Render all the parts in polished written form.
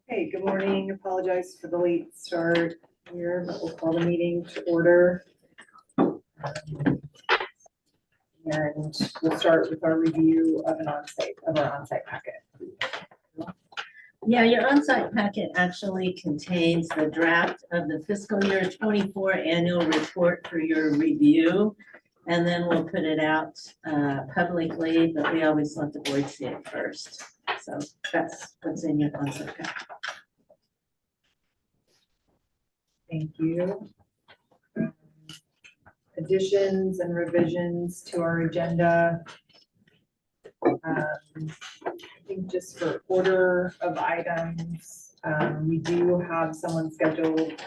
Hey, good morning. Apologize for the late start here, but we'll call the meeting to order. And we'll start with our review of our onsite packet. Yeah, your on-site packet actually contains the draft of the fiscal year 24 annual report for your review. And then we'll put it out publicly, but we always let the board see it first. So that's what's in your on-site packet. Thank you. Additions and revisions to our agenda. I think just for order of items, we do have someone scheduled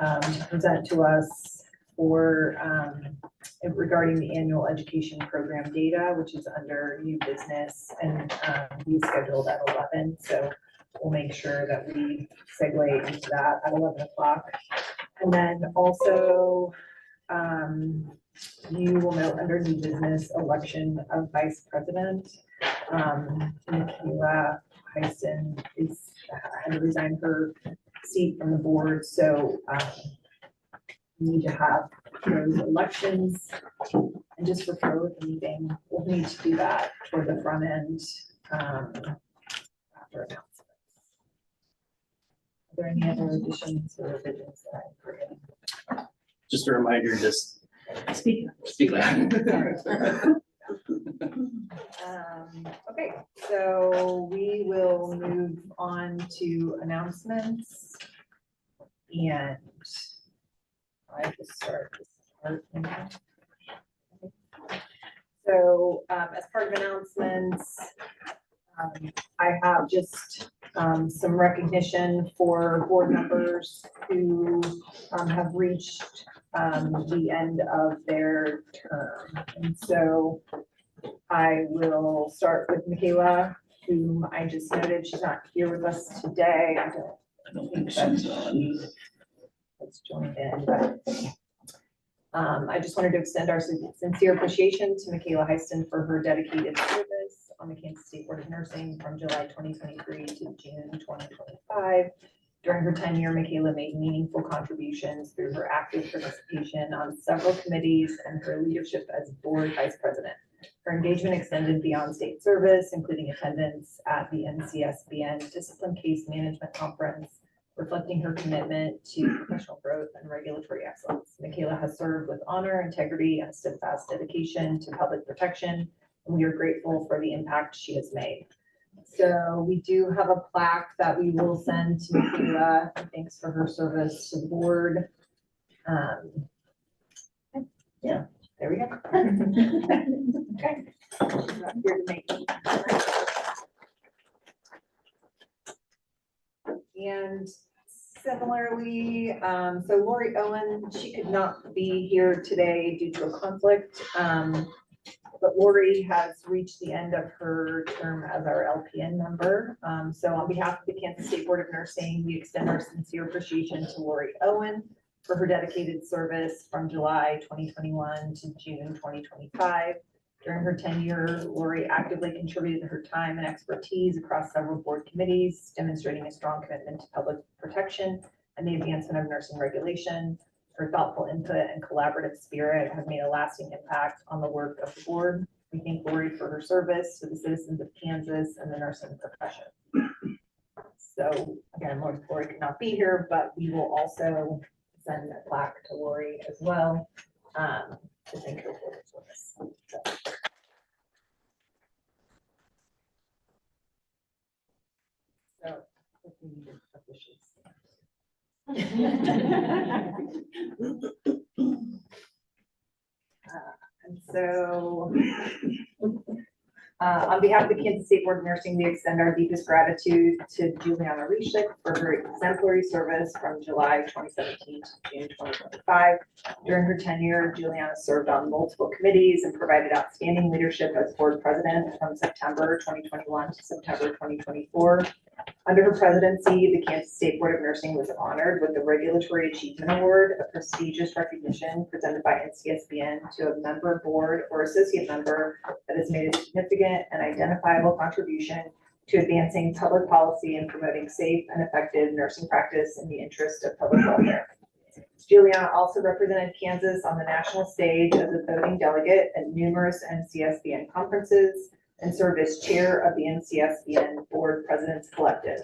to present to us for regarding the annual education program data, which is under new business, and he's scheduled at 11. So we'll make sure that we segue into that at 11 o'clock. And then also, you will note under new business election of vice president. Michaela Heiston had to resign her seat from the board, so we need to have those elections. And just for flow of the meeting, we'll need to do that toward the front end after announcements. Are there any other additions or revisions that I'm forgetting? Just a reminder, just Speak. loud. Okay, so we will move on to announcements. And I just start this part now. So as part of announcements, I have just some recognition for board members who have reached the end of their term. And so I will start with Michaela, whom I just noted, she's not here with us today. I don't think that she has joined in, but I just wanted to extend our sincere appreciation to Michaela Heiston for her dedicated service on the Kansas State Board of Nursing from July 2023 to June 2025. During her tenure, Michaela made meaningful contributions through her active participation on several committees and her leadership as board vice president. Her engagement extended beyond state service, including attendance at the NCSBN Discipline Case Management Conference, reflecting her commitment to professional growth and regulatory excellence. Michaela has served with honor, integrity, and steadfast dedication to public protection, and we are grateful for the impact she has made. So we do have a plaque that we will send to Michaela. Thanks for her service to the board. Yeah, there we go. Okay. She's not here to make me. And similarly, so Lori Owen, she could not be here today due to a conflict. But Lori has reached the end of her term as our LPN member. So on behalf of the Kansas State Board of Nursing, we extend our sincere appreciation to Lori Owen for her dedicated service from July 2021 to June 2025. During her tenure, Lori actively contributed her time and expertise across several board committees, demonstrating a strong commitment to public protection and the advancement of nursing regulation. Her thoughtful input and collaborative spirit have made a lasting impact on the work of the board. We thank Lori for her service to the citizens of Kansas and the nursing profession. So again, Lori could not be here, but we will also send a plaque to Lori as well to thank her for her service. So if we need to officially and so on behalf of the Kansas State Board of Nursing, we extend our deepest gratitude to Juliana Rishik for her exemplary service from July 2017 to June 2025. During her tenure, Juliana served on multiple committees and provided outstanding leadership as board president from September 2021 to September 2024. Under her presidency, the Kansas State Board of Nursing was honored with the Regulatory Achievement Award, a prestigious recognition presented by NCSBN to a member, board, or associate member that has made a significant and identifiable contribution to advancing public policy and promoting safe and effective nursing practice in the interest of public welfare. Juliana also represented Kansas on the national stage as a voting delegate at numerous NCSBN conferences and served as chair of the NCSBN Board Presidents Collective.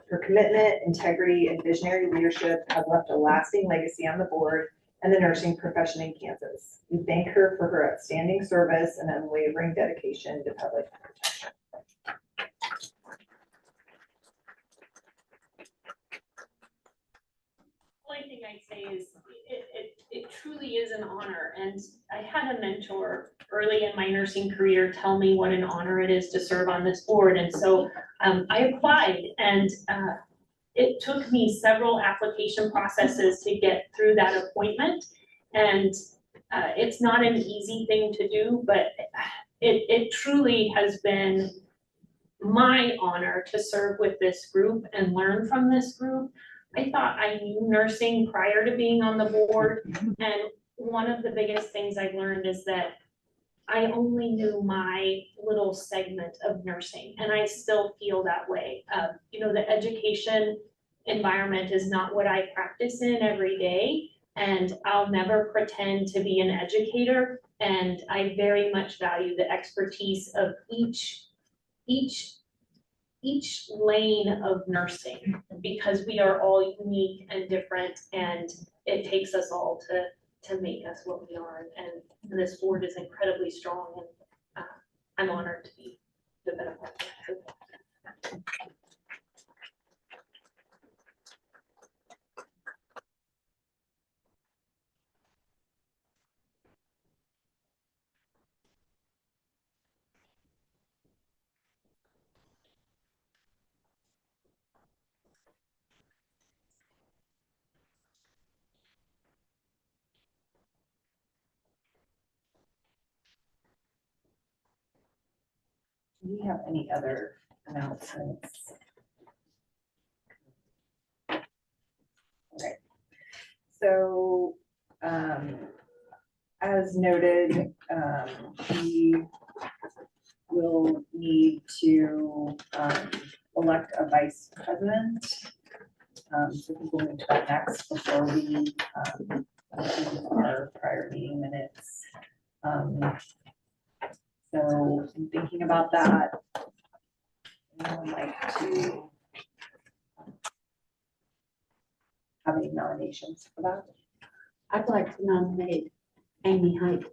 Her commitment, integrity, and visionary leadership have left a lasting legacy on the board and the nursing profession in Kansas. We thank her for her outstanding service and unwavering dedication to public protection. Only thing I'd say is it truly is an honor. And I had a mentor early in my nursing career tell me what an honor it is to serve on this board. And so I applied, and it took me several application processes to get through that appointment. And it's not an easy thing to do, but it truly has been my honor to serve with this group and learn from this group. I thought I knew nursing prior to being on the board, and one of the biggest things I've learned is that I only knew my little segment of nursing, and I still feel that way. You know, the education environment is not what I practice in every day, and I'll never pretend to be an educator, and I very much value the expertise of each lane of nursing, because we are all unique and different, and it takes us all to make us what we are. And this board is incredibly strong, and I'm honored to be the benefactor of that. Do we have any other announcements? All right. So, as noted, we will need to elect a vice president. So we'll move to that next before we do our prior meeting minutes. So in thinking about that, I would like to have any nominations for that. I'd like to nominate Amy Height.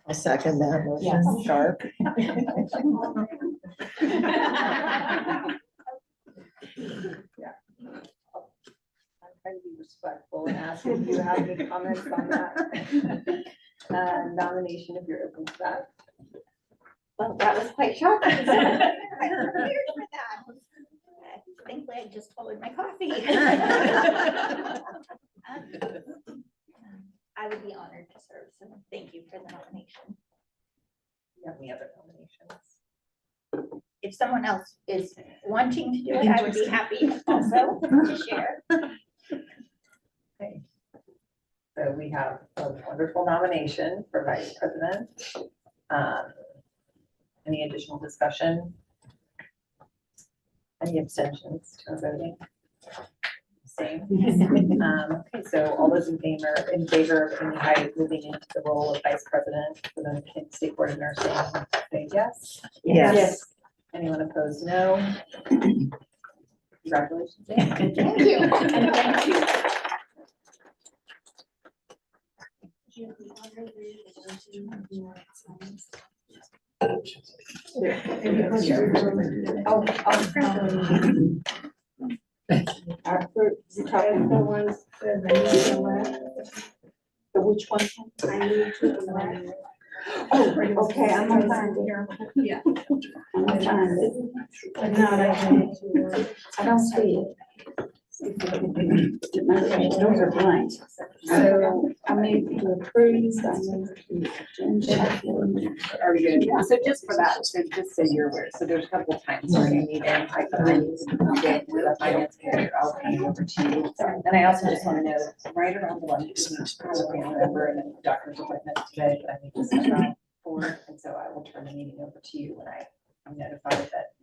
I second that motion. Yes. Sharp. Yeah. I'm trying to be respectful and ask if you have any comments on that nomination, if you're open to that. Well, that was quite shocking. I prepared for that. Thankfully, I just followed my coffee. I would be honored to serve, so thank you for the nomination. Do you have any other nominations? If someone else is wanting to do it, I would be happy also to share. Okay. So we have a wonderful nomination for vice president. Any additional discussion? Any abstentions to voting? Same. Okay, so all those in favor of Amy Height moving into the role of vice president for the Kansas State Board of Nursing, say yes. Yes. Anyone opposed, no. Congratulations, Amy. Thank you. And thank you. Oh, After the technical ones, the which one? I need to the one. Oh, okay, I'm gonna find it. Yeah. I'm gonna find it. But not, I don't see it. Those are blank. So I made to approve, I made to. Are we good? Yeah, so just for that, so just so you're aware, so there's a couple of times where you need in, I can get to the finance committee, I'll hand it over to you. And I also just want to know, right around the lunch, I remember in a doctor's appointment today, that I need to step out for, and so I will turn the meeting over to you when I'm notified that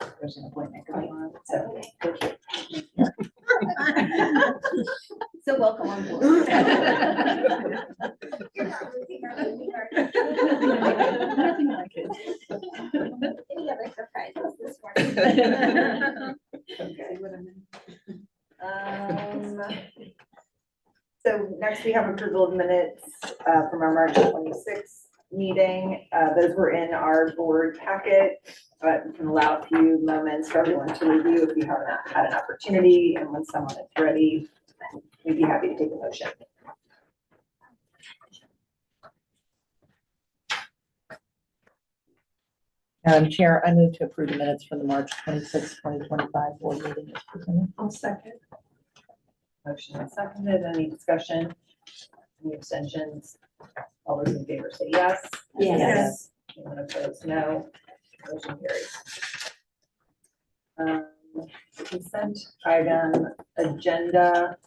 there's an appointment going on, so. thank you. So welcome on board. You're not losing our losing our- Nothing like it. Any other surprises this morning? Okay. So next we have approval of minutes from our March 26th meeting. Those were in our board packet, but we can allow a few moments for everyone to review if you haven't had an opportunity, and when someone is ready, we'd be happy to take a motion. Madam Chair, I move to approve the minutes for the March 26, 2025 board meeting as presented. I'll second. Motion is seconded. Any discussion? Any abstentions? All those in favor say yes. Yes. Anyone opposed, no. Motion carries. Consent item agenda.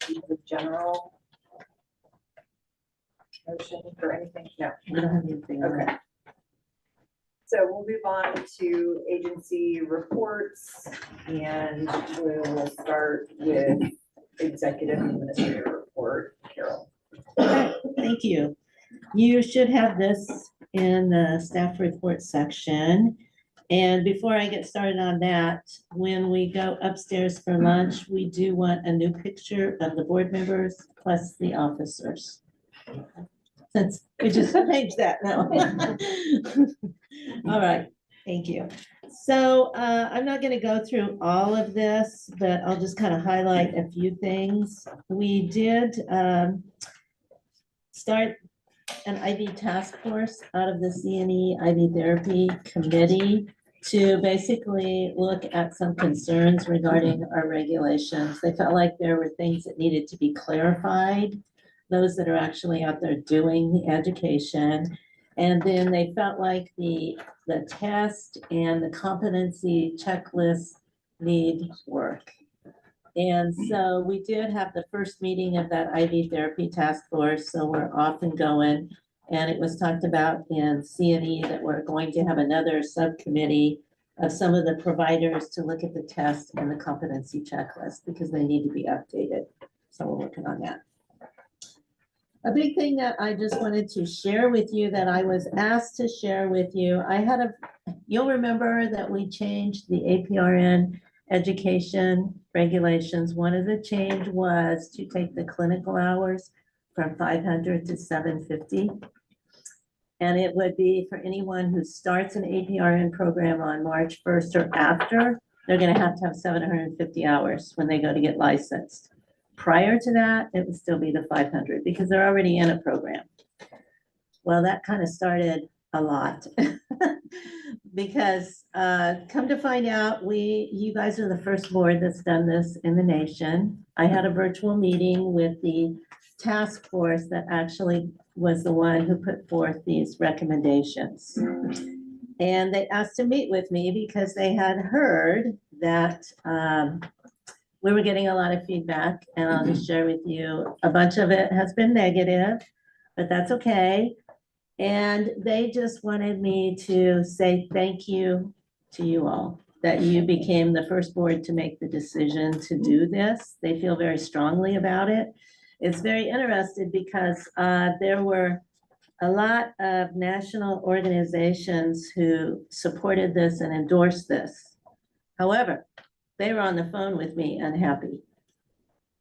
The general motion for anything? No. We don't have anything on Okay. that. So we'll move on to agency reports, and we will start with executive administrator report. Carol. Okay, thank you. You should have this in the staff report section. And before I get started on that, when we go upstairs for lunch, we do want a new picture of the board members plus the officers. Since we just changed that now. All right, thank you. So I'm not gonna go through all of this, but I'll just kind of highlight a few things. We did start an IV task force out of the CNE IV therapy committee to basically look at some concerns regarding our regulations. They felt like there were things that needed to be clarified, those that are actually out there doing the education. And then they felt like the test and the competency checklist need work. And so we did have the first meeting of that IV therapy task force, so we're off and going. And it was talked about in CNE that we're going to have another subcommittee of some of the providers to look at the test and the competency checklist because they need to be updated. So we're working on that. A big thing that I just wanted to share with you that I was asked to share with you, you'll remember that we changed the APRN education regulations. One of the change was to take the clinical hours from 500 to 750. And it would be for anyone who starts an APRN program on March 1st or after, they're gonna have 750 hours when they go to get licensed. Prior to that, it would still be the 500 because they're already in a program. Well, that kind of started a lot. Because come to find out, you guys are the first board that's done this in the nation. I had a virtual meeting with the task force that actually was the one who put forth these recommendations. And they asked to meet with me because they had heard that we were getting a lot of feedback, and I'll just share with you, a bunch of it has been negative, but that's okay. And they just wanted me to say thank you to you all, that you became the first board to make the decision to do this. They feel very strongly about it. It's very interesting because there were a lot of national organizations who supported this and endorsed this. However, they were on the phone with me unhappy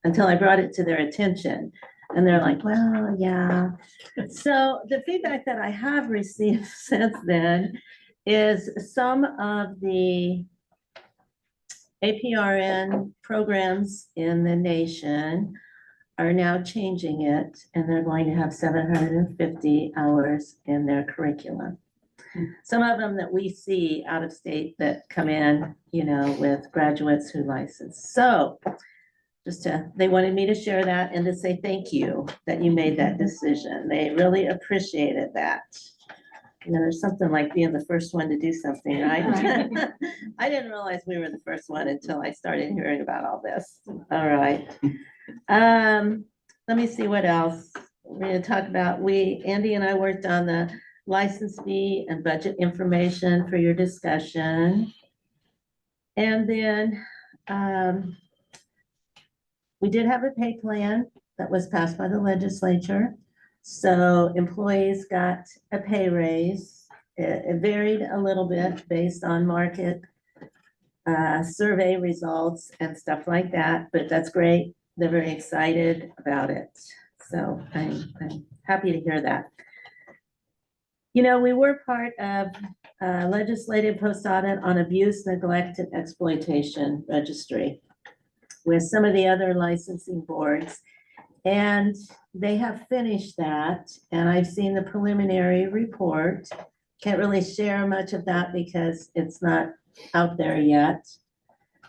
until I brought it to their attention. And they're like, well, yeah. So the feedback that I have received since then is some of the APRN programs in the nation are now changing it, and they're going to have 750 hours in their curriculum. Some of them that we see out of state that come in, with graduates who license. So they wanted me to share that and to say thank you that you made that decision. They really appreciated that. There's something like being the first one to do something, right? I didn't realize we were the first one until I started hearing about all this. All right. Let me see what else. we're gonna talk about, Andy and I worked on the license fee and budget information for your discussion. And then, we did have a pay plan that was passed by the legislature. So employees got a pay raise. It varied a little bit based on market survey results and stuff like that, but that's great. They're very excited about it. So I'm happy to hear that. You know, we were part of legislative post audit on abuse, neglect, and exploitation registry with some of the other licensing boards. And they have finished that, and I've seen the preliminary report. Can't really share much of that because it's not out there yet.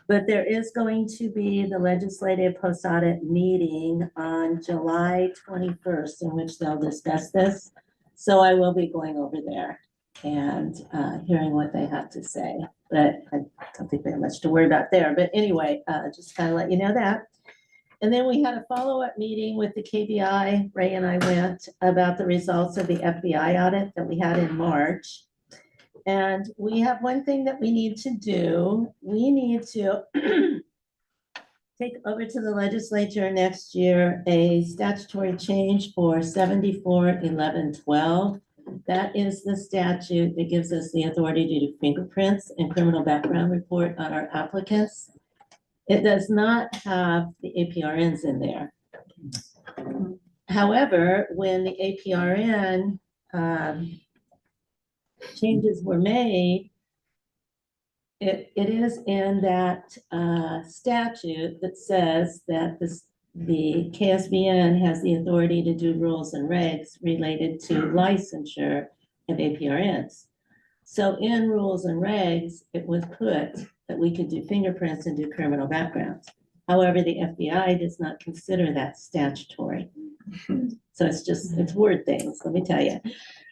But there is going to be the legislative post audit meeting on July 21st, in which they'll discuss this. So I will be going over there and hearing what they have to say. But I don't think we have much to worry about there. But anyway, just kind of let you know that. And then we had a follow-up meeting with the KBI. Ray and I went about the results of the FBI audit that we had in March. And we have one thing that we need to do. We need to take over to the legislature next year a statutory change for 74-1112. That is the statute that gives us the authority to do fingerprints and criminal background report on our applicants. It does not have the APRNs in there. However, when the APRN changes were made, it is in that statute that says that the KSBN has the authority to do rules and regs related to licensure of APRNs. So in rules and regs, it was put that we could do fingerprints and do criminal backgrounds. However, the FBI does not consider that statutory. So it's word things, let me tell you.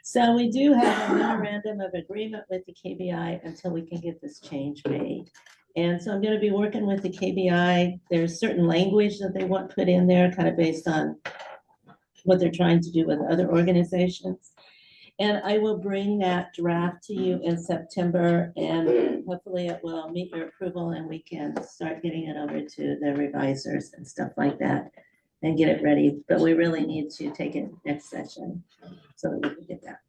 So we do have a memorandum of agreement with the KBI until we can get this change made. And so I'm going to be working with the KBI. There's certain language that they want put in there, kind of based on what they're trying to do with other organizations. And I will bring that draft to you in September, and hopefully it will meet your approval and we can start getting it over to the revisers and stuff like that and get it ready. But we really need to take it next session so that we can get that.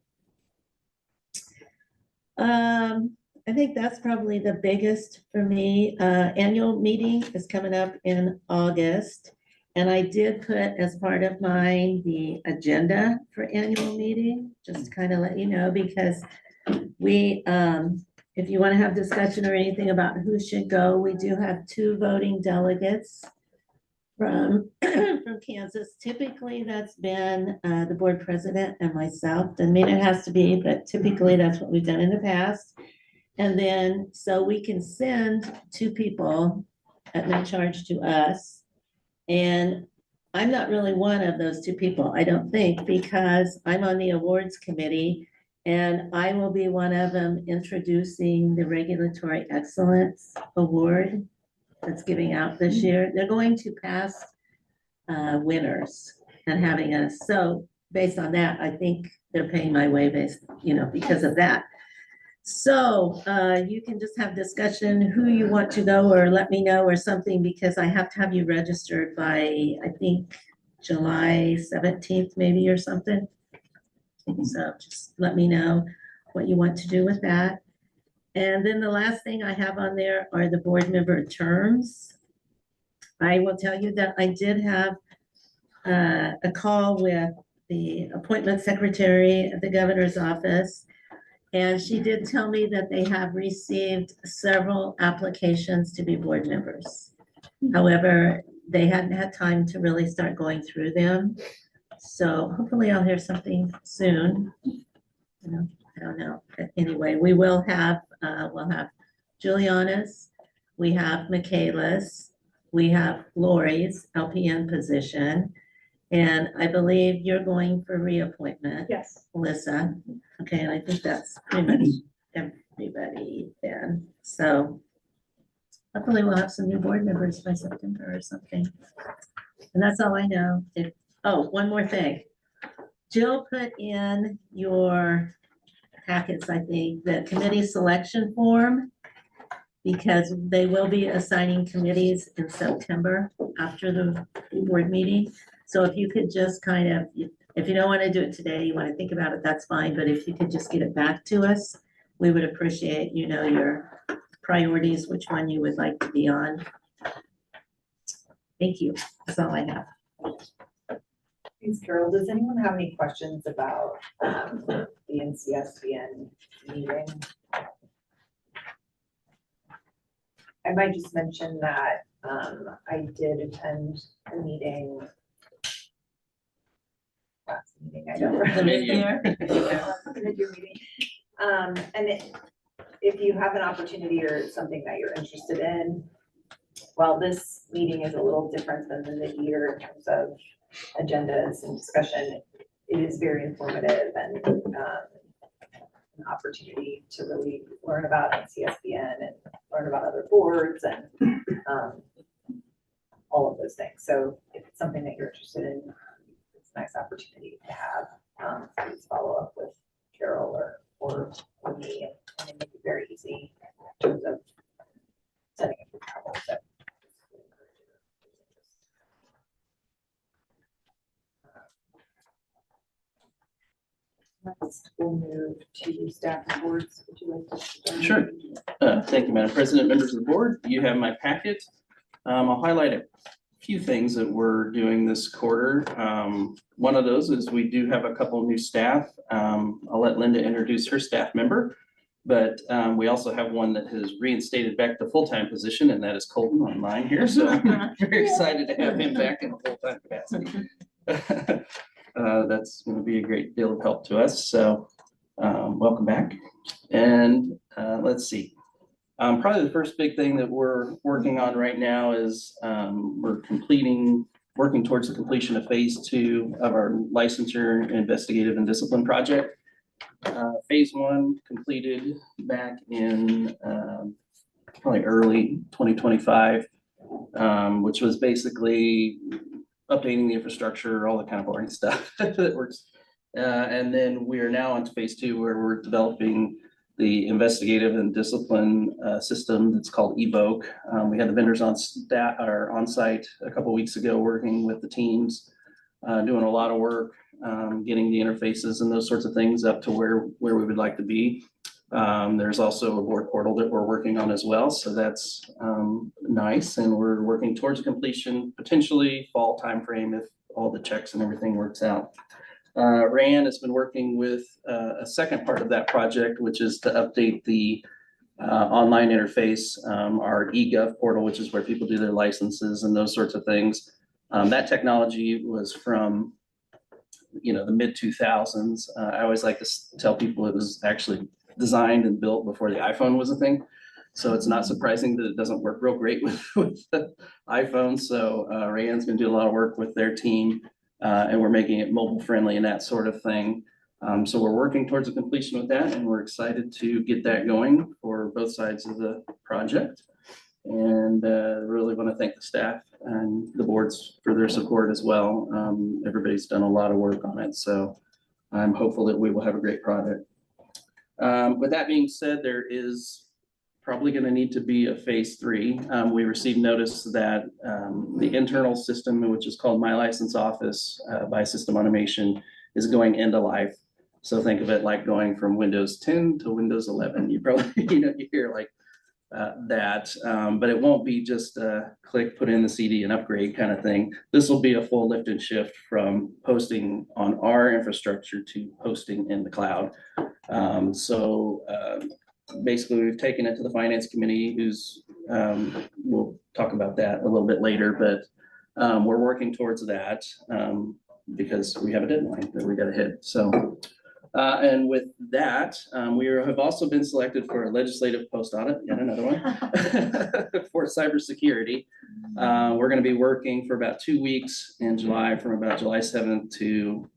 I think that's probably the biggest for me. Annual meeting is coming up in August. And I did put as part of mine the agenda for annual meeting, just to kind of let you know, because we, if you want to have discussion or anything about who should go, we do have 2 voting delegates from, from Kansas. Typically, that's been the board president and myself. Doesn't mean it has to be, but typically that's what we've done in the past. And then, so we can send 2 people at no charge to us. And I'm not really one of those 2 people, I don't think, because I'm on the awards committee and I will be one of them introducing the Regulatory Excellence Award that's giving out this year. They're going to past winners and having us. So based on that, I think they're paying my way based, because of that. So you can just have discussion who you want to go, or let me know or something, because I have to have you registered by, I think, July 17th maybe or something. So just let me know what you want to do with that. And then the last thing I have on there are the board member terms. I will tell you that I did have a call with the appointment secretary at the governor's office. And she did tell me that they have received several applications to be board members. However, they hadn't had time to really start going through them. So hopefully I'll hear something soon. I don't know. But anyway, we will have, we'll have Juliana's, we have Michaela's, we have Lori's LPN position. And I believe you're going for reappointment. Yes. Melissa. Okay, and I think that's pretty much everybody then. So hopefully we'll have some new board members by September or something. And that's all I know. Oh, one more thing. Jill put in your packets, I think, the committee selection form, because they will be assigning committees in September after the board meeting. So if you could just kind of, if you don't want to do it today, you want to think about it, that's fine, but if you could just get it back to us, we would appreciate, your priorities, which one you would like to be on. Thank you. That's all I have. Thanks, Carol. Does anyone have any questions about the NCSBN meeting? I might just mention that I did attend a meeting. Last meeting, I don't The mid-year? Mid-year meeting. And if you have an opportunity or something that you're interested in, while this meeting is a little different than the mid-year in terms of agendas and discussion, it is very informative and an opportunity to really learn about NCSBN and learn about other boards and all of those things. So if it's something that you're interested in, it's a nice opportunity to have. Please follow up with Carol or me, and make it very easy in terms of setting up your travel. So next, we'll move to staff reports. Would you like to start? Sure. Thank you, Madam President, members of the board. You have my packet. I'll highlight a few things that we're doing this quarter. One of those is we do have a couple new staff. I'll let Linda introduce her staff member, but we also have one that has reinstated back the full-time position, and that is Colton online here. So I'm very excited to have him back in a full-time capacity. That's going to be a great deal of help to us. So welcome back. And let's see. Probably the first big thing that we're working on right now is working towards the completion of phase 2 of our licensure, investigative, and discipline project. Phase 1 completed back in probably early 2025, which was basically updating the infrastructure, all the kind of boring stuff that works. And then we are now on to phase 2, where we're developing the investigative and discipline system that's called Evoke. We had the vendors on site a couple weeks ago, working with the teams, doing a lot of work, getting the interfaces and those sorts of things up to where we would like to be. There's also a board portal that we're working on as well, so that's nice, and we're working towards completion, potentially fall timeframe if all the checks and everything works out. Rand has been working with a second part of that project, which is to update the online interface, our eGov portal, which is where people do their licenses and those sorts of things. That technology was from the mid 2000s. I always like to tell people it was actually designed and built before the iPhone was a thing. So it's not surprising that it doesn't work real great with the iPhone. So Rand's been doing a lot of work with their team, and we're making it mobile friendly and that sort of thing. So we're working towards a completion with that, and we're excited to get that going for both sides of the project. And really want to thank the staff and the boards for their support as well. Everybody's done a lot of work on it, so I'm hopeful that we will have a great product. With that being said, there is probably going to need to be a phase 3. We received notice that the internal system, which is called My License Office by System Automation, is going end of life. So think of it like going from Windows 10 to Windows 11. You probably you hear like that, but it won't be just a click, put in the CD and upgrade kind of thing. This will be a full lift and shift from hosting on our infrastructure to hosting in the cloud. Basically, we've taken it to the finance committee, who's we'll talk about that a little bit later, but we're working towards that because we have a deadline that we got to hit. So, and with that, we have also been selected for a legislative post audit, yet another one, for cybersecurity. We're going to be working for about 2 weeks in July, from about July 7th to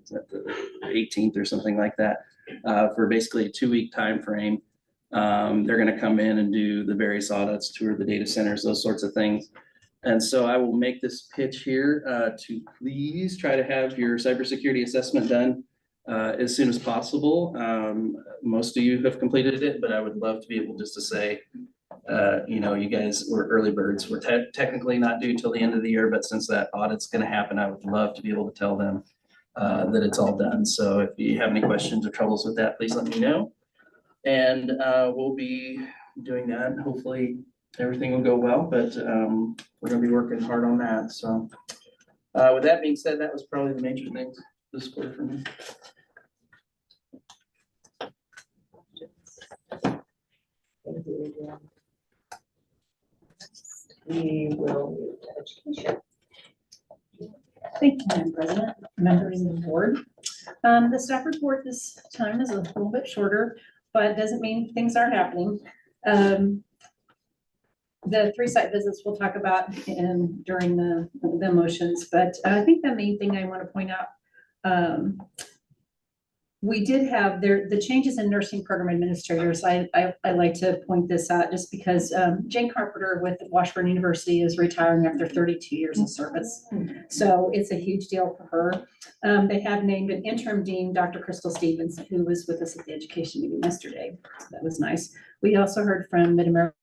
the 18th or something like that. For basically a 2-week time frame. They're going to come in and do the various audits, tour the data centers, those sorts of things. And so I will make this pitch here to please try to have your cybersecurity assessment done as soon as possible. Most of you have completed it, but I would love to be able just to say, you know, you guys were early birds. We're technically not due till the end of the year, but since that audit's gonna happen, I would love to be able to tell them that it's all done. So if you have any questions or troubles with that, please let me know. And we'll be doing that. And hopefully everything will go well, but we're gonna be working hard on that. So with that being said, that was probably the major things this quarter for me. Thank you, Adrian. We will move to education. Thank you, Madam President, members of the board. The staff report this time is a little bit shorter, but it doesn't mean things aren't happening. The 3 site visits we'll talk about during the motions, but I think the main thing I want to point out, we did have the changes in nursing program administrators. I like to point this out just because Jane Carpenter with Washburn University is retiring after 32 years of service. So it's a huge deal for her. They have named an interim dean, Dr. Crystal Stevens, who was with us at the education meeting yesterday. So that was nice. We also heard from Mid-American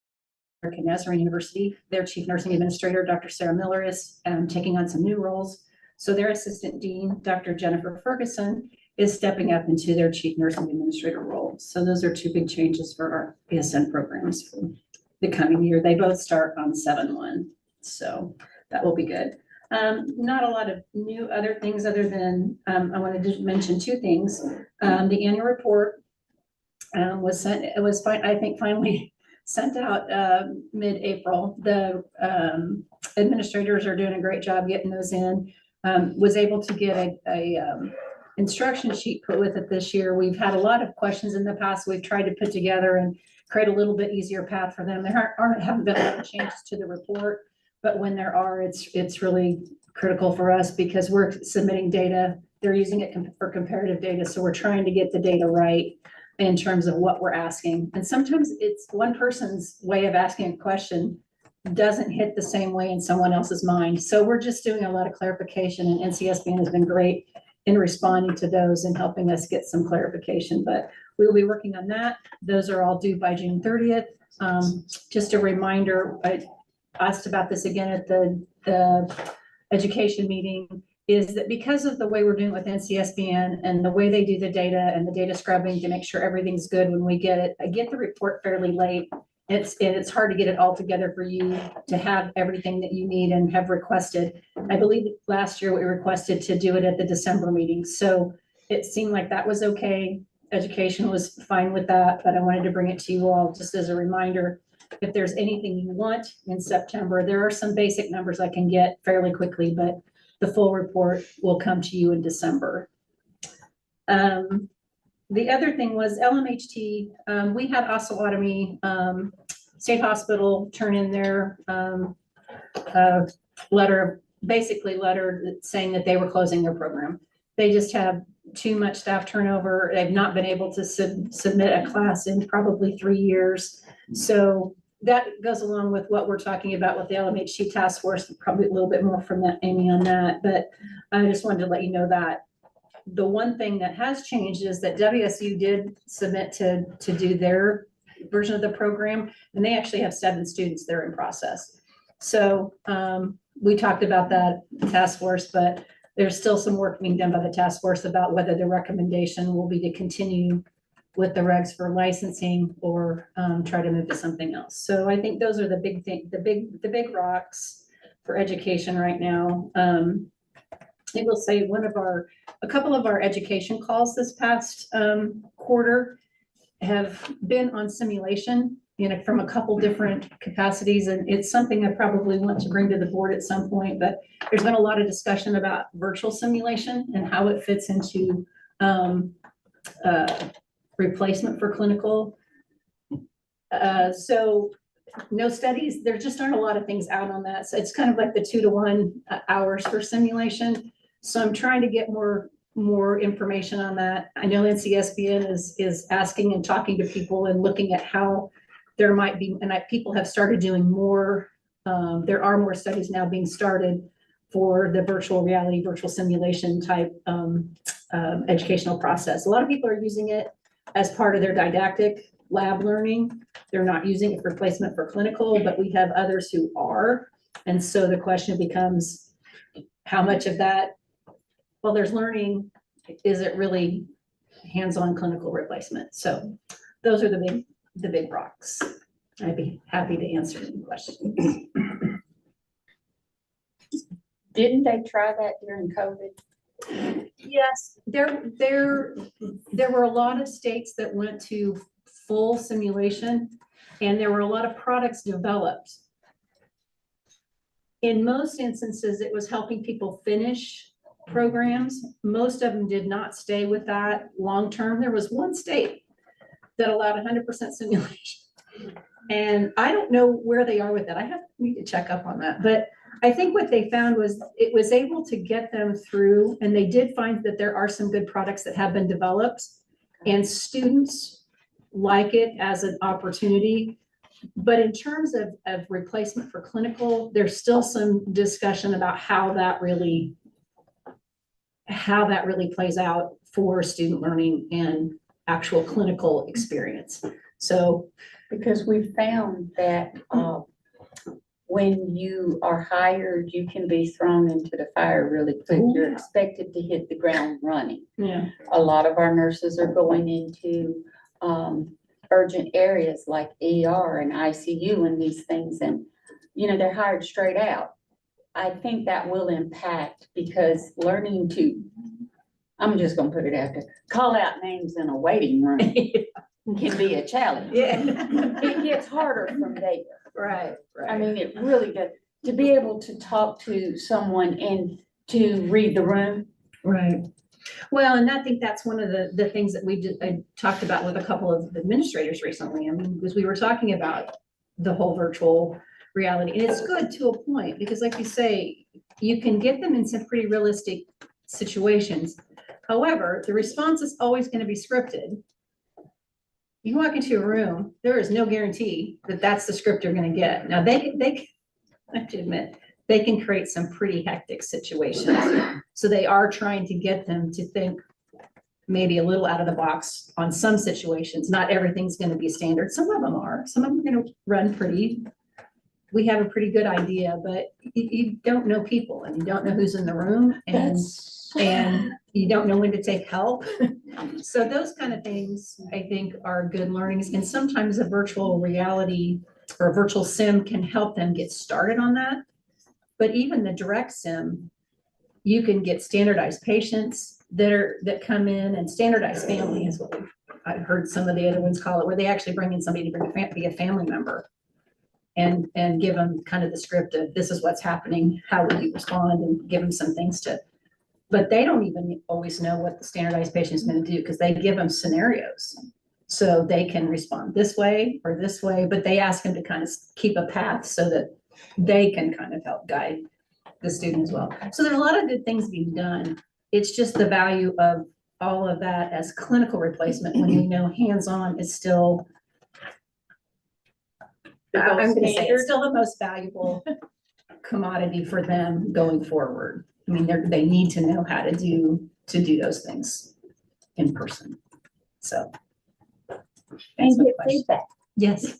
Nazarene University. Their chief nursing administrator, Dr. Sarah Miller, is taking on some new roles. So their assistant dean, Dr. Jennifer Ferguson, is stepping up into their chief nursing administrator role. So those are 2 big changes for our BSN programs for the coming year. They both start on 7/1, so that will be good. Not a lot of new other things other than I wanted to mention 2 things. The annual report was sent. It was fine. I think finally sent out mid-April. The administrators are doing a great job getting those in. Was able to get a instruction sheet put with it this year. We've had a lot of questions in the past we've tried to put together and create a little bit easier path for them. There haven't been a lot of changes to the report, but when there are, it's really critical for us because we're submitting data. They're using it for comparative data, so we're trying to get the data right in terms of what we're asking. And sometimes it's one person's way of asking a question doesn't hit the same way in someone else's mind. So we're just doing a lot of clarification, and NCSBN has been great in responding to those and helping us get some clarification, but we will be working on that. Those are all due by June 30th. Just a reminder, I asked about this again at the education meeting, is that because of the way we're doing with NCSBN and the way they do the data and the data scrubbing to make sure everything's good when we get it, I get the report fairly late. It's hard to get it all together for you to have everything that you need and have requested. I believe last year we requested to do it at the December meeting. So it seemed like that was okay. Education was fine with that, but I wanted to bring it to you all just as a reminder. If there's anything you want in September, there are some basic numbers I can get fairly quickly, but the full report will come to you in December. The other thing was LMHT. We had Osawatomie State Hospital turn in their letter saying that they were closing their program. They just have too much staff turnover. They've not been able to submit a class in probably 3 years. So that goes along with what we're talking about with the LMHT task force, probably a little bit more from that, Amy, on that. But I just wanted to let you know that. The one thing that has changed is that WSU did submit to do their version of the program, and they actually have 7 students there in process. So we talked about that task force, but there's still some work being done by the task force about whether the recommendation will be to continue with the regs for licensing or try to move to something else. So I think those are the big thing, the big rocks for education right now. I will say a couple of our education calls this past quarter have been on simulation, from a couple different capacities. And it's something I probably want to bring to the board at some point, but there's been a lot of discussion about virtual simulation and how it fits into replacement for clinical. So no studies, there just aren't a lot of things out on that. So it's kind of like the 2 to 1 hours for simulation. So I'm trying to get more information on that. I know NCSBN is asking and talking to people and looking at how there might be, and people have started doing more There are more studies now being started for the virtual reality, virtual simulation type educational process. A lot of people are using it as part of their didactic lab learning. They're not using it for replacement for clinical, but we have others who are. And so the question becomes, how much of that, well, there's learning, is it really hands-on clinical replacement? So those are the big rocks. I'd be happy to answer any questions. Didn't they try that during COVID? Yes, there were a lot of states that went to full simulation, and there were a lot of products developed. In most instances, it was helping people finish programs. Most of them did not stay with that long-term. There was one state that allowed 100% simulation. And I don't know where they are with that. Need to check up on that, but I think what they found was it was able to get them through, and they did find that there are some good products that have been developed, and students like it as an opportunity. But in terms of replacement for clinical, there's still some discussion about how that really plays out for student learning and actual clinical experience. So, Because we found that, when you are hired, you can be thrown into the fire really quick. You're expected to hit the ground running. yeah, A lot of our nurses are going into, urgent areas like ER and ICU and these things, and, they're hired straight out. I think that will impact, because learning to, I'm just gonna put it out there, call out names in a waiting room can be a challenge. yeah, It gets harder from there. right, I mean, it really does, to be able to talk to someone and to read the room. right. Well, and I think that's one of the things that I talked about with a couple of administrators recently. I mean, because we were talking about the whole virtual reality, and it's good to a point, because like you say, you can get them in some pretty realistic situations. However, the response is always going to be scripted. You walk into a room, there is no guarantee that that's the script you're going to get. Now, I have to admit, they can create some pretty hectic situations. So they are trying to get them to think maybe a little out of the box on some situations. Not everything's going to be standard. Some of them are. Some of them are going to run pretty. We have a pretty good idea, but you don't know people, and you don't know who's in the room, and you don't know when to take help. So those kind of things, I think, are good learnings. And sometimes a virtual reality or a virtual sim can help them get started on that. But even the direct sim, you can get standardized patients that come in, and standardized family is what I've heard some of the other ones call it, where they actually bring in somebody to be a family member and give them kind of the script of, this is what's happening, how would you respond, and give them some things but they don't even always know what the standardized patient is going to do, because they give them scenarios. So they can respond this way or this way, but they ask them to kind of keep a path so that they can kind of help guide the student as well. So there's a lot of good things being done. It's just the value of all of that as clinical replacement, when we know hands-on is still, I'm going to say it's still the most valuable commodity for them going forward. I mean, they need to know how to do those things in person. So. And get feedback. Yes.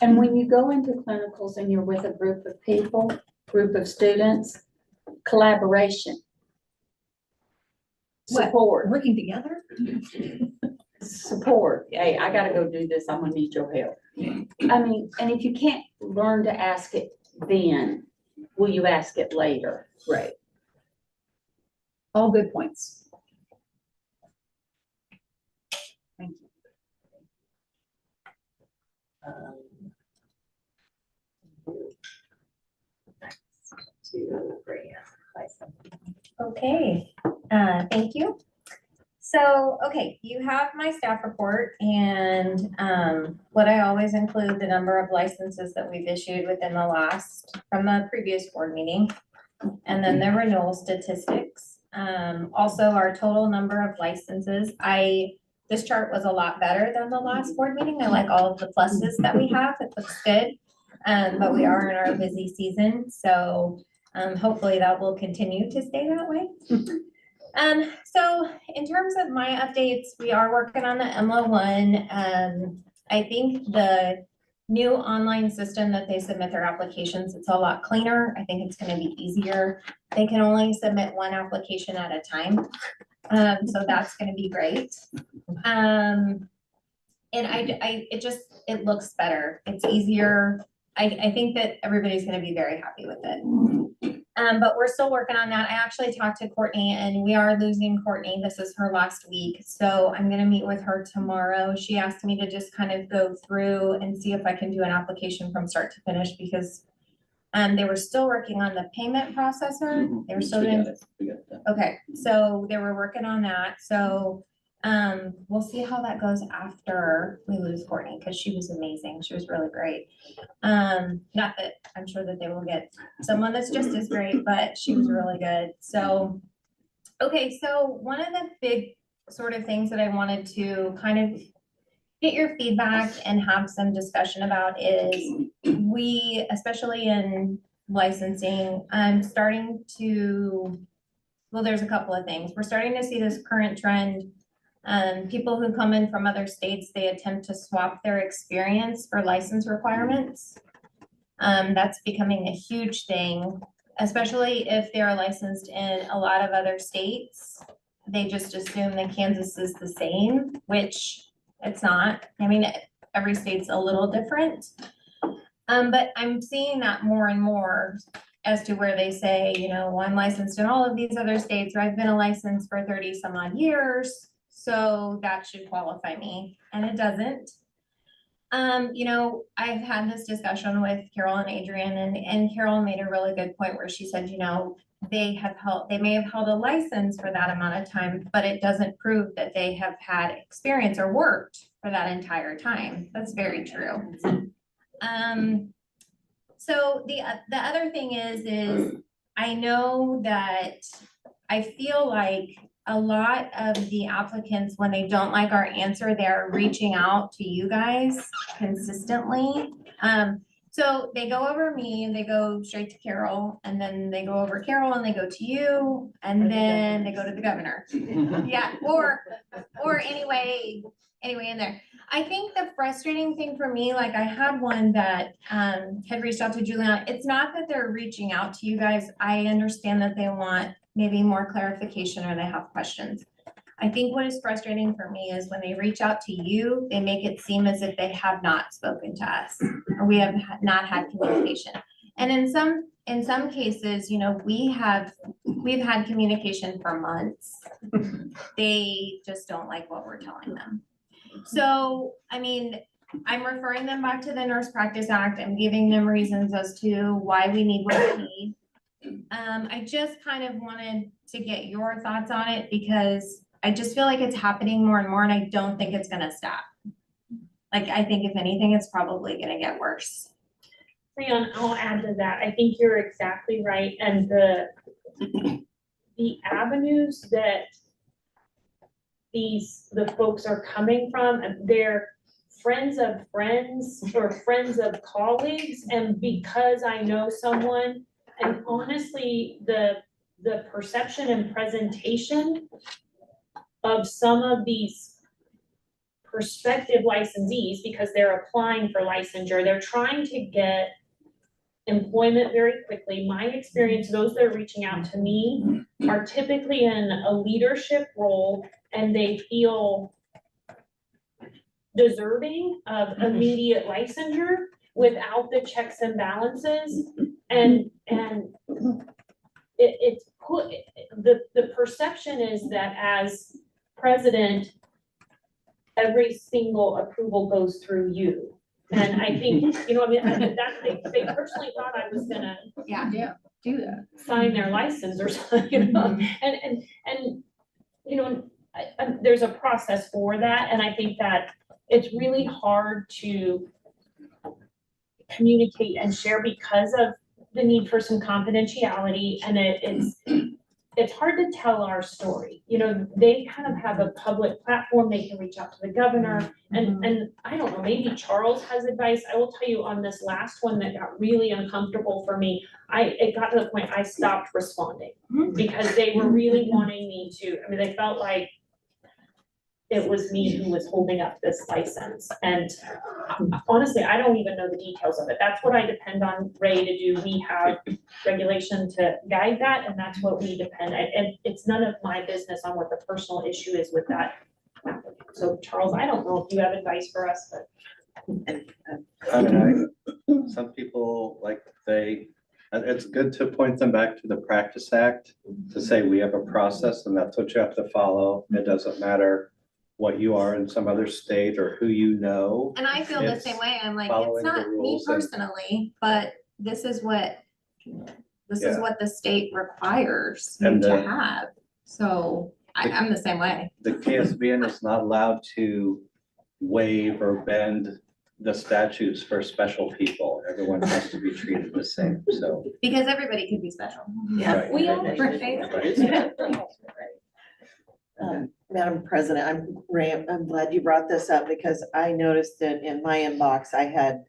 And when you go into clinicals and you're with a group of people, group of students, collaboration. What? Support, Working together? support. Hey, I gotta go do this. I'm gonna need your help. I mean, and if you can't learn to ask it then, will you ask it later? Right. All good points. Thank you. Okay, thank you. So, okay, you have my staff report, and what I always include the number of licenses that we've issued within the from the previous board meeting, and then the renewal statistics. Also our total number of licenses. This chart was a lot better than the last board meeting. I like all of the pluses that we have. It looks good. But we are in our busy season, so hopefully that will continue to stay that way. So in terms of my updates, we are working on the MLO one. I think the new online system that they submit their applications, it's a lot cleaner. I think it's gonna be easier. They can only submit one application at a time. So that's gonna be great. And it looks better. It's easier. I think that everybody's gonna be very happy with it. But we're still working on that. I actually talked to Courtney and we are losing Courtney. This is her last week. So I'm gonna meet with her tomorrow. She asked me to just kind of go through and see if I can do an application from start to finish because they were still working on the payment processor. They were still doing, We got that. okay, so they were working on that. So we'll see how that goes after we lose Courtney, because she was amazing. She was really great. Not that I'm sure that they will get someone that's just as great, but she was really good. So, okay, so one of the big sort of things that I wanted to kind of get your feedback and have some discussion about is we, especially in licensing, starting to, well, there's a couple of things. We're starting to see this current trend. People who come in from other states, they attempt to swap their experience for license requirements. That's becoming a huge thing, especially if they're licensed in a lot of other states. They just assume that Kansas is the same, which it's not. I mean, every state's a little different. But I'm seeing that more and more as to where they say, you know, well, I'm licensed in all of these other states, or I've been a license for 30 some odd years. So that should qualify me, and it doesn't. You know, I've had this discussion with Carol and Adrian, and Carol made a really good point where she said, you know, they may have held a license for that amount of time, but it doesn't prove that they have had experience or worked for that entire time. That's very true. So the other thing is I know that I feel like a lot of the applicants, when they don't like our answer, they're reaching out to you guys consistently. So they go over me and they go straight to Carol, and then they go over Carol and they go to you, and then they go to the governor. Yeah, or anyway in there. I think the frustrating thing for me, like I had one that had reached out to Juliana. It's not that they're reaching out to you guys. I understand that they want maybe more clarification or they have questions. I think what is frustrating for me is when they reach out to you, they make it seem as if they have not spoken to us, or we have not had communication. And in some cases, you know, we've had communication for months. They just don't like what we're telling them. So, I mean, I'm referring them back to the Nurse Practice Act. I'm giving them reasons as to why we need what we need. I just kind of wanted to get your thoughts on it because I just feel like it's happening more and more, and I don't think it's gonna stop. Like, I think if anything, it's probably gonna get worse. Leon, I'll add to that. I think you're exactly right. And the avenues that the folks are coming from, they're friends of friends or friends of colleagues. And because I know someone, and honestly, the perception and presentation of some of these prospective licensees, because they're applying for licensure, they're trying to get employment very quickly. My experience, those that are reaching out to me are typically in a leadership role, and they feel deserving of immediate licensure without the checks and balances. And it's put, the perception is that as president, every single approval goes through you. And I think, you know, I mean, they personally thought I was gonna Do that. sign their license or something, you know, and, you know, there's a process for that. And I think that it's really hard to communicate and share because of the need for some confidentiality. And it's hard to tell our story. You know, they kind of have a public platform, they can reach out to the governor, and I don't know, maybe Charles has advice. I will tell you on this last one that got really uncomfortable for me, it got to the point I stopped responding. Because they were really wanting me to, I mean, they felt like it was me who was holding up this license. And honestly, I don't even know the details of it. That's what I depend on Ray to do. We have regulation to guide that, and that's what we depend, and it's none of my business on what the personal issue is with that applicant. So Charles, I don't know if you have advice for us, but. I mean, some people, like, it's good to point them back to the Practice Act to say we have a process and that's what you have to follow. It doesn't matter what you are in some other state or who you know. And I feel the It's same way. I'm like, it's following the not me rules and- personally, but this is what Yeah. the state requires you And to the- have. So I'm the same way. The KSBN is not allowed to waive or bend the statutes for special people. Everyone has to be treated the same, so. Because everybody could be special. Right. We all, Madam President, I'm glad you brought this up because I noticed that in my inbox, I had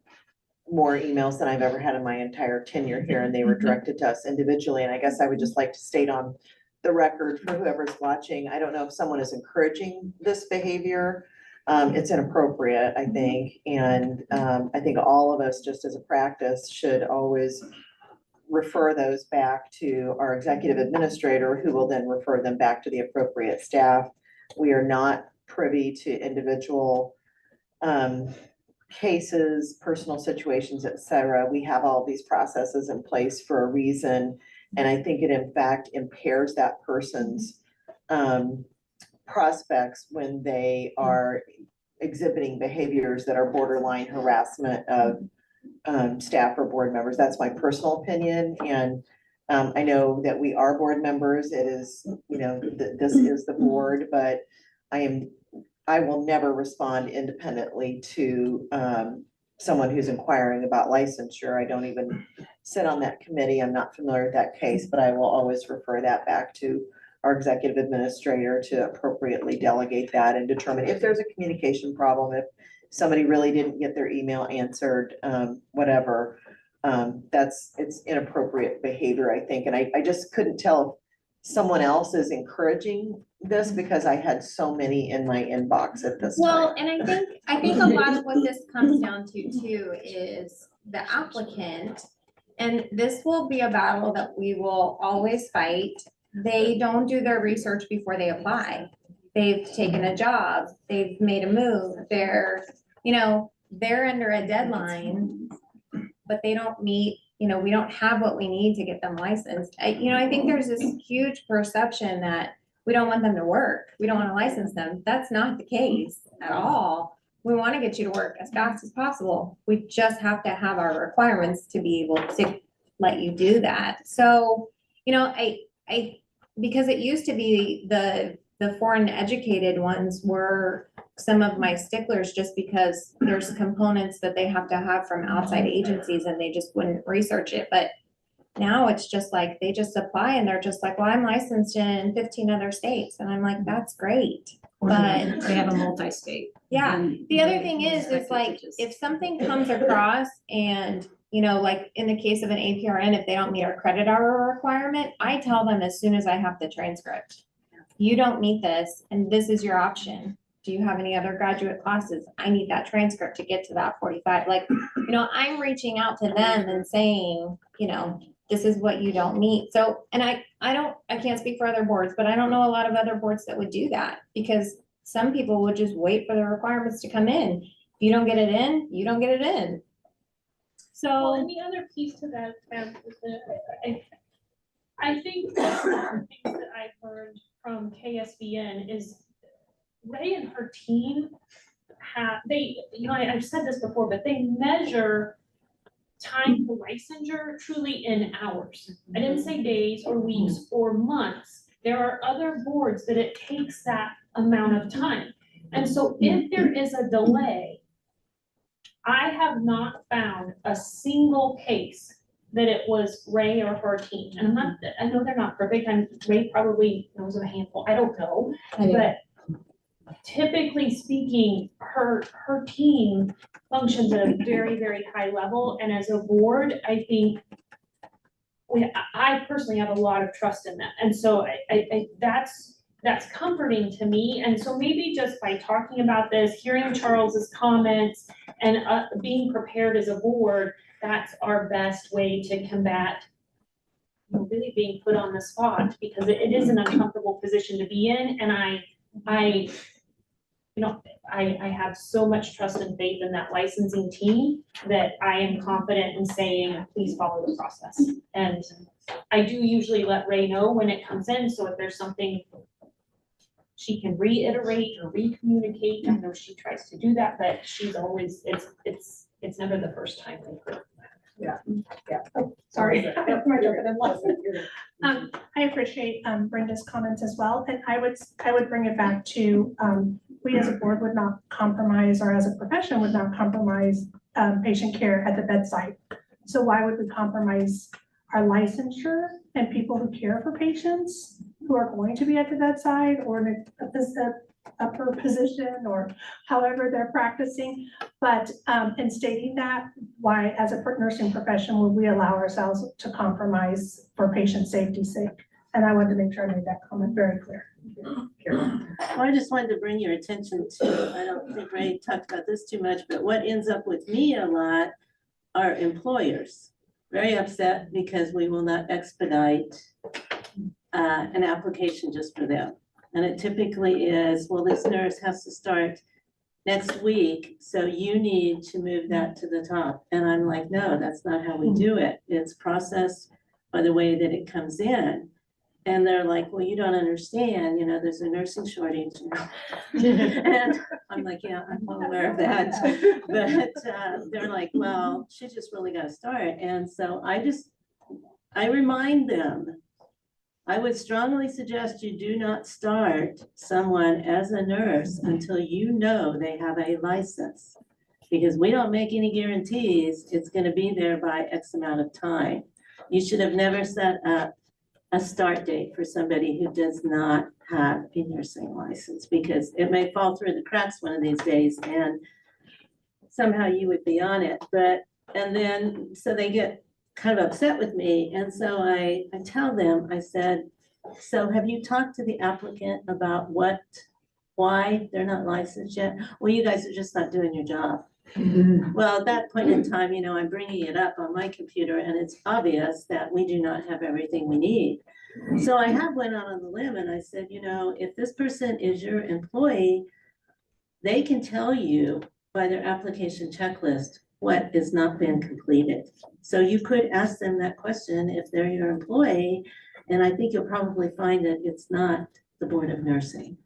more emails than I've ever had in my entire tenure here, and they were directed to us individually. And I guess I would just like to state on the record for whoever's watching, I don't know if someone is encouraging this behavior. It's inappropriate, I think, and I think all of us, just as a practice, should always refer those back to our executive administrator, who will then refer them back to the appropriate staff. We are not privy to individual cases, personal situations, et cetera. We have all these processes in place for a reason. And I think it in fact impairs that person's prospects when they are exhibiting behaviors that are borderline harassment of staff or board members. That's my personal opinion. And I know that we are board members. It is, this is the board, but I will never respond independently to someone who's inquiring about licensure. I don't even sit on that committee. I'm not familiar with that case, but I will always refer that back to our executive administrator to appropriately delegate that and determine if there's a communication problem, if somebody really didn't get their email answered, whatever. It's inappropriate behavior, I think. And I just couldn't tell if someone else is encouraging this because I had so many in my inbox at this Well, time. and I think a lot of what this comes down to too is the applicant. And this will be a battle that we will always fight. They don't do their research before they apply. They've taken a job, they've made a move, they're under a deadline, but they don't meet, we don't have what we need to get them licensed. I think there's this huge perception that we don't want them to work. We don't want to license them. That's not the case at all. We want to get you to work as fast as possible. We just have to have our requirements to be able to let you do that. So, because it used to be the foreign educated ones were some of my sticklers, just because there's components that they have to have from outside agencies and they just wouldn't research it. But now it's just like, they just apply and they're just like, well, I'm licensed in 15 other states. And I'm like, that's great. But They have a multi-state. yeah, and the other they thing is expect it to like, just- if something comes across and, like in the case of an APRN, if they don't meet our credit hour requirement, I tell them as soon as I have the transcript. You don't meet this, and this is your option. Do you have any other graduate classes? I need that transcript to get to that 45. Like, I'm reaching out to them and saying, this is what you don't meet. So, and I can't speak for other boards, but I don't know a lot of other boards that would do that, because some people would just wait for the requirements to come in. If you don't get it in, you don't get it in. well, So, and the other piece to that, is that I think one of the things that I've heard from KSBN is Ray and her team I've said this before, but they measure time to licensure truly in hours. I didn't say days or weeks or months. There are other boards that it takes that amount of time. And so if there is a delay, I have not found a single case that it was Ray or her team. And I'm not, I know they're not perfect. Ray probably knows of a handful. I don't know. But typically speaking, her team functions at a very, very high level. And as a board, I think I personally have a lot of trust in that. And so that's comforting to me. And so maybe just by talking about this, hearing Charles's comments and being prepared as a board, that's our best way to combat really being put on the spot, because it is an uncomfortable position to be in. And I have so much trust and faith in that licensing team that I am confident in saying, please follow the process. And I do usually let Ray know when it comes in, so if there's something she can reiterate or re-communicate, I know she tries to do that, but she's always, it's never the first time we've heard. Sorry. I appreciate Brenda's comments as well, and I would bring it back to, we as a board would not compromise, or as a profession would not compromise patient care at the bedside. So why would we compromise our licensure and people who care for patients who are going to be at the bedside or in a upper position or however they're practicing? But in stating that, why as a nursing profession would we allow ourselves to compromise for patient safety's sake? And I wanted to make sure I made that comment very clear. Well, I just wanted to bring your attention to, I don't think Ray talked about this too much, but what ends up with me a lot are employers. Very upset because we will not expedite an application just for them. And it typically is, well, this nurse has to start next week, so you need to move that to the top. And I'm like, no, that's not how we do it. It's processed by the way that it comes in. And they're like, well, you don't understand, there's a nursing shortage. And I'm like, yeah, I'm well aware of that. But they're like, well, she just really got to start. And so I remind them, I would strongly suggest you do not start someone as a nurse until you know they have a license. Because we don't make any guarantees it's going to be there by X amount of time. You should have never set up a start date for somebody who does not have a nursing license, because it may fall through the cracks one of these days and somehow you would be on it. And then, so they get kind of upset with me. And so I tell them, I said, so have you talked to the applicant about why they're not licensed yet? Well, you guys are just not doing your job. Well, at that point in time, I'm bringing it up on my computer and it's obvious that we do not have everything we need. So I have went out on the limb and I said, if this person is your employee, they can tell you by their application checklist what has not been completed. So you could ask them that question if they're your employee, and I think you'll probably find that it's not the Board of Nursing,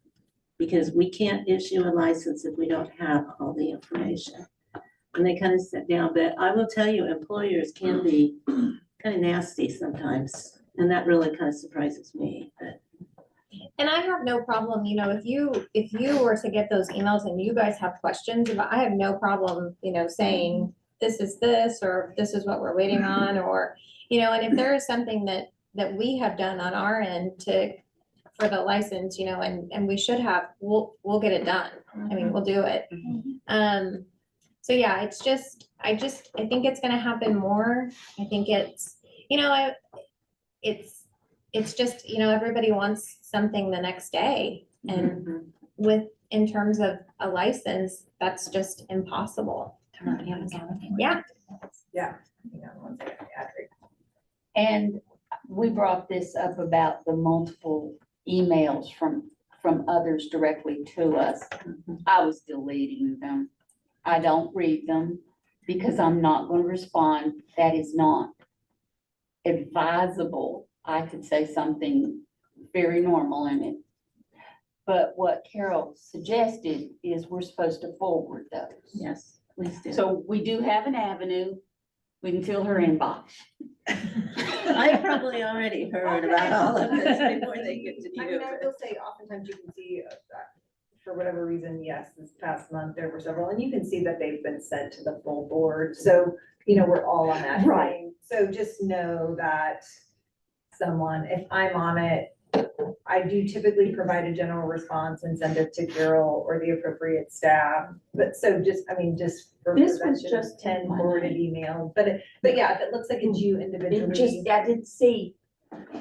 because we can't issue a license if we don't have all the information. And they kind of sit down, but I will tell you, employers can be kind of nasty sometimes, and that really kind of surprises me, but. And I have no problem, if you were to get those emails and you guys have questions, I have no problem, saying this is this, or this is what we're waiting on, or, and if there is something that we have done on our end for the license, and we should have, we'll get it done. I mean, we'll do it. So yeah, I think it's gonna happen more. I think it's just, everybody wants something the next day. And in terms of a license, that's just impossible. Yeah. Yeah. And we brought this up about the multiple emails from others directly to us. I was deleting them. I don't read them because I'm not going to respond. That is not advisable. I could say something very normal in it. But what Carol suggested is we're supposed to forward those. Yes, please do. So we do have an avenue. We can fill her inbox. I probably already heard about all of this before they get to I you. mean, I will say oftentimes you can see for whatever reason, yes, this past month, there were several, and you can see that they've been sent to the full board, so, we're all on that. Right. thing. So just know that someone, if I'm on it, I do typically provide a general response and send it to Carol or the appropriate staff, but so just for This was prevention, just 10 one forwarded night. emails, but yeah, if it looks like it's you It individually. just, I didn't see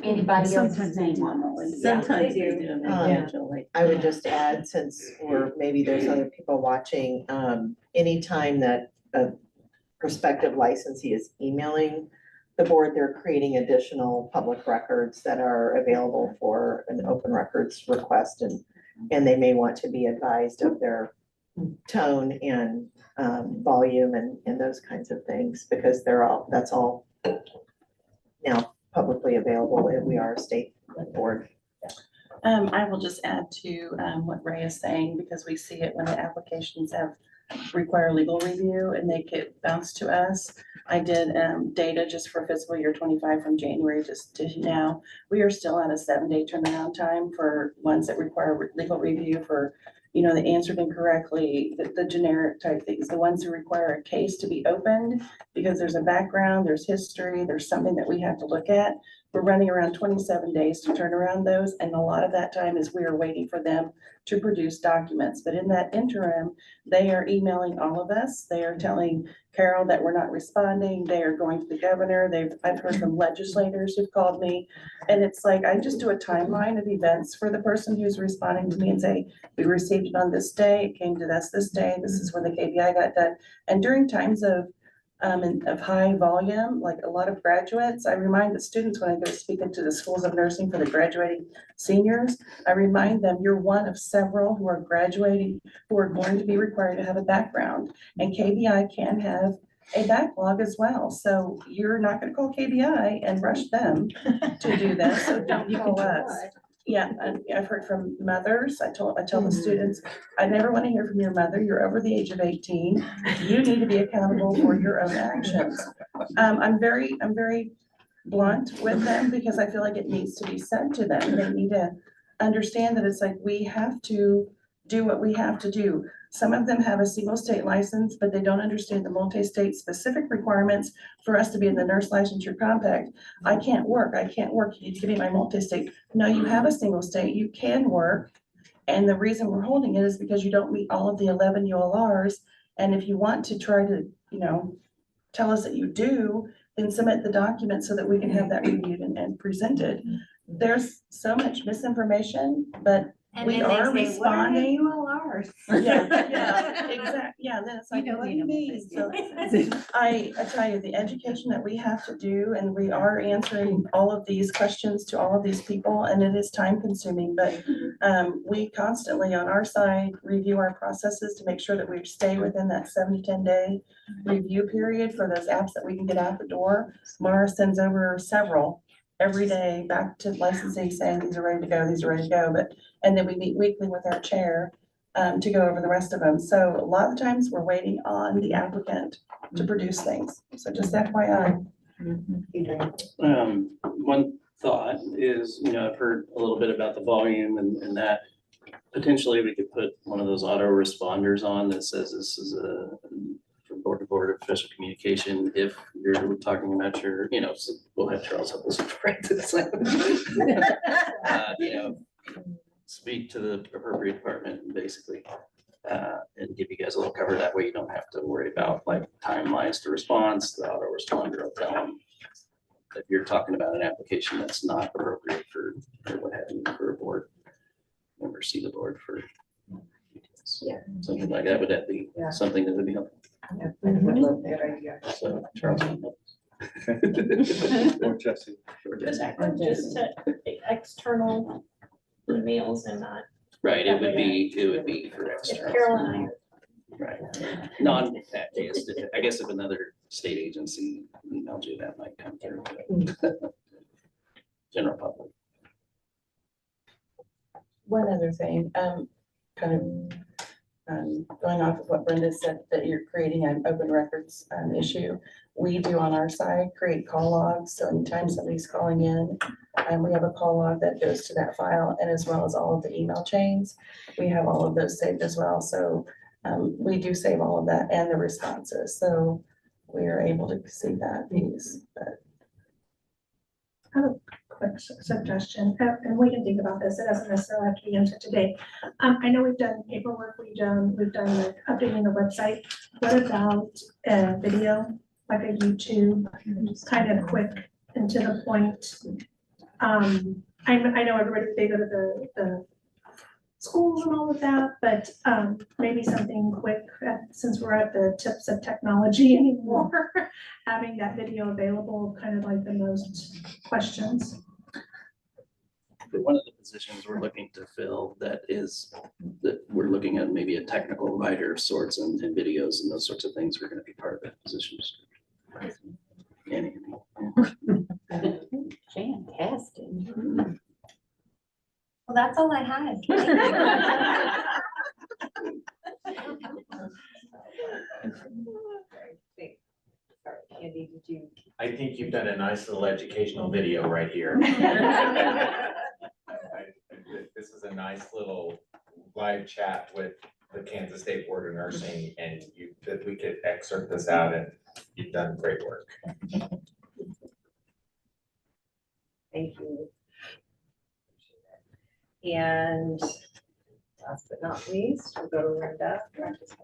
anybody else's Sometimes they name do. on the list. Sometimes they they do. do them Yeah. individually. I would just add, since maybe there's other people watching, anytime that a prospective licensee is emailing the board, they're creating additional public records that are available for an open records request, and they may want to be advised of their tone and volume and those kinds of things, because that's all now publicly available, and we are a state board. I will just add to what Ray is saying, because we see it when the applications require legal review and they get bounced to us. I did data just for fiscal year 25 from January just to now. We are still at a 7-day turnaround time for ones that require legal review for, they answered incorrectly, the generic type things, the ones who require a case to be opened because there's a background, there's history, there's something that we have to look at. We're running around 27 days to turn around those, and a lot of that time is we are waiting for them to produce documents. But in that interim, they are emailing all of us. They are telling Carol that we're not responding. They are going to the governor. I've heard from legislators who've called me. And it's like, I just do a timeline of events for the person who's responding to me and say, we received it on this day, it came to us this day, this is when the KPI got done. And during times of high volume, like a lot of graduates, I remind the students when I go speaking to the schools of nursing for the graduating seniors, I remind them, you're one of several who are graduating, who are going to be required to have a background, and KBI can have a backlog as well. So you're not gonna call KBI and rush them to do this, so don't call us. Yeah, I've heard from mothers. I tell the students, I never want to hear from your mother. You're over the age of 18. You need to be accountable for your own actions. I'm very blunt with them because I feel like it needs to be said to them. They need to understand that it's like, we have to do what we have to do. Some of them have a single state license, but they don't understand the multi-state specific requirements for us to be in the nurse licensure compact. I can't work. You need to give me my multi-state. No, you have a single state. You can work. And the reason we're holding it is because you don't meet all of the 11 ULRs. And if you want to try to, tell us that you do, then submit the document so that we can have that reviewed and presented. There's so much misinformation, but And we then are they say, what are responding. ULRs? Yeah, exactly. Yeah, then it's like, what do you mean? So I tell you, the education that we have to do, and we are answering all of these questions to all of these people, and it is time consuming, but we constantly on our side review our processes to make sure that we stay within that 7 to 10 day review period for those apps that we can get out the door. Mara sends over several every day back to licensing saying these are ready to go, these are ready to go, and then we meet weekly with our chair to go over the rest of them. So a lot of times we're waiting on the applicant to produce things. So just FYI. One thought is, I've heard a little bit about the volume and that potentially we could put one of those auto responders on that says this is a from board to board official communication. If you're talking about your, so we'll have Charles help us practice. Speak to the appropriate department basically, and give you guys a little cover. That way you don't have to worry about like timelines to response. The auto responder will tell them if you're talking about an application that's not appropriate for what have you for a board member, see the board for Yeah. something like that. Would that be Yeah. something that would be helpful? Yeah, I think that's a good idea. So Charles. Or Jesse. Just to external emails and not, Right, it would be for if external. Carol and I Right, I guess if another state agency emailed you, that might come through. but General public. One other thing, kind of going off of what Brenda said, that you're creating an open records, issue. We do on our side create call logs, so anytime somebody's calling in, we have a call log that goes to that file, and as well as all of the email chains. We have all of those saved as well, so, we do save all of that and the responses, so we are able to see that piece, but. I have a quick suggestion, and we can think about this, it doesn't necessarily have to be answered today. I know we've done paperwork, we've done like updating the website. What about a video, like a YouTube, kind of quick and to the point? I know everybody, they go to the schools and all of that, but maybe something quick, since we're at the tips of technology anymore, having that video available, kind of like the most questions. For one of the positions we're looking to fill, that we're looking at maybe a technical writer of sorts and videos and those sorts of things, we're gonna be part of that position. Fantastic. Well, that's all I had. Sorry, Andy, did you? I think you've done a nice little educational video right here. This is a nice little live chat with the Kansas State Board of Nursing, and that we could excerpt this out, and you've done great work. Thank you. And last but not least, we'll go to Linda.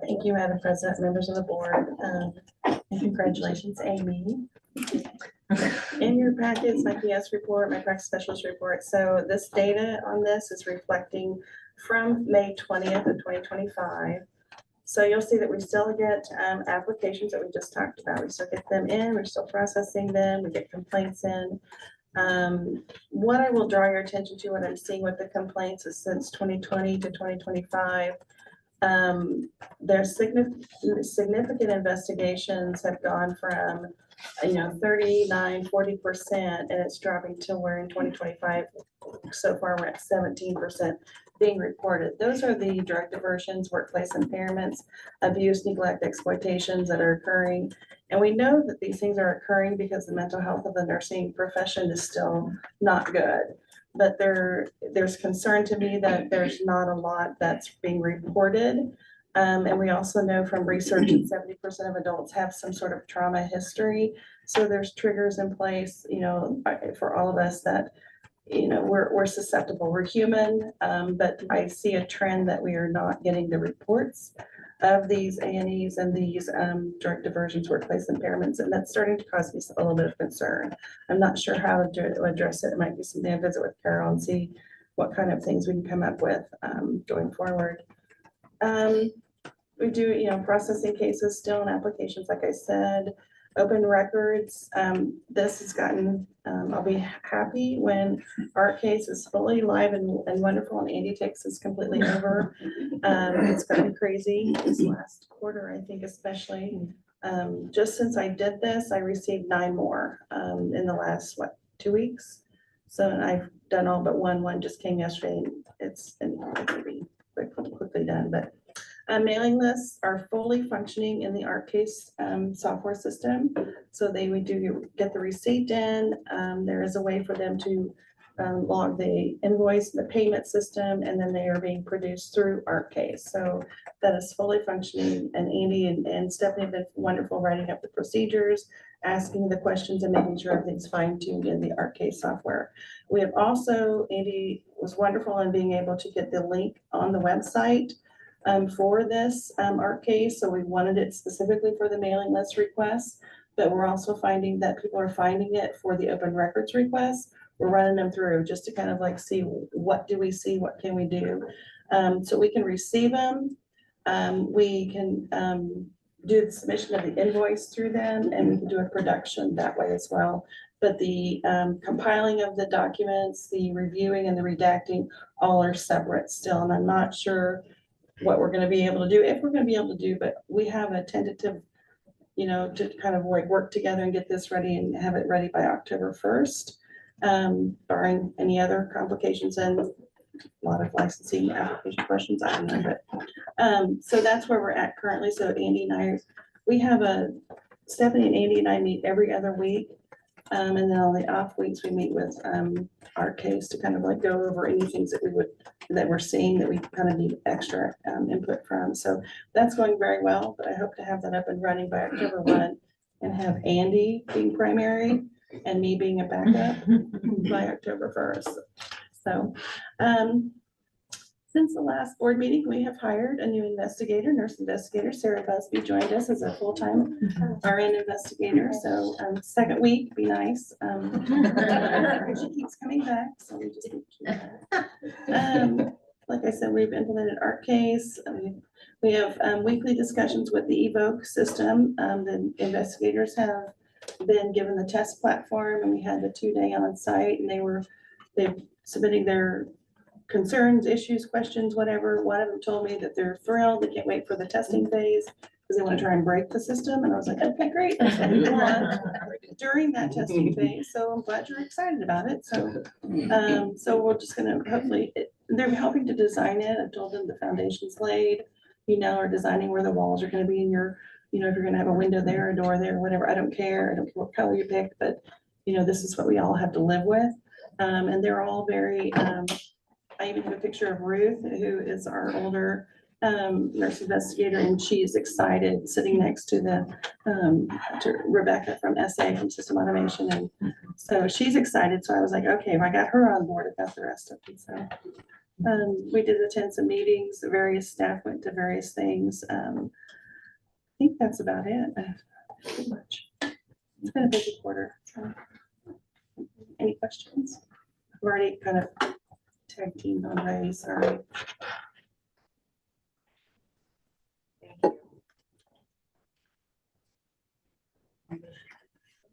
Thank you, Madam President, members of the board, and congratulations, Amy. In your packets, my PS report, my practice specialist report. So this data on this is reflecting from May 20th of 2025. So you'll see that we still get applications that we just talked about. We still get them in, we're still processing them, we get complaints in. What I will draw your attention to, what I'm seeing with the complaints is since 2020 to 2025, there's significant investigations have gone from 39, 40%, and it's dropping to where in 2025, so far we're at 17% being reported. Those are the drug diversions, workplace impairments, abuse, neglect, exploitations that are occurring. And we know that these things are occurring because the mental health of the nursing profession is still not good. But there's concern to me that there's not a lot that's being reported. And we also know from research that 70% of adults have some sort of trauma history. So there's triggers in place, for all of us that, we're susceptible, we're human. But I see a trend that we are not getting the reports of these A&Es and these drug diversions, workplace impairments, and that's starting to cause me a little bit of concern. I'm not sure how to address it. It might be something I visit with Carol and see what kind of things we can come up with going forward. We do, processing cases still in applications, like I said, open records. This has gotten, I'll be happy when our case is fully live and wonderful and Andy takes this completely over. It's gotten crazy this last quarter, I think, especially. Just since I did this, I received 9 more in the last, 2 weeks? So I've done all but one just came yesterday, and it's been quickly done, but mailing lists are fully functioning in the ArcCase software system. So we do get the receipt in. There is a way for them to log the invoice, the payment system, and then they are being produced through ArcCase. So that is fully functioning, and Andy and Stephanie have been wonderful writing up the procedures, asking the questions, and making sure everything's fine-tuned in the ArcCase software. We have also, Andy was wonderful in being able to get the link on the website for this ArcCase. So we wanted it specifically for the mailing list requests, but we're also finding that people are finding it for the open records requests. We're running them through just to kind of like see what do we see, what can we do. So we can receive them. We can do the submission of the invoice through them, and we can do a production that way as well. But the compiling of the documents, the reviewing and the redacting, all are separate still. And I'm not sure what we're going to be able to do, if we're going to be able to do, but we have a tentative, to kind of like work together and get this ready and have it ready by October 1st, barring any other complications and a lot of licensing application questions. I don't know, but So that's where we're at currently. So Andy and I, we have Stephanie and Andy and I meet every other week. And then on the off weeks, we meet with, our case to kind of like go over any things that we're seeing that we kind of need extra, input from. So that's going very well, but I hope to have that up and running by October 1 and have Andy being primary and me being a backup by October 1st. So, since the last board meeting, we have hired a new investigator, nurse investigator. Sarah Busby joined us as a full-time RN investigator. So, second week, be nice. She keeps coming back, so we just keep her. Like I said, we've implemented ArtCase. We have weekly discussions with the Evoke system. The investigators have been given the test platform, and we had the 2-day on site, and they're submitting their concerns, issues, questions, whatever. One of them told me that they're thrilled. They can't wait for the testing phase because they want to try and break the system. And I was like, okay, great. That's what we want during that testing phase. So I'm glad you're excited about it. So, so we're just gonna hopefully, they're helping to design it. I told them the foundation's laid. You now are designing where the walls are gonna be in your, if you're gonna have a window there, a door there, whatever. I don't care. I don't care what color you pick, but this is what we all have to live with. And they're all very, I even have a picture of Ruth, who is our older nurse investigator, and she is excited sitting next to to Rebecca from SA from System Automation. And so she's excited. So I was like, okay, if I got her on board, I got the rest of it. So we did attend some meetings. The various staff went to various things. I think that's about it. Pretty much. It's been a busy quarter. So. Any questions? I've already kind of tag team on Ray, sorry.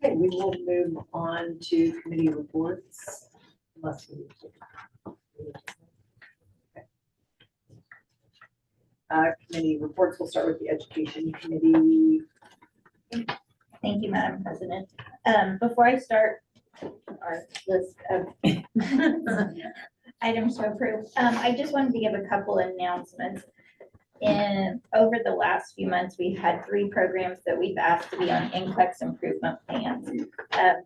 Okay, we will move on to committee reports. Unless we need to. Committee reports, we'll start with the education committee. Thank you, Madam President. Before I start our list of items to approve, I just wanted to give a couple announcements. Over the last few months, we've had 3 programs that we've asked to be on NCLEX improvement plans.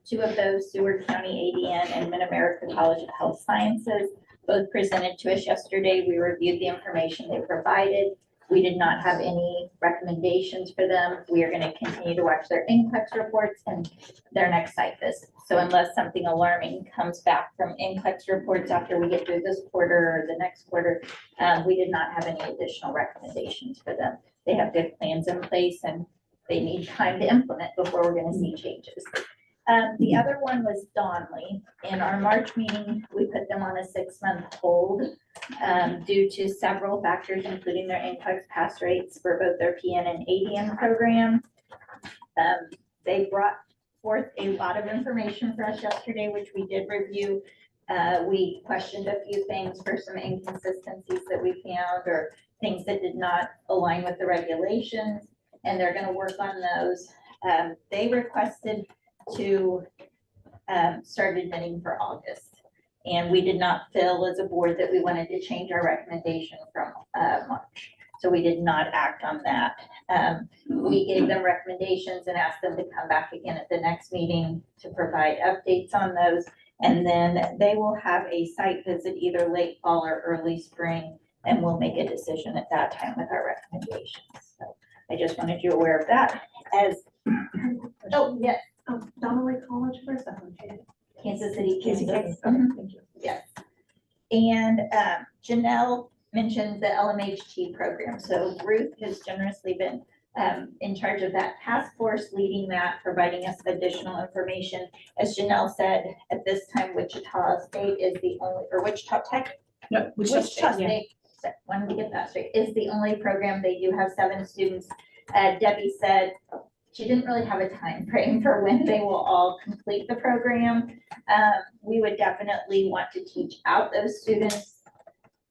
2 of those, Seward County ADN and Mid-America College of Health Sciences, both presented to us yesterday. We reviewed the information they provided. We did not have any recommendations for them. We are going to continue to watch their NCLEX reports and their next site visit. So unless something alarming comes back from NCLEX reports after we get through this quarter or the next quarter, we did not have any additional recommendations for them. They have good plans in place and they need time to implement before we're going to see changes. The other one was Donley. In our March meeting, we put them on a 6-month hold due to several factors, including their NCLEX pass rates for both their PN and ADN program. They brought forth a lot of information for us yesterday, which we did review. We questioned a few things for some inconsistencies that we found or things that did not align with the regulations, and they're going to work on those. They requested to start admitting for August. And we did not feel as a board that we wanted to change our recommendation from March. So we did not act on that. We gave them recommendations and asked them to come back again at the next meeting to provide updates on those. And then they will have a site visit either late fall or early spring, and we'll make a decision at that time with our recommendations. So I just wanted you aware of that. Oh, yes. Donnelly College for a second. Kansas City, Kansas Kansas. City. Okay, thank you. Yes. And Janelle mentioned the LMHT program. So Ruth has generously been in charge of that task force, leading that, providing us additional information. As Janelle said, at this time, Wichita State is the only, or Wichita Tech? No, Wichita State, wanted to get that straight, is the only program. They do have 7 students. Debbie said she didn't really have a time frame for when they will all complete the program. We would definitely want to teach out those students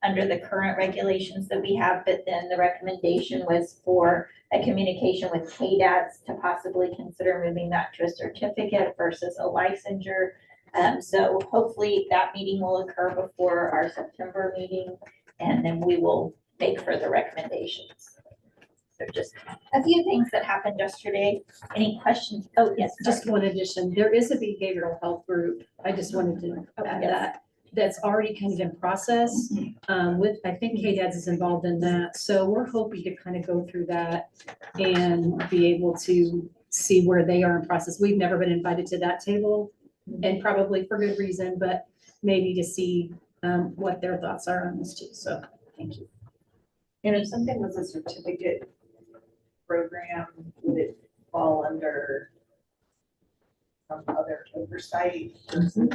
under the current regulations that we have, but then the recommendation was for a communication with KDADS to possibly consider moving that to a certificate versus a licensure. So hopefully that meeting will occur before our September meeting, and then we will make further recommendations. So just a few things that happened yesterday. Any questions? Oh, yes. Just one addition, there is a behavioral health group, I just wanted to add that, that's already kind of in process. With, I think KDADS is involved in that, so we're hoping to kind of go through that and be able to see where they are in process. We've never been invited to that table, and probably for good reason, but maybe to see what their thoughts are on this too, so, thank you. And if something was a certificate program, would it fall under some other oversight versus?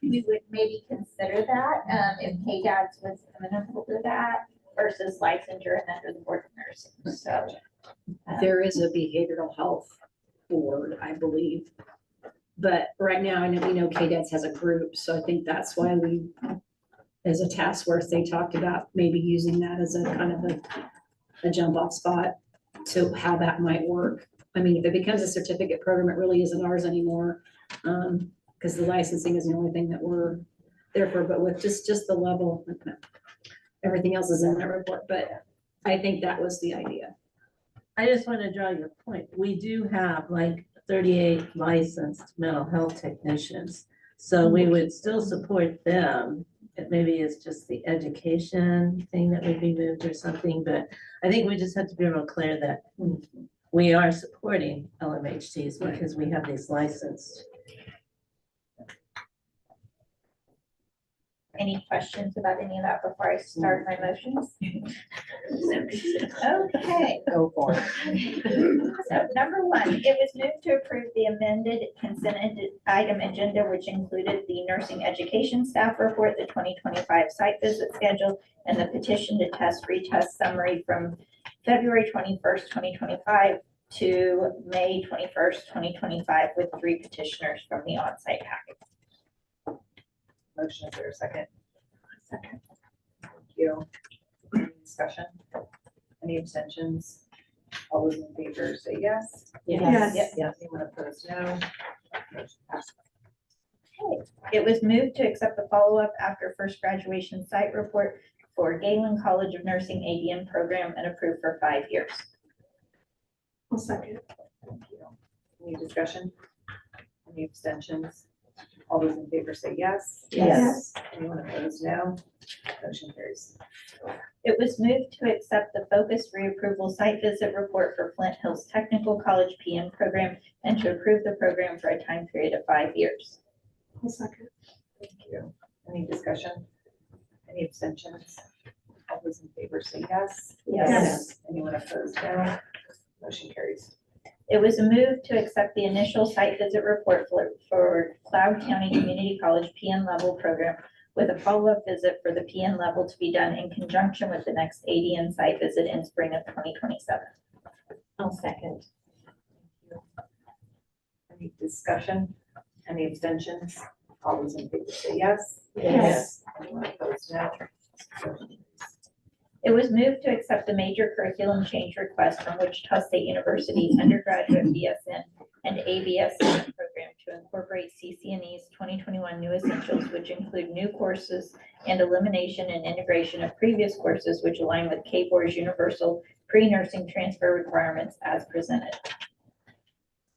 We would maybe consider that, if KDADS was amenable to that versus licensure and under the board of nursing, so. There is a behavioral health board, I believe. But right now, I know, we know KDADS has a group, so I think that's why we, as a task force, they talked about maybe using that as a kind of a jump off spot to how that might work. I mean, if it becomes a certificate program, it really isn't ours anymore. Because the licensing is the only thing that we're there for, but with just the level, everything else is in that report, but I think that was the idea. I just want to draw your point. We do have like 38 licensed mental health technicians. So we would still support them. It maybe it's just the education thing that would be moved or something, but I think we just have to be real clear that we are supporting LMHTs because we have these licensed. Any questions about any of that before I start my motions? Okay. Go for it. So number one, it was moved to approve the amended consent item agenda, which included the nursing education staff report, the 2025 site visit schedule, and the petition to test retest summary from February 21st, 2025 to May 21st, 2025, with 3 petitioners from the on-site packet. Motion, is there a second? Second. Thank you. Any discussion? Any abstentions? All those in favor say yes. Yes. Yes. Anyone opposed, no. Motion passes. It was moved to accept the follow-up after first graduation site report for Galen College of Nursing ADN program and approved for 5 years. I'll second. Thank you. Any discussion? Any abstentions? All those in favor say yes. Yes. Anyone opposed, no. Motion carries. It was moved to accept the focus reapproval site visit report for Flint Hills Technical College PM program and to approve the program for a time period of 5 years. I'll second. Thank you. Any discussion? Any abstentions? All those in favor say yes. Yes. Anyone opposed, no. Motion carries. It was a move to accept the initial site visit report for Cloud County Community College PN level program with a follow-up visit for the PN level to be done in conjunction with the next ADN site visit in spring of 2027. I'll second. Any discussion? Any abstentions? All those in favor say yes. Yes. Anyone opposed, no. It was moved to accept the major curriculum change request from Wichita State University's undergraduate BSN and ABSN program to incorporate CCNE's 2021 new essentials, which include new courses and elimination and integration of previous courses which align with KBOR's universal pre-nursing transfer requirements as presented.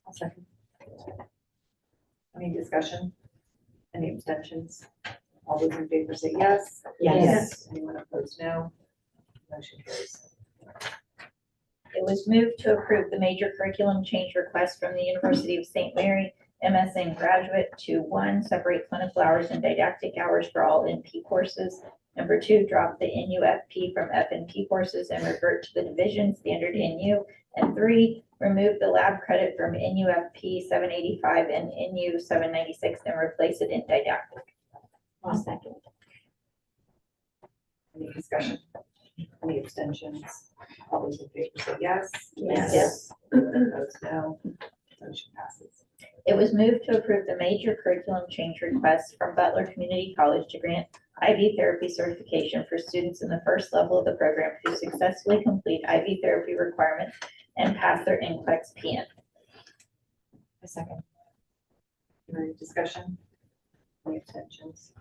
I'll second. Any discussion? Any abstentions? All those in favor say yes. Yes. Anyone opposed, no. Motion carries. It was moved to approve the major curriculum change request from the University of St. Mary MSN graduate to 1, separate clinical hours and didactic hours for all NP courses. Number 2, drop the NUFP from FNP courses and revert to the division standard NU. And 3, remove the lab credit from NUFP 785 and NU 796 and replace it in didactic. I'll second. Any discussion? Any abstentions? All those in favor say yes. Yes. Anyone opposed, no. Motion passes. It was moved to approve the major curriculum change request from Butler Community College to grant IV therapy certification for students in the first level of the program who successfully complete IV therapy requirements and pass their NCLEX PN. A second. Any discussion? Any abstentions?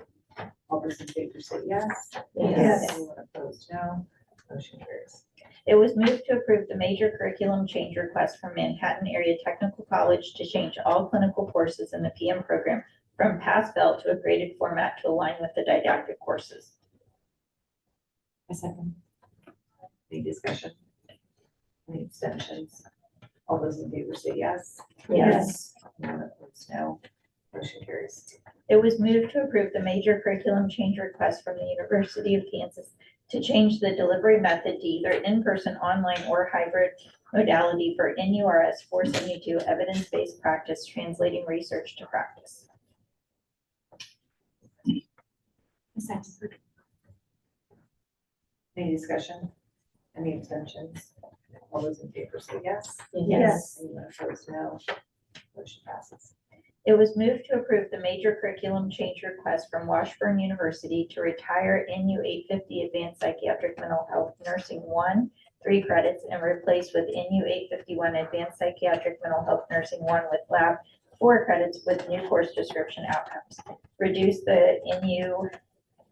All those in favor say yes. Yes. Anyone opposed, no. Motion carries. It was moved to approve the major curriculum change request from Manhattan Area Technical College to change all clinical courses in the PM program from pass-fail to a graded format to align with the didactic courses. A second. Any discussion? Any abstentions? All those in favor say yes. Yes. Anyone opposed, no. Motion carries. It was moved to approve the major curriculum change request from the University of Kansas to change the delivery method to either in-person, online, or hybrid modality for NURS 472 evidence-based practice, translating research to practice. Any discussion? Any abstentions? All those in favor say yes. Yes. Anyone opposed, no. Motion passes. It was moved to approve the major curriculum change request from Washburn University to retire NU 850 Advanced Psychiatric Mental Health Nursing 1, 3 credits, and replace with NU 851 Advanced Psychiatric Mental Health Nursing 1 with lab 4 credits with new course description outcomes. Reduce the NU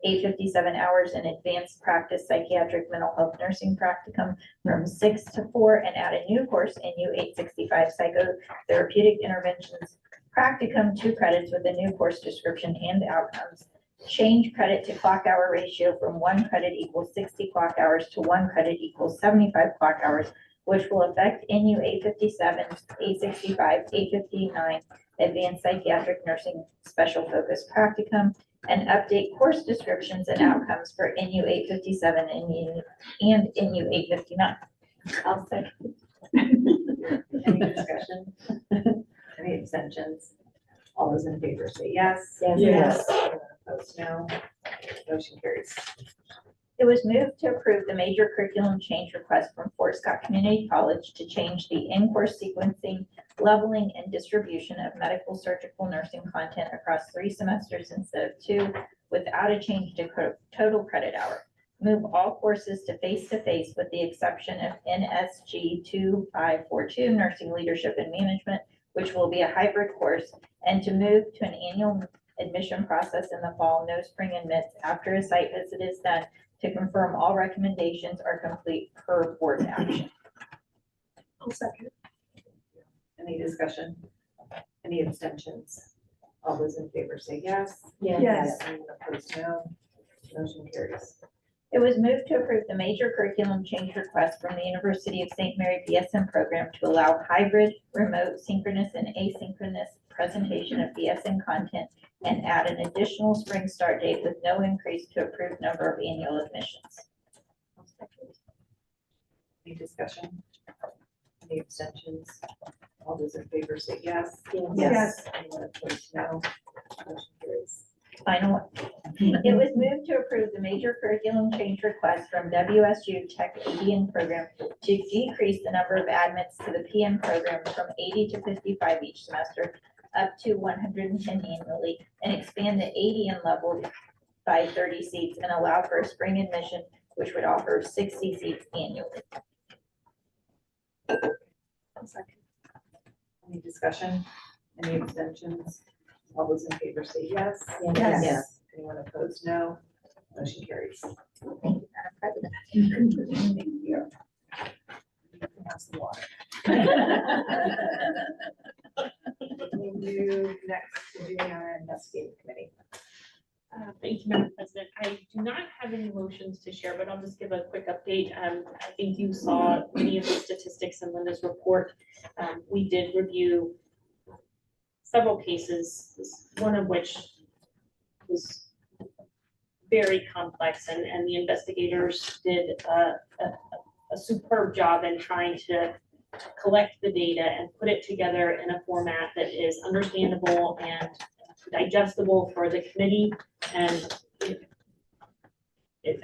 857 hours in advanced practice psychiatric mental health nursing practicum from 6 to 4 and add a new course, NU 865 psychotherapeutic interventions practicum 2 credits with a new course description and outcomes. Change credit to clock hour ratio from 1 credit equals 60 clock hours to 1 credit equals 75 clock hours, which will affect NU 857, 865, 859 advanced psychiatric nursing special focus practicum, and update course descriptions and outcomes for NU 857 and NU 859. I'll second. Any discussion? Any abstentions? All those in favor say yes. Yes. Anyone opposed, no. Motion carries. It was moved to approve the major curriculum change request from Fort Scott Community College to change the in-course sequencing, leveling, and distribution of medical surgical nursing content across 3 semesters instead of 2, without a change to total credit hour. Move all courses to face-to-face with the exception of NSG 2542, Nursing Leadership and Management, which will be a hybrid course, and to move to an annual admission process in the fall, no spring admits, after a site visit is done, to confirm all recommendations are complete per board action. I'll second. Any discussion? Any abstentions? All those in favor say yes. Yes. Anyone opposed, no. Motion carries. It was moved to approve the major curriculum change request from the University of St. Mary BSN program to allow hybrid, remote, synchronous, and asynchronous presentation of BSN content and add an additional spring start date with no increase to approved number of annual admissions. Any discussion? Any abstentions? All those in favor say yes. Yes. Anyone opposed, no. Motion carries. Final one. It was moved to approve the major curriculum change request from WSU Tech Indian program to decrease the number of admits to the PM program from 80 to 55 each semester, up to 110 annually, and expand the ADN level by 30 seats and allow for a spring admission, which would offer 60 seats annually. Any discussion? Any abstentions? All those in favor say yes. Yes. Anyone opposed, no. Motion carries. Thank you, Madam President. Thank you. You can have some water. We'll move next to doing our investigative committee. Thank you, Madam President. I do not have any motions to share, but I'll just give a quick update. I think you saw many of the statistics in Linda's report. We did review several cases, one of which was very complex, and the investigators did a superb job in trying to collect the data and put it together in a format that is understandable and digestible for the committee. And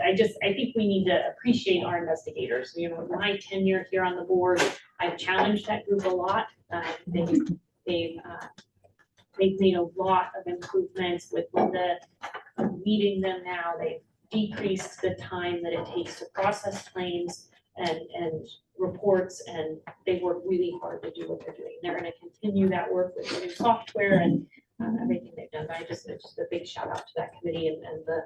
I think we need to appreciate our investigators. You know, my tenure here on the board, I've challenged that group a lot. They've made a lot of improvements with Linda leading them now. They've decreased the time that it takes to process claims and reports, and they work really hard to do what they're doing. They're going to continue that work with the new software, and everything they've done. But just a big shout out to that committee and the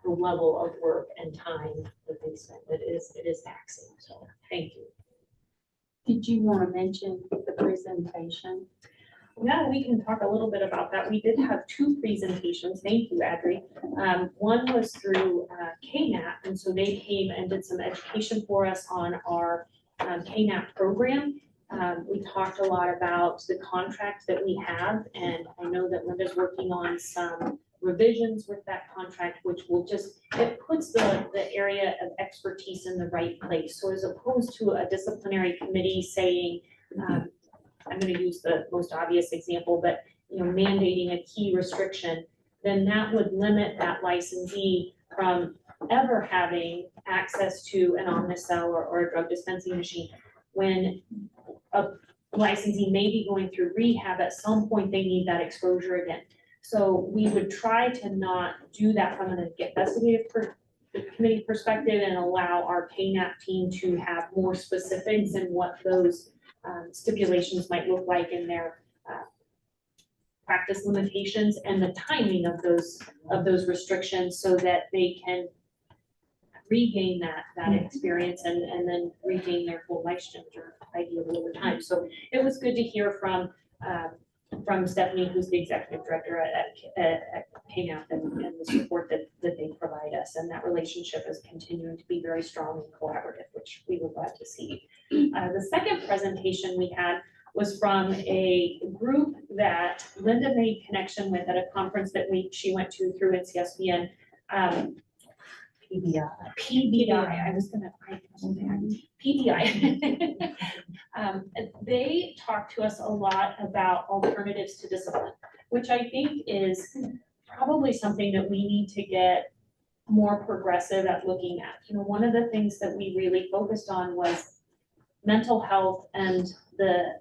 level of work and time that they spend. It is taxing, so thank you. Did you want to mention the presentation? Yeah, we can talk a little bit about that. We did have two presentations. Thank you, Adri. One was through KNAP, and so they came and did some education for us on our KNAP program. We talked a lot about the contract that we have, and I know that Linda's working on some revisions with that contract, which will just, it puts the area of expertise in the right place. So as opposed to a disciplinary committee saying, I'm gonna use the most obvious example, but mandating a key restriction, then that would limit that licensee from ever having access to an Omnicell or a drug dispensing machine. When a licensee may be going through rehab, at some point they need that exposure again. So we would try to not do that from an investigative committee perspective and allow our KNAP team to have more specifics in what those stipulations might look like in their practice limitations and the timing of those restrictions so that they can regain that experience and then regain their full licensure ideally over time. So it was good to hear from Stephanie, who's the executive director at KNAP and the support that they provide us. And that relationship is continuing to be very strong and collaborative, which we were glad to see. The second presentation we had was from a group that Linda made connection with at a conference that she went to through NCSBN. PBI, I was gonna, PBI. They talked to us a lot about alternatives to discipline, which I think is probably something that we need to get more progressive at looking at. One of the things that we really focused on was mental health and the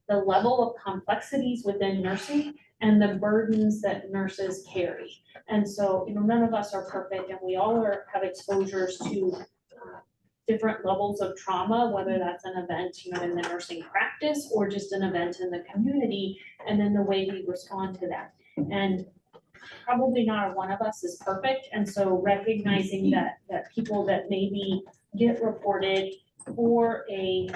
level of complexities within nursing and the burdens that nurses carry. And so, none of us are perfect and we all have exposures to different levels of trauma, whether that's an event, in the nursing practice or just an event in the community, and then the way we respond to that. And probably not one of us is perfect. And so recognizing that people that maybe get reported for a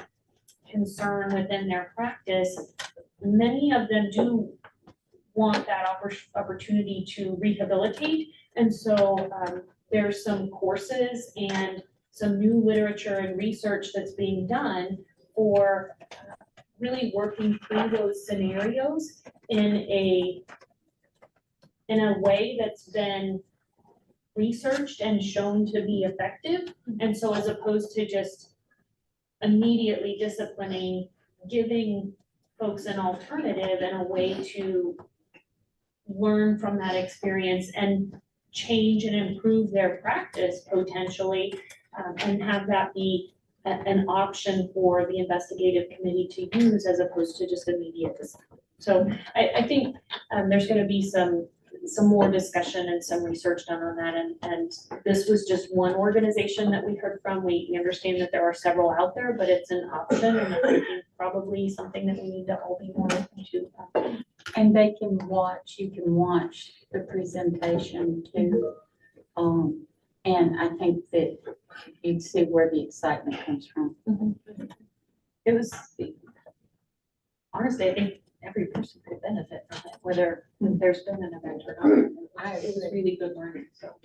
concern within their practice, many of them do want that opportunity to rehabilitate. And so there's some courses and some new literature and research that's being done for really working through those scenarios in a way that's been researched and shown to be effective. And so as opposed to just immediately disciplining, giving folks an alternative and a way to learn from that experience and change and improve their practice potentially, and have that be an option for the investigative committee to use as opposed to just immediate discipline. So I think there's going to be some more discussion and some research done on that. And this was just one organization that we heard from. We understand that there are several out there, but it's an option and I think probably something that we need to all be more open to. And you can watch the presentation too. And I think that you'd see where the excitement comes from. It was, honestly, I think every person could benefit from it, whether there's been an event or not. It was really good learning, so.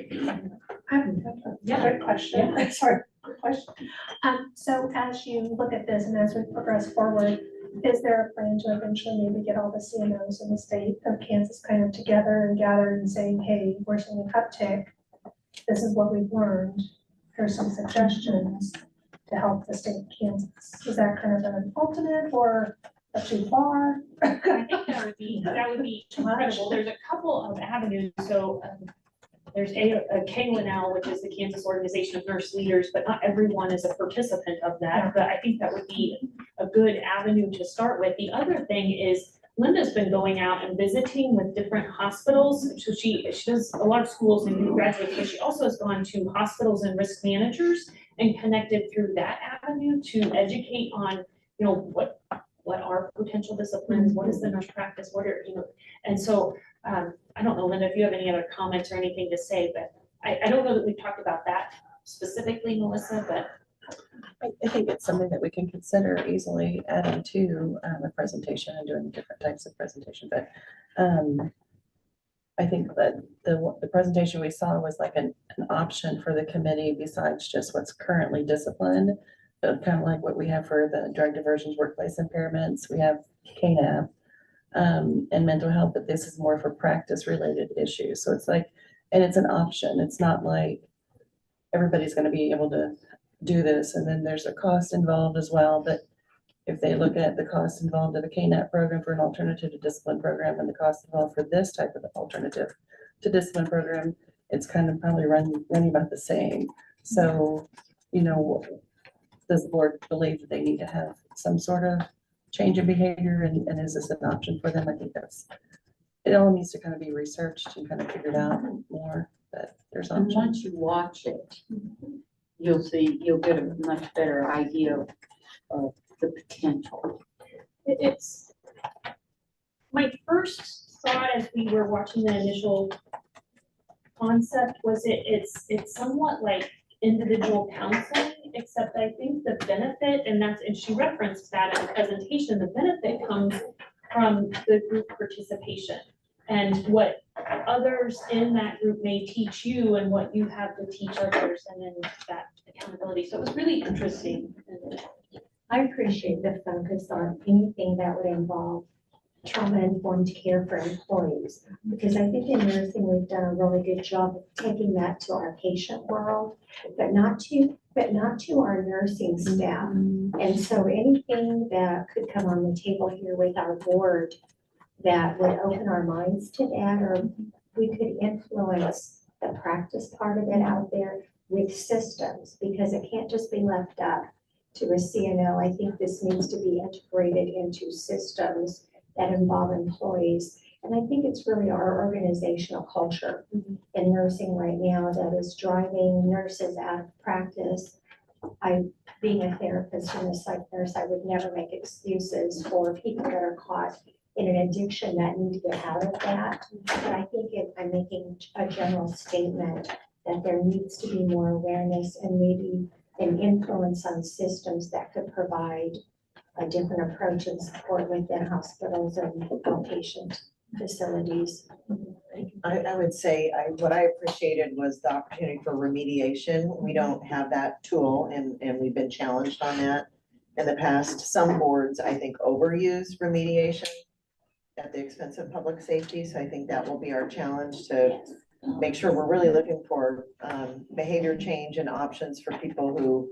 I have a quick question. Sorry, quick question. So as you look at this and as we progress forward, is there a plan to eventually maybe get all the CMOs in the state of Kansas kind of together and gather and saying, hey, we're seeing an uptick. This is what we've learned. Here's some suggestions to help the state of Kansas. Is that kind of an ultimate or too far? I think that would be incredible. There's a couple of avenues. So there's a KLNL, which is the Kansas Organization of Nurse Leaders, but not everyone is a participant of that. But I think that would be a good avenue to start with. The other thing is Linda's been going out and visiting with different hospitals. So she does a lot of schools and new graduates, but she also has gone to hospitals and risk managers and connected through that avenue to educate on, what are potential potential disciplines, what is the nurse practice, what are, you know, and so, I don't know, Linda, if you have any other comments or anything to say, but I don't know that we've talked about that specifically, Melissa, but I think it's something that we can consider easily adding to a presentation and doing different types of presentation, but I think that the presentation we saw was like an option for the committee besides just what's currently disciplined. Kind of like what we have for the drug diversions, workplace impairments, we have KNAP and mental health, but this is more for practice related issues. So it's like, and it's an option. It's not like everybody's gonna be able to do this, and then there's a cost involved as well, but if they look at the cost involved in the KNAP program for an alternative to discipline program and the cost involved for this type of alternative to discipline program, it's kind of probably running about the same. So, you know, does the board believe that they need to have some sort of change in behavior, and is this an option for them? I think it all needs to kind of be researched and kind of figured out more, but there's And options. once you watch it, you'll get a much better idea of the potential. it's, my first thought as we were watching the initial concept was it's somewhat like individual counseling, except I think the benefit, and she referenced that in the presentation, the benefit comes from the group participation and what others in that group may teach you and what you have to teach others, and then that accountability. So it was really interesting. I appreciate the focus on anything that would involve trauma-informed care for employees, because I think in nursing, we've done a really good job of taking that to our patient world, but not to our nursing staff. And so anything that could come on the table here with our board that would open our minds to that, or we could influence the practice part of it out there with systems, because it can't just be left up to a CNO. I think this needs to be integrated into systems that involve employees. And I think it's really our organizational culture in nursing right now that is driving nurses out of practice. Being a therapist and a psych nurse, I would never make excuses for people that are caught in an addiction that need to get out of that. But I think I'm making a general statement that there needs to be more awareness and maybe an influence on systems that could provide a different approach and support within hospitals and outpatient facilities. I would say, what I appreciated was the opportunity for remediation. We don't have that tool, and we've been challenged on that in the past. Some boards, I think, overuse remediation at the expense of public safety, so I think that will be our challenge to make sure we're really looking for behavior change and options for people who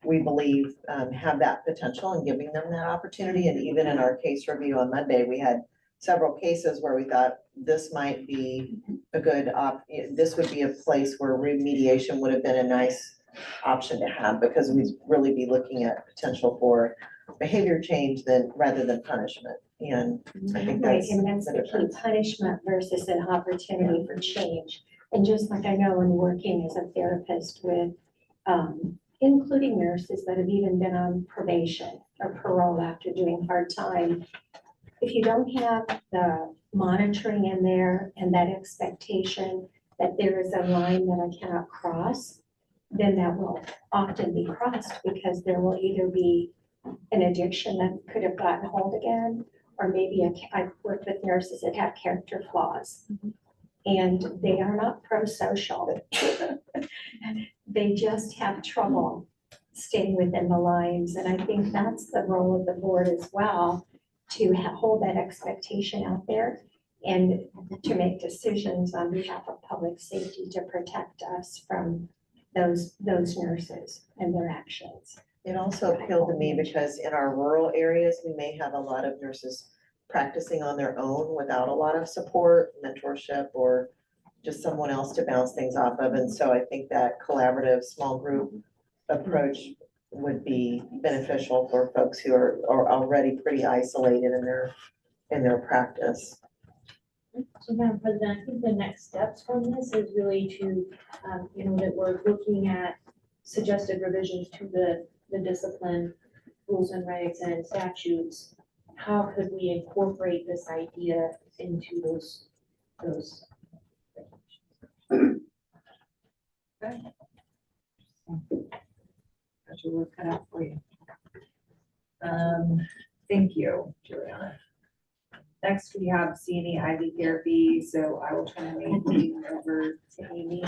we believe have that potential, and giving them that opportunity. And even in our case review on Monday, we had several cases where we thought this might be a good this would be a place where remediation would have been a nice option to have, because we'd really be looking at potential for behavior change rather than punishment. And I think Right, that's and that's the the key, difference. punishment versus an opportunity for change. And just like I know in working as a therapist with, including nurses that have even been on probation or parole after doing hard time, if you don't have the monitoring in there and that expectation that there is a line that I cannot cross, then that will often be crossed, because there will either be an addiction that could have gotten hold again, or maybe I've worked with nurses that have character flaws. And they are not pro-social. They just have trouble staying within the lines. And I think that's the role of the board as well, to hold that expectation out there and to make decisions on behalf of public safety to protect us from those nurses and their actions. It also appealed to me because in our rural areas, we may have a lot of nurses practicing on their own without a lot of support, mentorship, or just someone else to bounce things off of. And so I think that collaborative small group approach would be beneficial for folks who are already pretty isolated in their practice. So Madam President, I think the next steps from this is really to, that we're looking at suggested revisions to the discipline rules and regs and statutes. how could we incorporate this idea into those. Got your work cut out for you. Thank you, Juliana. Next, we have CNE IV therapy, so I will turn the meeting over to Amy.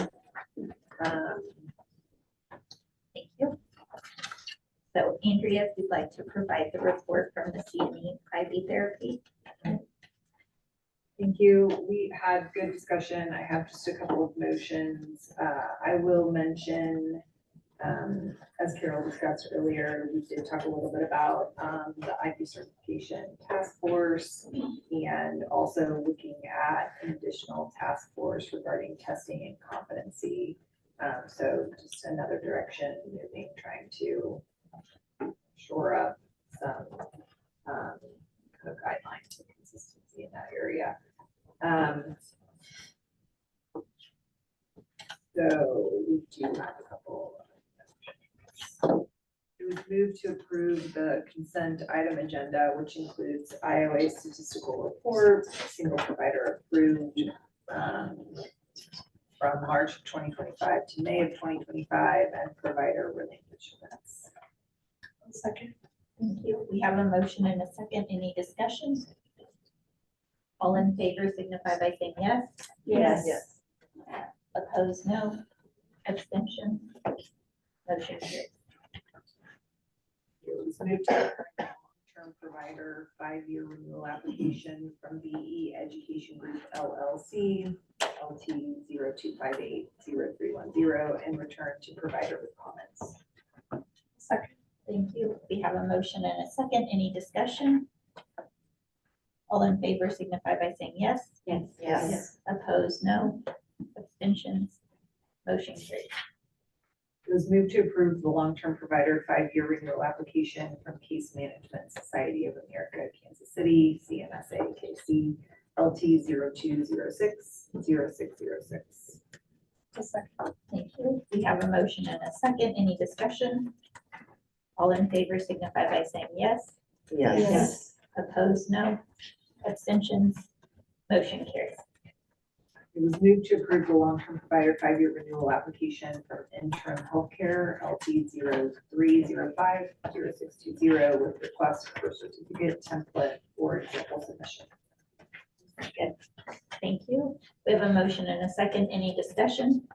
Thank you. So Andrea, if you'd like to provide the report from the CNE IV therapy. Thank you. We had good discussion. I have just a couple of motions. I will mention, as Carol discussed earlier, we did talk a little bit about the IP certification task force and also looking at an additional task force regarding testing and competency. So just another direction, moving, trying to shore up some kind of guidelines and consistency in that area. So we do have a couple. It was moved to approve the consent item agenda, which includes IOA statistical report, single provider approved from March of 2025 to May of 2025, and provider relinquishments. Second. Thank you. We have a motion and a second. Any discussion? All in favor signify by saying yes. Yes. Opposed, no. Abstention. Motion carries. It was moved to approve the long-term provider 5-year renewal application from BE Education Group LLC, LT 02580310, and return to provider with comments. Second. Thank you. We have a motion and a second. Any discussion? All in favor signify by saying yes. Yes. Opposed, no. Abstentions. Motion carries. It was moved to approve the long-term provider 5-year renewal application from Case Management Society of America, Kansas City, CMSA KC, LT 02060606. Thank you. We have a motion and a second. Any discussion? All in favor signify by saying yes. Yes. Opposed, no. Abstentions. Motion carries. It was moved to approve the long-term provider 5-year renewal application from Interim Healthcare, LT 03050620, with request for certificate template for example submission. Good. Thank you. We have a motion and a second. Any discussion?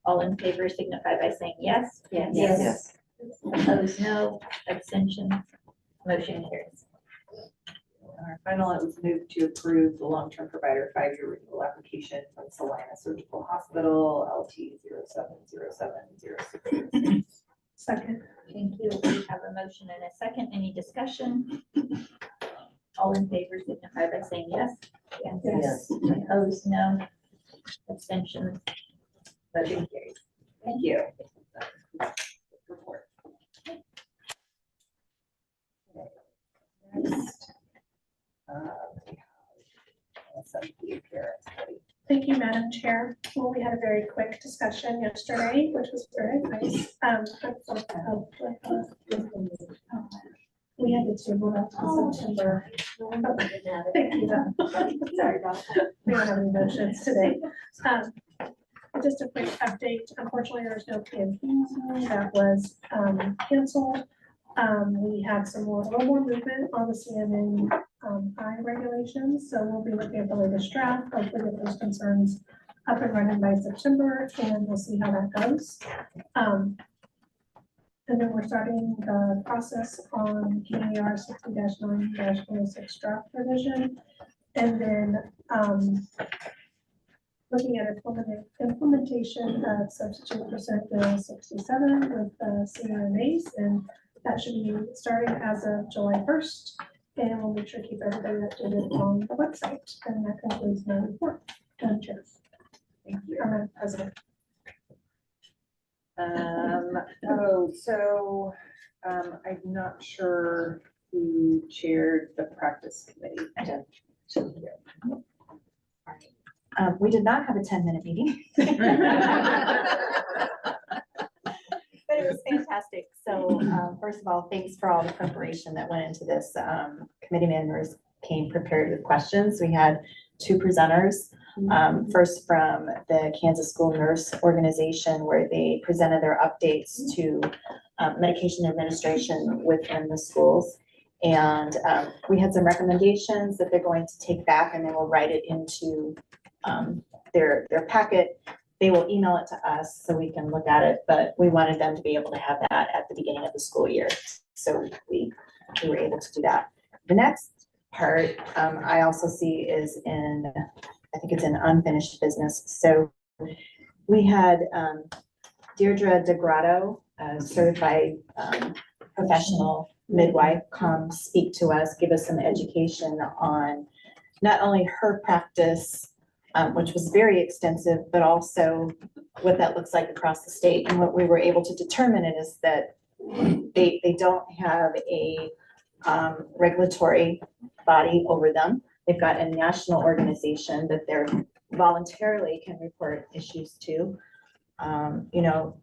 All in favor signify by saying yes. Yes. Opposed, no. Abstentions. Motion carries. Our final, it was moved to approve the long-term provider 5-year renewal application from Salina Surgical Hospital, LT 070706. Second. Thank you. We have a motion and a second. Any discussion? All in favor signify by saying yes. Yes. Opposed, no. Abstentions. Motion carries. Thank you. Report. Next. Thank you, Madam Chair. Well, we had a very quick discussion yesterday, which was very nice. We had to table that to September. Thank you. Sorry about that. We don't have any motions today. Just a quick update. Unfortunately, there's no PMP that was canceled. We had a little more movement on the CMN I regulations, so we'll be looking at the latest draft, hopefully get those concerns up and running by September, and we'll see how that goes. And then we're starting the process on PER 60-9-106 draft revision, and then looking at implementation of substitute percent bill 67 with CRMAs, and that should be starting as of July 1st. And we'll make sure to keep everybody updated on the website. And that concludes my report. Madam Chair. Thank you. Madam President. I'm not sure who chaired the practice committee. We did not have a 10-minute meeting. But it was fantastic. So, first of all, thanks for all the preparation that went into this. Committee members came prepared with questions. We had two presenters. First from the Kansas School Nurse Organization, where they presented their updates to medication administration within the schools. And we had some recommendations that they're going to take back, and they will write it into their packet. They will email it to us so we can look at it, but we wanted them to be able to have that at the beginning of the school year. So we were able to do that. The next part I also see is I think it's in unfinished business. So we had Deirdre DeGrotto, a certified professional midwife, come speak to us, give us some education on not only her practice, which was very extensive, but also what that looks like across the state. And what we were able to determine is that they don't have a regulatory body over them. They've got a national organization that they're voluntarily can report issues to. You know,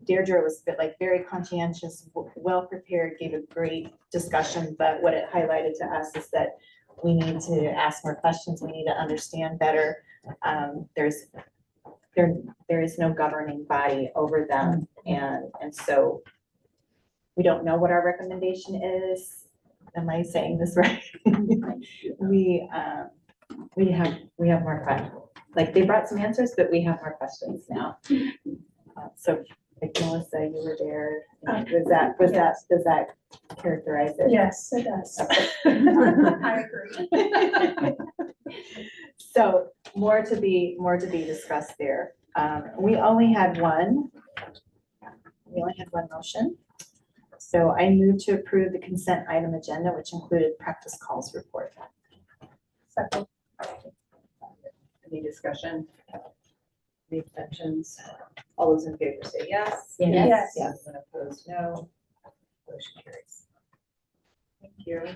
Deirdre was very conscientious, well prepared, gave a great discussion, but what it highlighted to us is that we need to ask more questions. We need to understand better. There is no governing body over them. And so we don't know what our recommendation is. Am I saying this right? We have more questions. Like, they brought some answers, but we have more questions now. So like Melissa, you were there. Does that characterize it? Yes, it does. I agree. So more to be discussed there. We only had one motion. So I move to approve the consent item agenda, which included practice calls report. Second. Any discussion? Any exceptions? All those in favor say yes. Yes. Yes, and opposed, no. Motion carries. Thank you.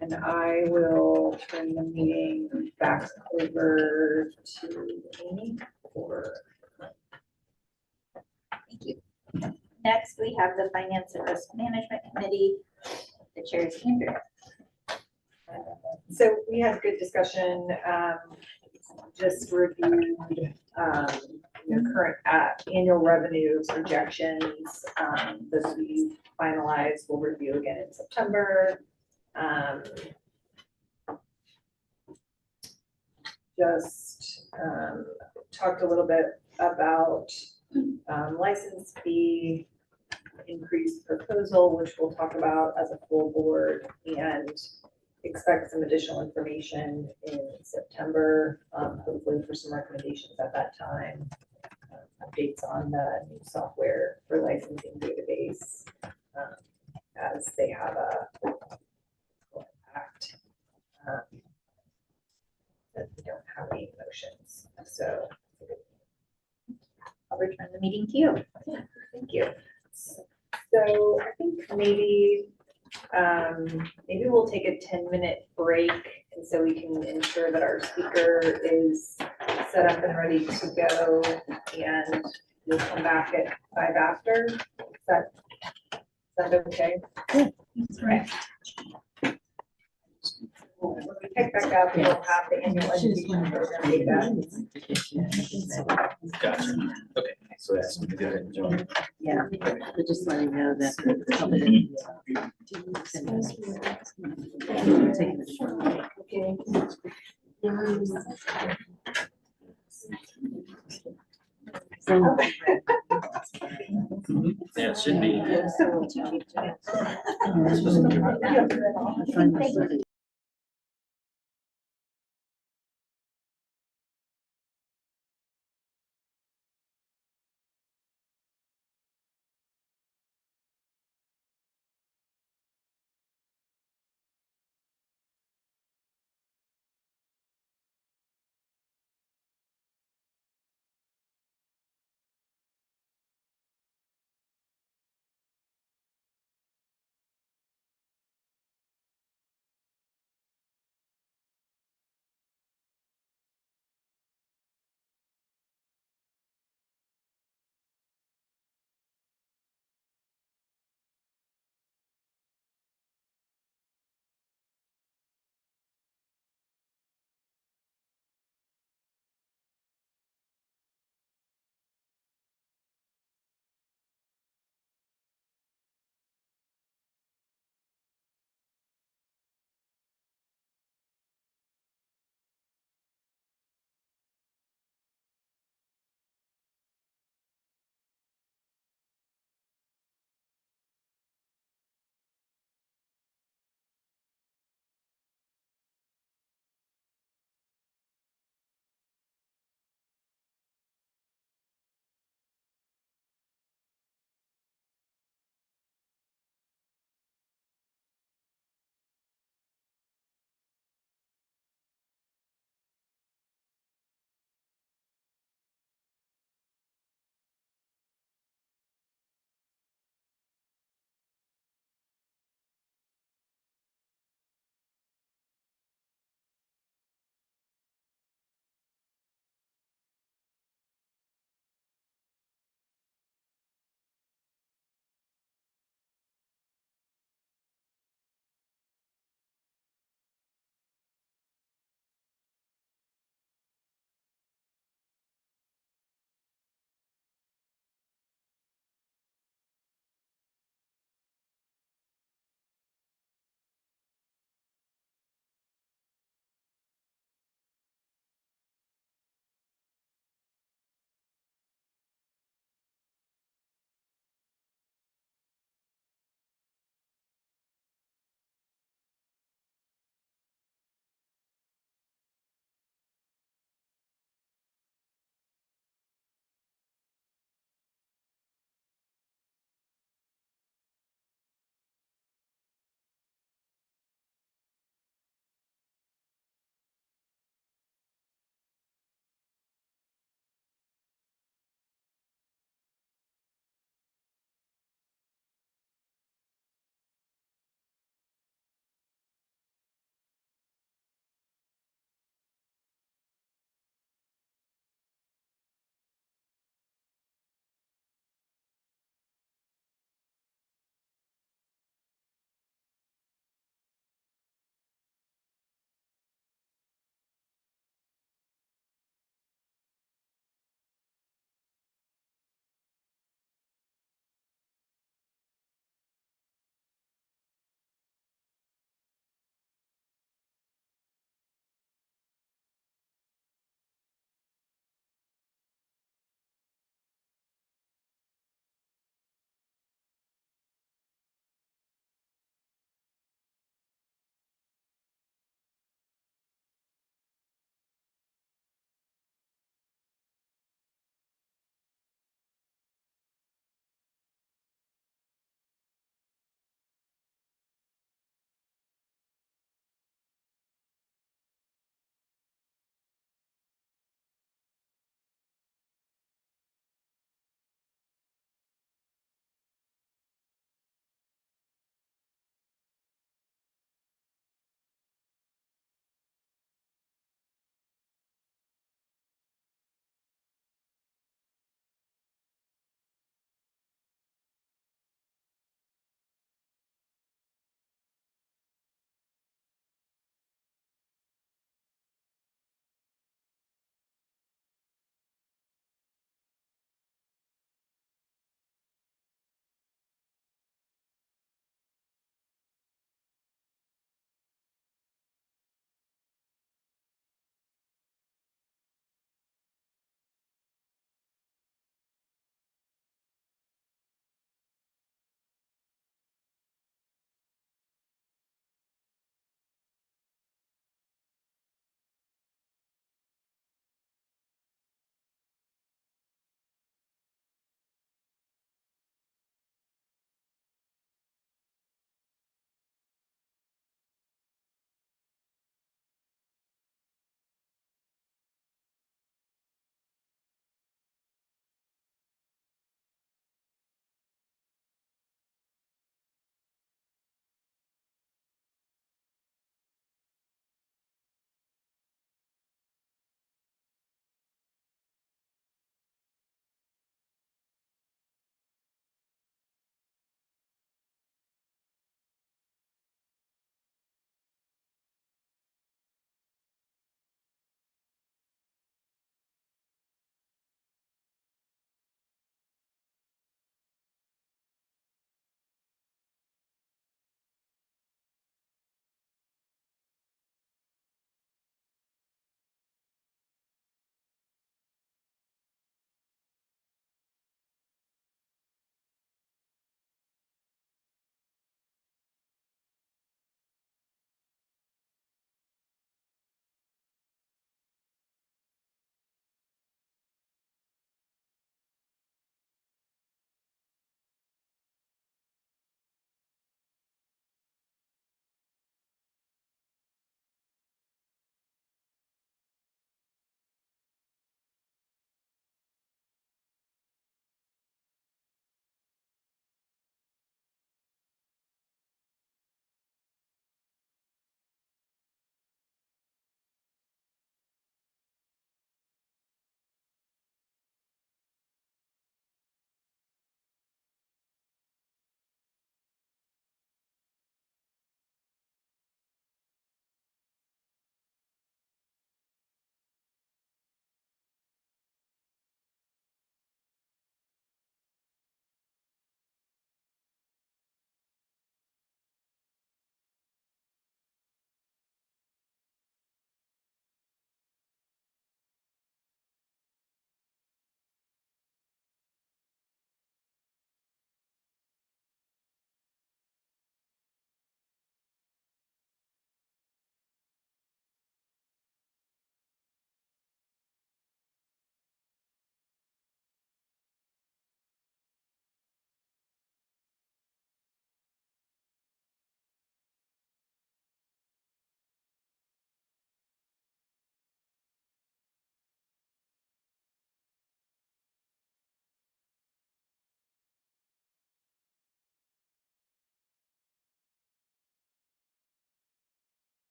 And I will turn the meeting back over to Amy for. Thank you. Next, we have the Finance and Risk Management Committee. The chair is Andrew. So we had a good discussion, just reviewed, current annual revenue projections, that we finalized, we'll review again in September. Just talked a little bit about license fee increase proposal, which we'll talk about as a full board, and expect some additional information in September, hopefully for some recommendations at that time. Updates on the new software for licensing database, as they have a impact. That we don't have any motions, so. I'll return the meeting to you. Yeah, thank you. So I think maybe we'll take a 10-minute break, and so we can ensure that our speaker is set up and ready to go, and we'll come back at 5 after. Is that okay? Yeah. Right. When we pick back up, we'll have the annual education program data. Gotcha. Okay, so that's good. John. Yeah, but just letting know that. Taking a short break. Okay. Yeah, it should be. Thank you.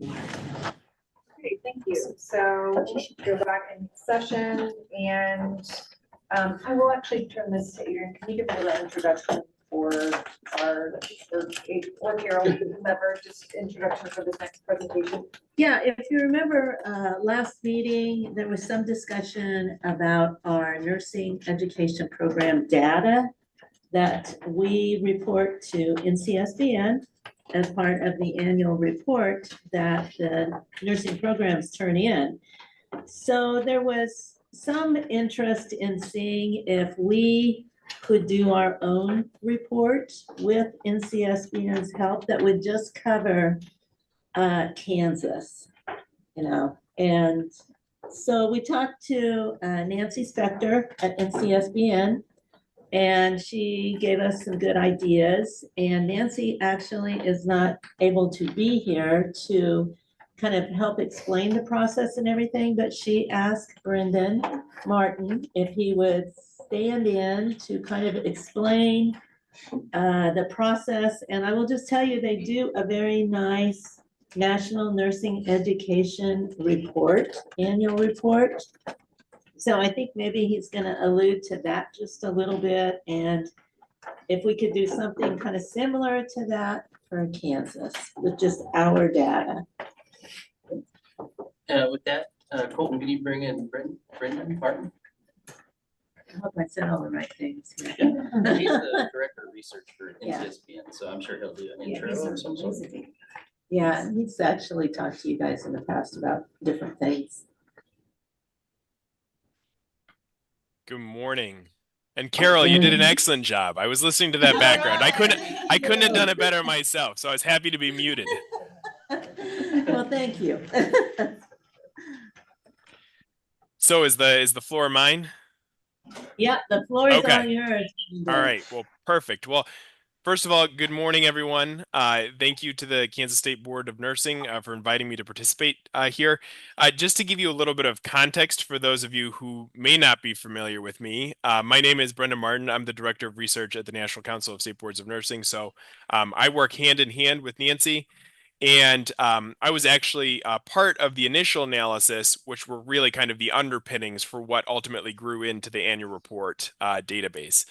Okay, thank you. So we should go back in session and I will actually turn this to Adrian. Can you give a little introduction for our, or Carol, whomever, just introduction for this next presentation? Yeah, if you remember, last meeting, there was some discussion about our nursing education program data that we report to NCSBN as part of the annual report that the nursing programs turn in. So there was some interest in seeing if we could do our own report with NCSBN's help that would just cover Kansas, you know. And so we talked to Nancy Spector at NCSBN, and she gave us some good ideas. And Nancy actually is not able to be here to kind of help explain the process and everything, but she asked Brendan Martin if he would stand in to kind of explain the process. And I will just tell you, they do a very nice National Nursing Education report, annual report. So I think maybe he's gonna allude to that just a little bit, and if we could do something kind of similar to that for Kansas with just our data. With that, Colton, can you bring in Brendan Martin? I hope I said all the right things here. Yeah, he's the director of research for Yeah. NCSBN, so I'm sure he'll do an Yeah, intro he's of some sort. amazing. Yeah, he's actually talked to you guys in the past about different things. Good morning. And Carol, you did an excellent job. I was listening to that background. I couldn't have done it better myself, so I was happy to be muted. Well, thank you. So is the floor mine? Yeah, the floor is Okay. all yours. All right. Well, perfect. Well, first of all, good morning, everyone. Thank you to the Kansas State Board of Nursing for inviting me to participate here. Just to give you a little bit of context for those of you who may not be familiar with me, my name is Brendan Martin. I'm the Director of Research at the National Council of State Boards of Nursing. So I work hand in hand with Nancy. And I was actually part of the initial analysis, which were really kind of the underpinnings for what ultimately grew into the annual report database.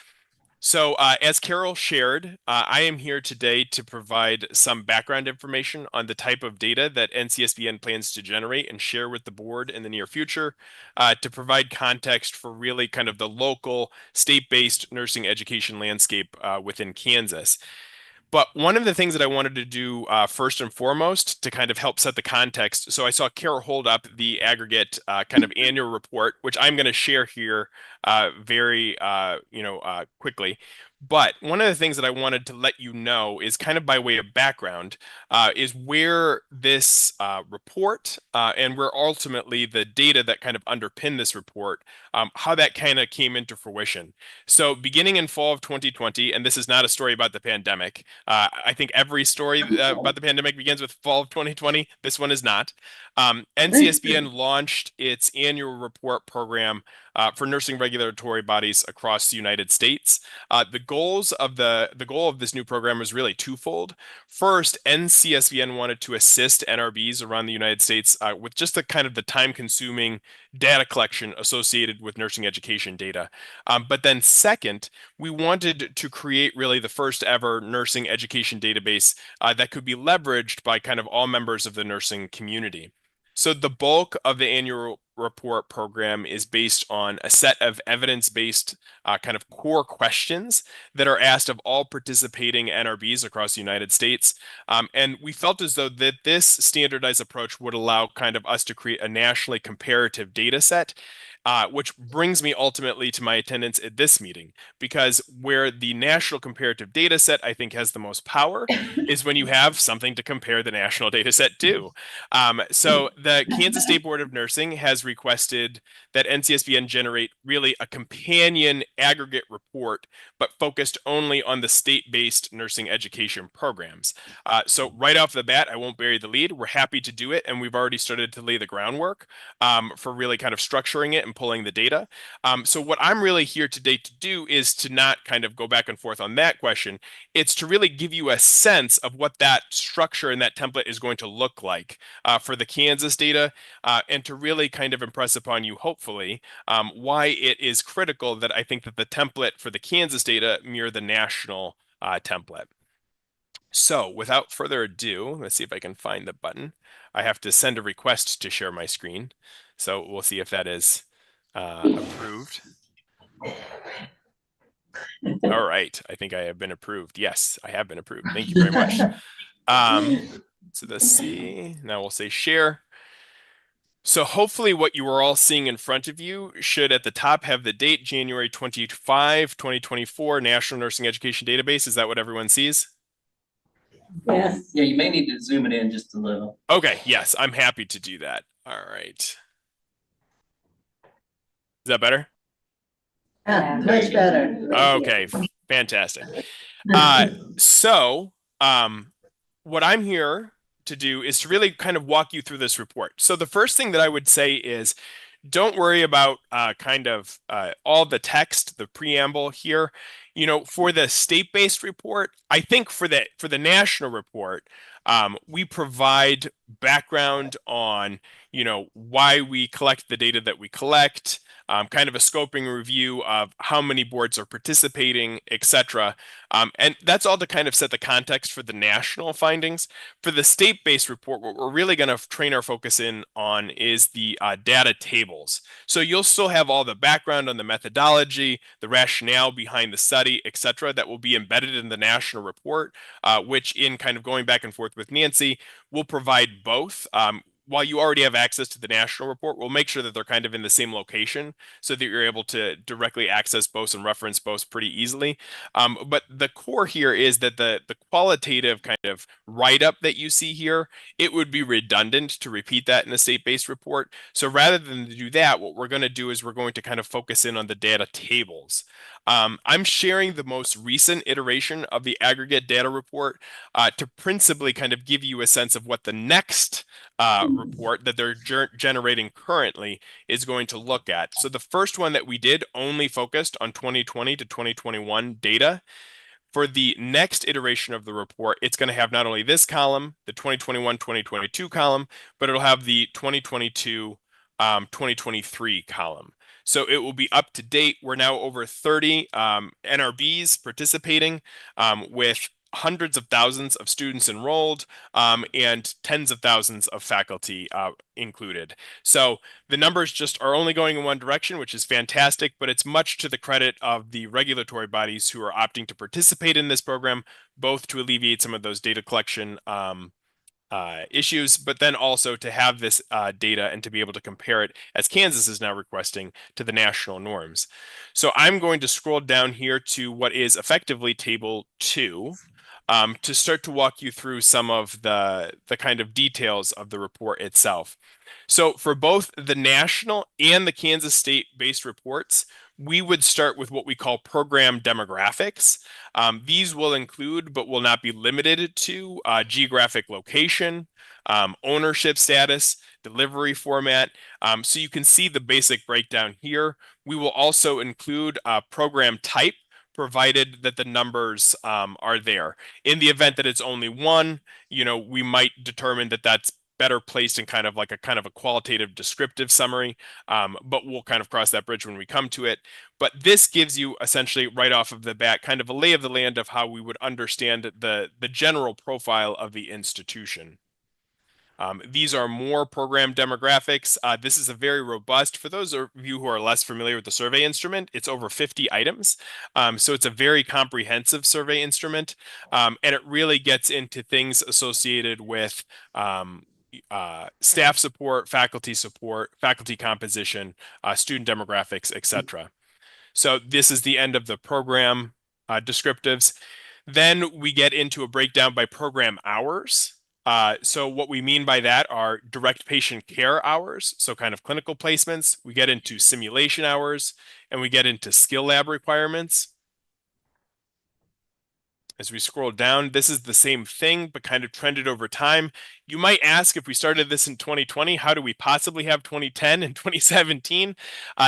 So as Carol shared, I am here today to provide some background information on the type of data that NCSBN plans to generate and share with the board in the near future to provide context for really kind of the local state-based nursing education landscape within Kansas. But one of the things that I wanted to do first and foremost to kind of help set the context, so I saw Carol hold up the aggregate kind of annual report, which I'm going to share here very quickly. But one of the things that I wanted to let you know is kind of by way of background is where this report and where ultimately the data that kind of underpin this report, how that kind of came into fruition. So beginning in fall of 2020, and this is not a story about the pandemic. I think every story about the pandemic begins with fall of 2020. This one is not. NCSBN launched its annual report program for nursing regulatory bodies across the United States. The goal of this new program was really twofold. First, NCSBN wanted to assist NRBs around the United States with just the kind of the time-consuming data collection associated with nursing education data. But then second, we wanted to create really the first ever nursing education database that could be leveraged by kind of all members of the nursing community. So the bulk of the annual report program is based on a set of evidence-based kind of core questions that are asked of all participating NRBs across the United States. And we felt as though that this standardized approach would allow kind of us to create a nationally comparative data set, which brings me ultimately to my attendance at this meeting, because where the national comparative data set I think has the most power is when you have something to compare the national data set to. So the Kansas State Board of Nursing has requested that NCSBN generate really a companion aggregate report, but focused only on the state-based nursing education programs. So right off the bat, I won't bury the lead. We're happy to do it, and we've already started to lay the groundwork for really kind of structuring it and pulling the data. So what I'm really here today to do is to not kind of go back and forth on that question. It's to really give you a sense of what that structure and that template is going to look like for the Kansas data, and to really kind of impress upon you, hopefully, why it is critical that I think that the template for the Kansas data mirror the national template. So without further ado, let's see if I can find the button. I have to send a request to share my screen. So we'll see if that is approved. All right, I think I have been approved. Yes, I have been approved. Thank you very much. So let's see, now we'll say share. So hopefully what you are all seeing in front of you should at the top have the date, January 25, 2024, National Nursing Education Database. Is that what everyone sees? Yes. Yeah, you may need to zoom it in just a little. Okay, yes, I'm happy to do that. All right. Is that better? Much better. Okay, fantastic. So what I'm here to do is to really kind of walk you through this report. So the first thing that I would say is don't worry about all the text, the preamble here. You know, for the state-based report, I think for the national report, we provide background on, you know, why we collect the data that we collect, kind of a scoping review of how many boards are participating, etc. And that's all to kind of set the context for the national findings. For the state-based report, what we're really going to train our focus in on is the data tables. So you'll still have all the background on the methodology, the rationale behind the study, etc. that will be embedded in the national report, which in kind of going back and forth with Nancy, will provide both. While you already have access to the national report, we'll make sure that they're kind of in the same location so that you're able to directly access both and reference both pretty easily. But the core here is that the qualitative kind of write-up that you see here, it would be redundant to repeat that in the state-based report. So rather than do that, what we're going to do is we're going to kind of focus in on the data tables. I'm sharing the most recent iteration of the aggregate data report to principally kind of give you a sense of what the next report that they're generating currently is going to look at. So the first one that we did only focused on 2020 to 2021 data. For the next iteration of the report, it's going to have not only this column, the 2021-2022 column, but it'll have the 2022-2023 column. So it will be up to date. We're now over 30 NRBs participating with hundreds of thousands of students enrolled and tens of thousands of faculty included. So the numbers just are only going in one direction, which is fantastic, but it's much to the credit of the regulatory bodies who are opting to participate in this program, both to alleviate some of those data collection issues, but then also to have this data and to be able to compare it, as Kansas is now requesting, to the national norms. So I'm going to scroll down here to what is effectively table 2 to start to walk you through some of the kind of details of the report itself. So for both the national and the Kansas state-based reports, we would start with what we call program demographics. These will include, but will not be limited to, geographic location, ownership status, delivery format. So you can see the basic breakdown here. We will also include program type, provided that the numbers are there. In the event that it's only one, you know, we might determine that that's better placed in kind of a qualitative descriptive summary, but we'll kind of cross that bridge when we come to it. But this gives you essentially right off of the bat kind of a lay of the land of how we would understand the general profile of the institution. These are more program demographics. This is a very robust, for those of you who are less familiar with the survey instrument, it's over 50 items. So it's a very comprehensive survey instrument, and it really gets into things associated with staff support, faculty composition, student demographics, etc. So this is the end of the program descriptives. Then we get into a breakdown by program hours. So what we mean by that are direct patient care hours, so kind of clinical placements. We get into simulation hours, and we get into skill lab requirements. As we scroll down, this is the same thing, but kind of trended over time. You might ask, if we started this in 2020, how do we possibly have 2010 and 2017?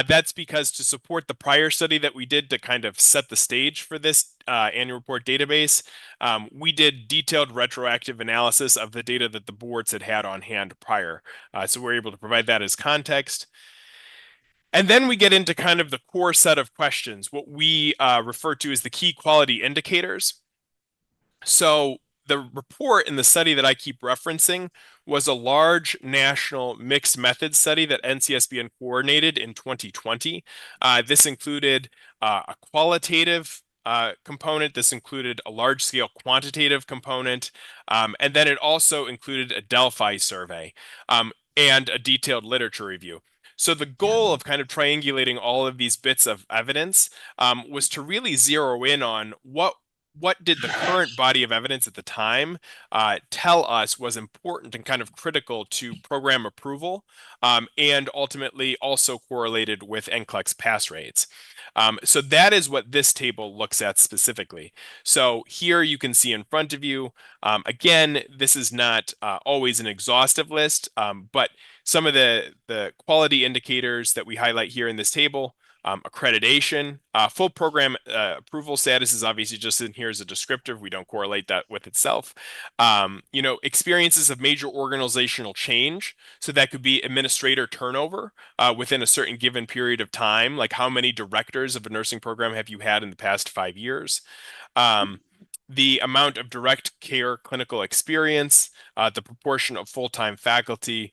That's because to support the prior study that we did to kind of set the stage for this annual report database, we did detailed retroactive analysis of the data that the boards had had on hand prior. So we're able to provide that as context. And then we get into kind of the core set of questions, what we refer to as the key quality indicators. So the report in the study that I keep referencing was a large national mixed method study that NCSBN coordinated in 2020. This included a qualitative component. This included a large scale quantitative component. And then it also included a Delphi survey and a detailed literature review. So the goal of kind of triangulating all of these bits of evidence was to really zero in on what did the current body of evidence at the time tell us was important and kind of critical to program approval, and ultimately also correlated with NCLEX pass rates. So that is what this table looks at specifically. So here you can see in front of you, again, this is not always an exhaustive list, but some of the quality indicators that we highlight here in this table: accreditation, full program approval status is obviously just in here as a descriptor. We don't correlate that with itself. Experiences of major organizational change. So that could be administrator turnover within a certain given period of time, like how many directors of a nursing program have you had in the past 5 years? The amount of direct care clinical experience, the proportion of full-time faculty,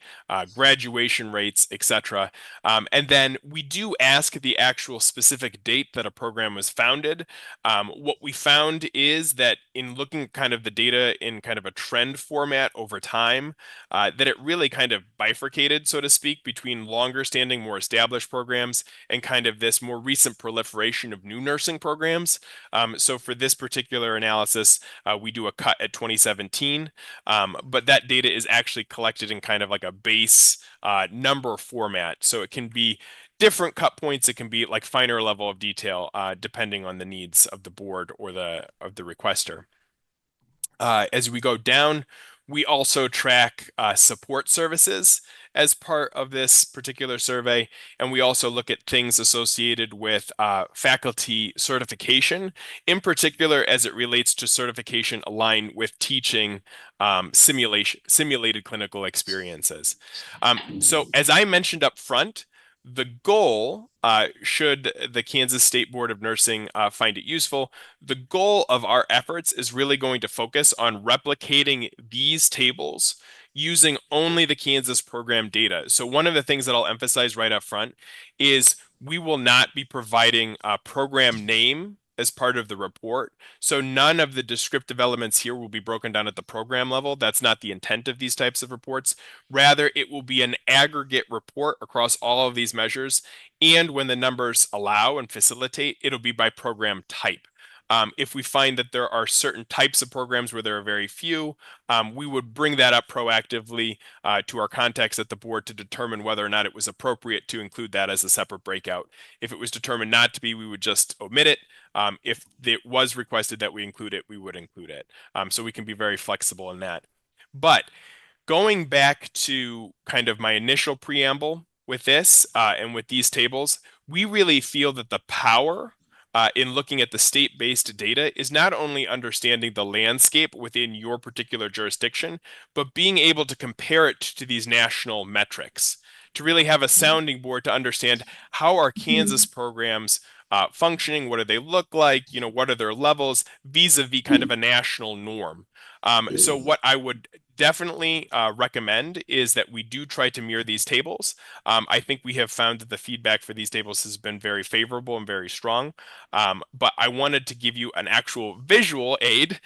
graduation rates, etc. And then we do ask the actual specific date that a program was founded. What we found is that in looking kind of the data in kind of a trend format over time, that it really kind of bifurcated, so to speak, between longer standing, more established programs and kind of this more recent proliferation of new nursing programs. So for this particular analysis, we do a cut at 2017, but that data is actually collected in kind of like a base number format. So it can be different cut points. It can be like finer level of detail, depending on the needs of the board or the requester. As we go down, we also track support services as part of this particular survey, and we also look at things associated with faculty certification, in particular as it relates to certification aligned with teaching simulated clinical experiences. So as I mentioned up front, the goal, should the Kansas State Board of Nursing find it useful, the goal of our efforts is really going to focus on replicating these tables using only the Kansas program data. So one of the things that I'll emphasize right up front is we will not be providing a program name as part of the report. So none of the descriptive elements here will be broken down at the program level. That's not the intent of these types of reports. Rather, it will be an aggregate report across all of these measures. And when the numbers allow and facilitate, it'll be by program type. If we find that there are certain types of programs where there are very few, we would bring that up proactively to our contacts at the board to determine whether or not it was appropriate to include that as a separate breakout. If it was determined not to be, we would just omit it. If it was requested that we include it, we would include it. So we can be very flexible in that. But going back to kind of my initial preamble with this and with these tables, we really feel that the power in looking at the state-based data is not only understanding the landscape within your particular jurisdiction, but being able to compare it to these national metrics, to really have a sounding board to understand how are Kansas programs functioning, what do they look like, what are their levels vis-a-vis kind of a national norm. So what I would definitely recommend is that we do try to mirror these tables. I think we have found that the feedback for these tables has been very favorable and very strong. But I wanted to give you an actual visual aid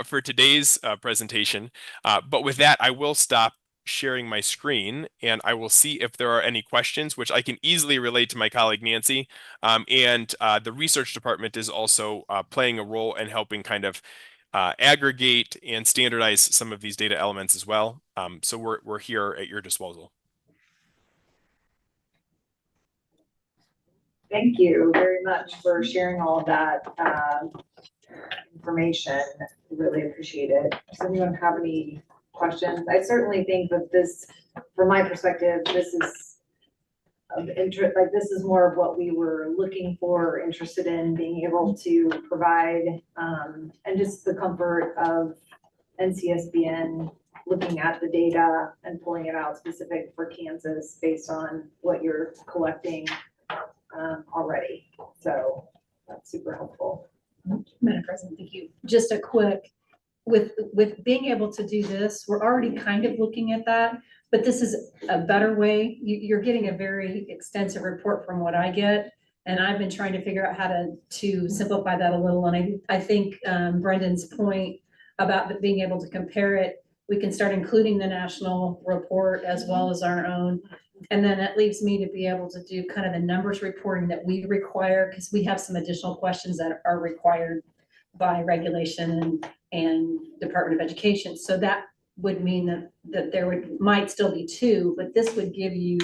for today's presentation. But with that, I will stop sharing my screen and I will see if there are any questions, which I can easily relate to my colleague Nancy. And the research department is also playing a role in helping kind of aggregate and standardize some of these data elements as well. So we're here at your disposal. Thank you very much for sharing all of that information. Really appreciate it. Does anyone have any questions? I certainly think that this, from my perspective, this is of interest, like this is more of what we were looking for, interested in being able to provide, and just the comfort of NCSBN looking at the data and pulling it out specific for Kansas based on what you're collecting already. So that's super helpful. Madam President, thank you. Just a quick, with being able to do this, we're already kind of looking at that, but this is a better way. You're getting a very extensive report from what I get, and I've been trying to figure out how to simplify that a little. And I think Brendan's point about being able to compare it, we can start including the national report as well as our own. And then that leaves me to be able to do kind of the numbers reporting that we require, because we have some additional questions that are required by regulation and Department of Education. So that would mean that there might still be two, but this would give you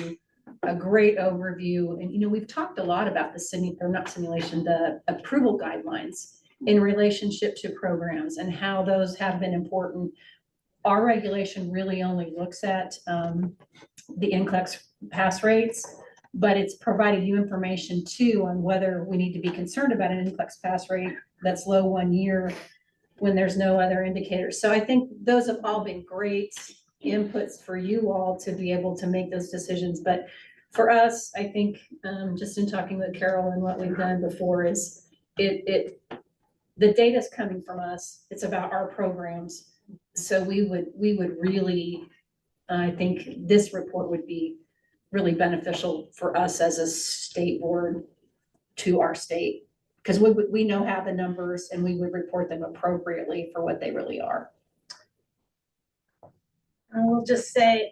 a great overview. And, you know, we've talked a lot about the approval guidelines in relationship to programs and how those have been important. Our regulation really only looks at the NCLEX pass rates, but it's provided you information too on whether we need to be concerned about an NCLEX pass rate that's low 1 year when there's no other indicators. So I think those have all been great inputs for you all to be able to make those decisions. But for us, I think just in talking with Carol and what we've done before is the data's coming from us. It's about our programs. So we would really, I think this report would be really beneficial for us as a state board to our state, because we know how the numbers and we would report them appropriately for what they really are. I will just say,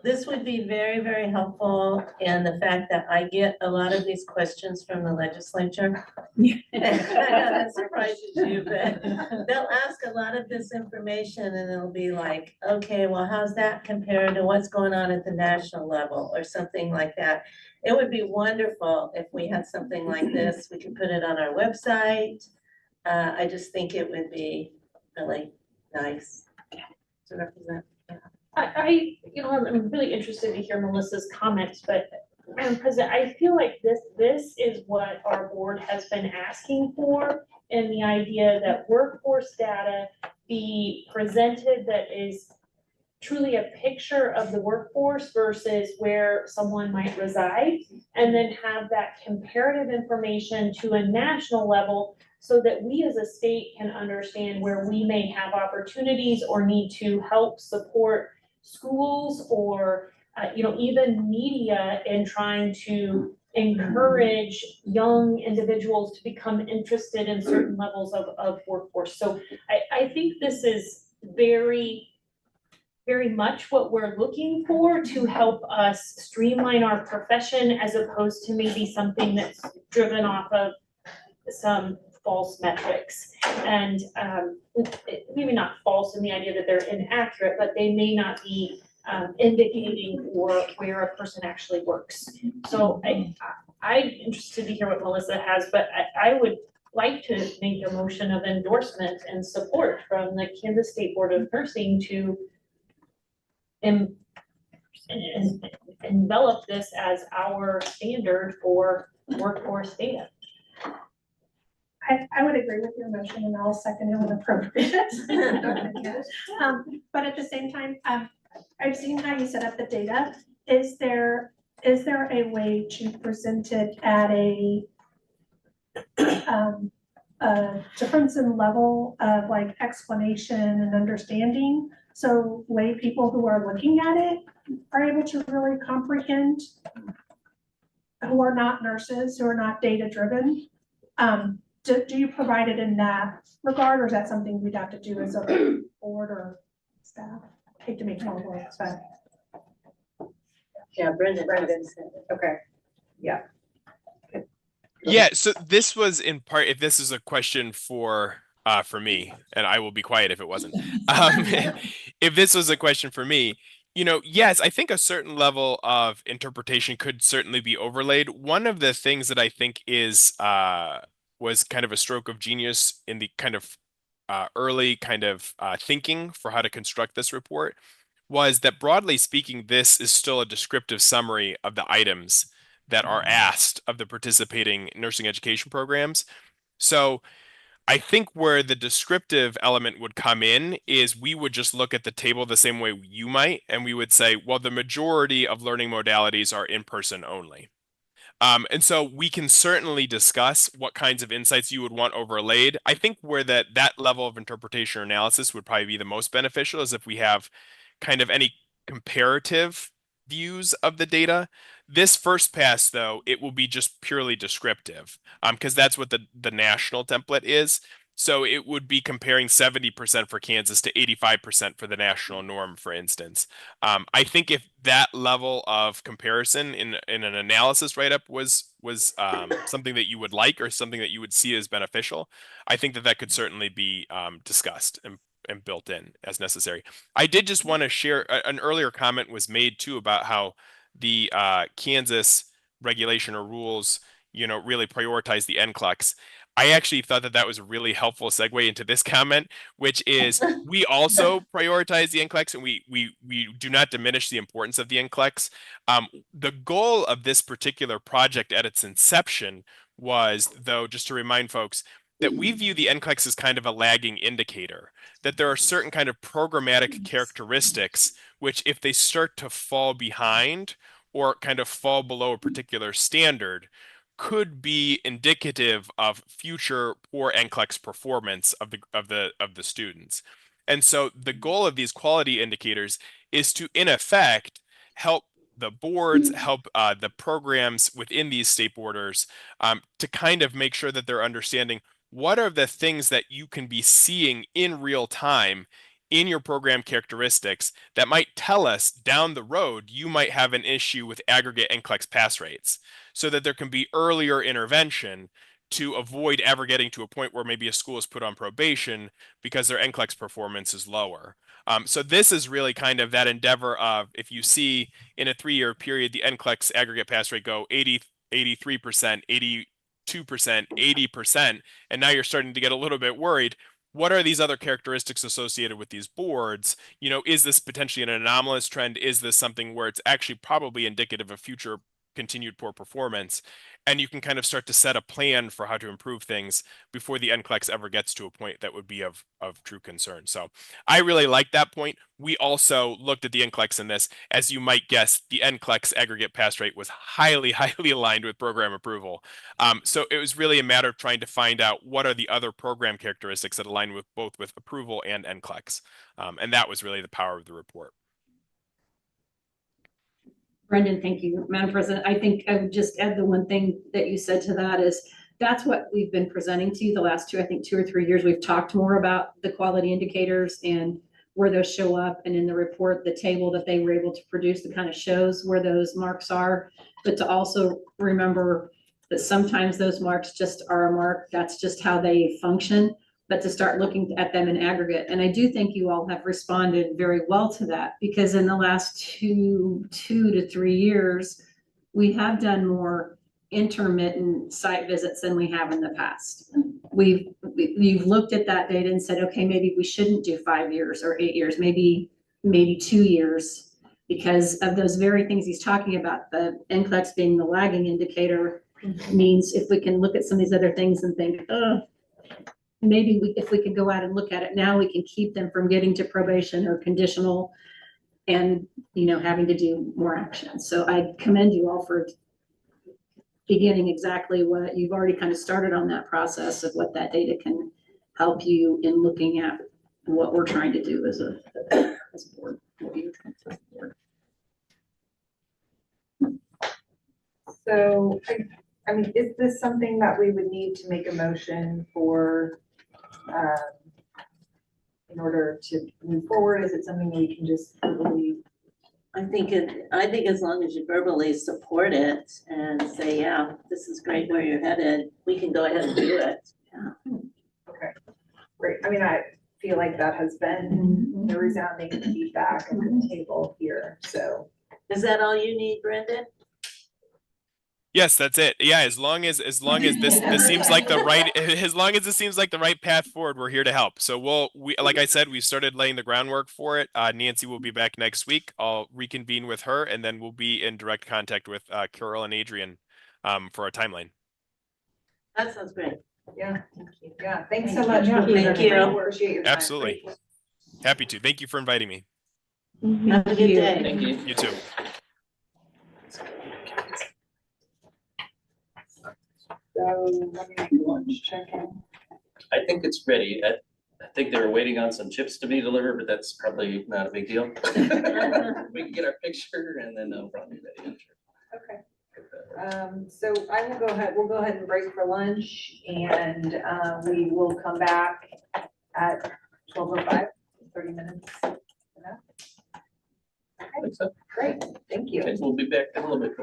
this would be very, very helpful in the fact that I get a lot of these questions from the legislature. I know that surprises you, but they'll ask a lot of this information and it'll be like, okay, well, how's that compared to what's going on at the national level or something like that? It would be wonderful if we had something like this. We could put it on our website. I just think it would be really nice to represent. I'm really interested to hear Melissa's comments, but Madam President, I feel like this is what our board has been asking for, and the idea that workforce data be presented that is truly a picture of the workforce versus where someone might reside, and then have that comparative information to a national level so that we as a state can understand where we may have opportunities or need to help support schools or, even media in trying to encourage young individuals to become interested in certain levels of workforce. So I think this is very, very much what we're looking for to help us streamline our profession, as opposed to maybe something that's driven off of some false metrics. And maybe not false in the idea that they're inaccurate, but they may not be indicating or where a person actually works. So I'm interested to hear what Melissa has, but I would like to make a motion of endorsement and support from the Kansas State Board of Nursing to envelop this as our standard for workforce data. I would agree with your motion, and I'll second it when appropriate. But at the same time, I've seen how you set up the data. Is there a way to present it at a difference in level of like explanation and understanding, so lay people who are looking at it are able to really comprehend, who are not nurses, who are not data driven? Do you provide it in that regard, or is that something we'd have to do as a board or staff? I hate to make more words, but. Yeah, Brendan said it. Okay, yeah. Yeah, so this was in part, if this is a question for me, and I will be quiet if it wasn't. If this was a question for me, Yes, I think a certain level of interpretation could certainly be overlaid. One of the things that I think was kind of a stroke of genius in the kind of early kind of thinking for how to construct this report was that, broadly speaking, this is still a descriptive summary of the items that are asked of the participating nursing education programs. So I think where the descriptive element would come in is we would just look at the table the same way you might, and we would say, well, the majority of learning modalities are in person only. And so we can certainly discuss what kinds of insights you would want overlaid. I think where that level of interpretation or analysis would probably be the most beneficial is if we have kind of any comparative views of the data. This first pass, though, it will be just purely descriptive, because that's what the national template is. So it would be comparing 70% for Kansas to 85% for the national norm, for instance. I think if that level of comparison in an analysis write-up was something that you would like or something that you would see as beneficial, I think that could certainly be discussed and built in as necessary. I did just want to share an earlier comment was made too about how the Kansas regulation or rules, really prioritize the NCLEX. I actually thought that was a really helpful segue into this comment, which is we also prioritize the NCLEX and we do not diminish the importance of the NCLEX. The goal of this particular project at its inception was, though, just to remind folks, that we view the NCLEX as kind of a lagging indicator, that there are certain kind of programmatic characteristics which, if they start to fall behind or kind of fall below a particular standard, could be indicative of future poor NCLEX performance of the students. And so the goal of these quality indicators is to, in effect, help the boards, help the programs within these state borders to kind of make sure that they're understanding what are the things that you can be seeing in real time in your program characteristics that might tell us down the road you might have an issue with aggregate NCLEX pass rates, so that there can be earlier intervention to avoid ever getting to a point where maybe a school is put on probation because their NCLEX performance is lower. So this is really kind of that endeavor of, if you see in a 3-year period the NCLEX aggregate pass rate go 80, 83%, 82%, 80%, and now you're starting to get a little bit worried. What are these other characteristics associated with these boards? Is this potentially an anomalous trend? Is this something where it's actually probably indicative of future continued poor performance? And you can kind of start to set a plan for how to improve things before the NCLEX ever gets to a point that would be of true concern. So I really like that point. We also looked at the NCLEX in this. As you might guess, the NCLEX aggregate pass rate was highly, highly aligned with program approval. So it was really a matter of trying to find out what are the other program characteristics that align with both with approval and NCLEX. And that was really the power of the report. Brendan, thank you, Madam President. I think I would just add the one thing that you said to that is that's what we've been presenting to you the last 2 or 3 years. We've talked more about the quality indicators and where those show up. And in the report, the table that they were able to produce that kind of shows where those marks are. But to also remember that sometimes those marks just are a mark. That's just how they function. But to start looking at them in aggregate. And I do think you all have responded very well to that, because in the last 2 to 3 years, we have done more intermittent site visits than we have in the past. You've looked at that data and said, okay, maybe we shouldn't do 5 years or 8 years, maybe 2 years, because of those very things he's talking about. The NCLEX being the lagging indicator means if we can look at some of these other things and think, maybe if we could go out and look at it now, we can keep them from getting to probation or conditional and, having to do more action. So I commend you all for beginning exactly what you've already kind of started on, that process of what that data can help you in looking at what we're trying to do as a board. So, is this something that we would need to make a motion for in order to move forward? Is it something we can just verbally? I think as long as you verbally support it and say, yeah, this is great where you're headed, we can go ahead and do it. Yeah. Okay, great. feel like that has been the resounding feedback at the table here, so. Is that all you need, Brendan? Yes, that's it. Yeah, as long as this seems like the right as long as it seems like the right path forward, we're here to help. So we like I said, we started laying the groundwork for it. Nancy will be back next week. I'll reconvene with her, and then we'll be in direct contact with Carol and Adrian for our timeline. That sounds great. Yeah, yeah, thanks so much. Thank for you. being Thank here. you. Appreciate your time. Absolutely. Happy to. Thank you for inviting me. Have a good day. Thank you. You too. So, let me make lunch check-in. I think it's ready. I think they were waiting on some chips to be delivered, but that's probably not a big deal. We can get our picture and then they'll probably be ready. Okay. So we'll go ahead and break for lunch and, we will come back at 12:05, 30 minutes. Enough? I think so. Great, thank you. Okay, we'll be back in a little bit.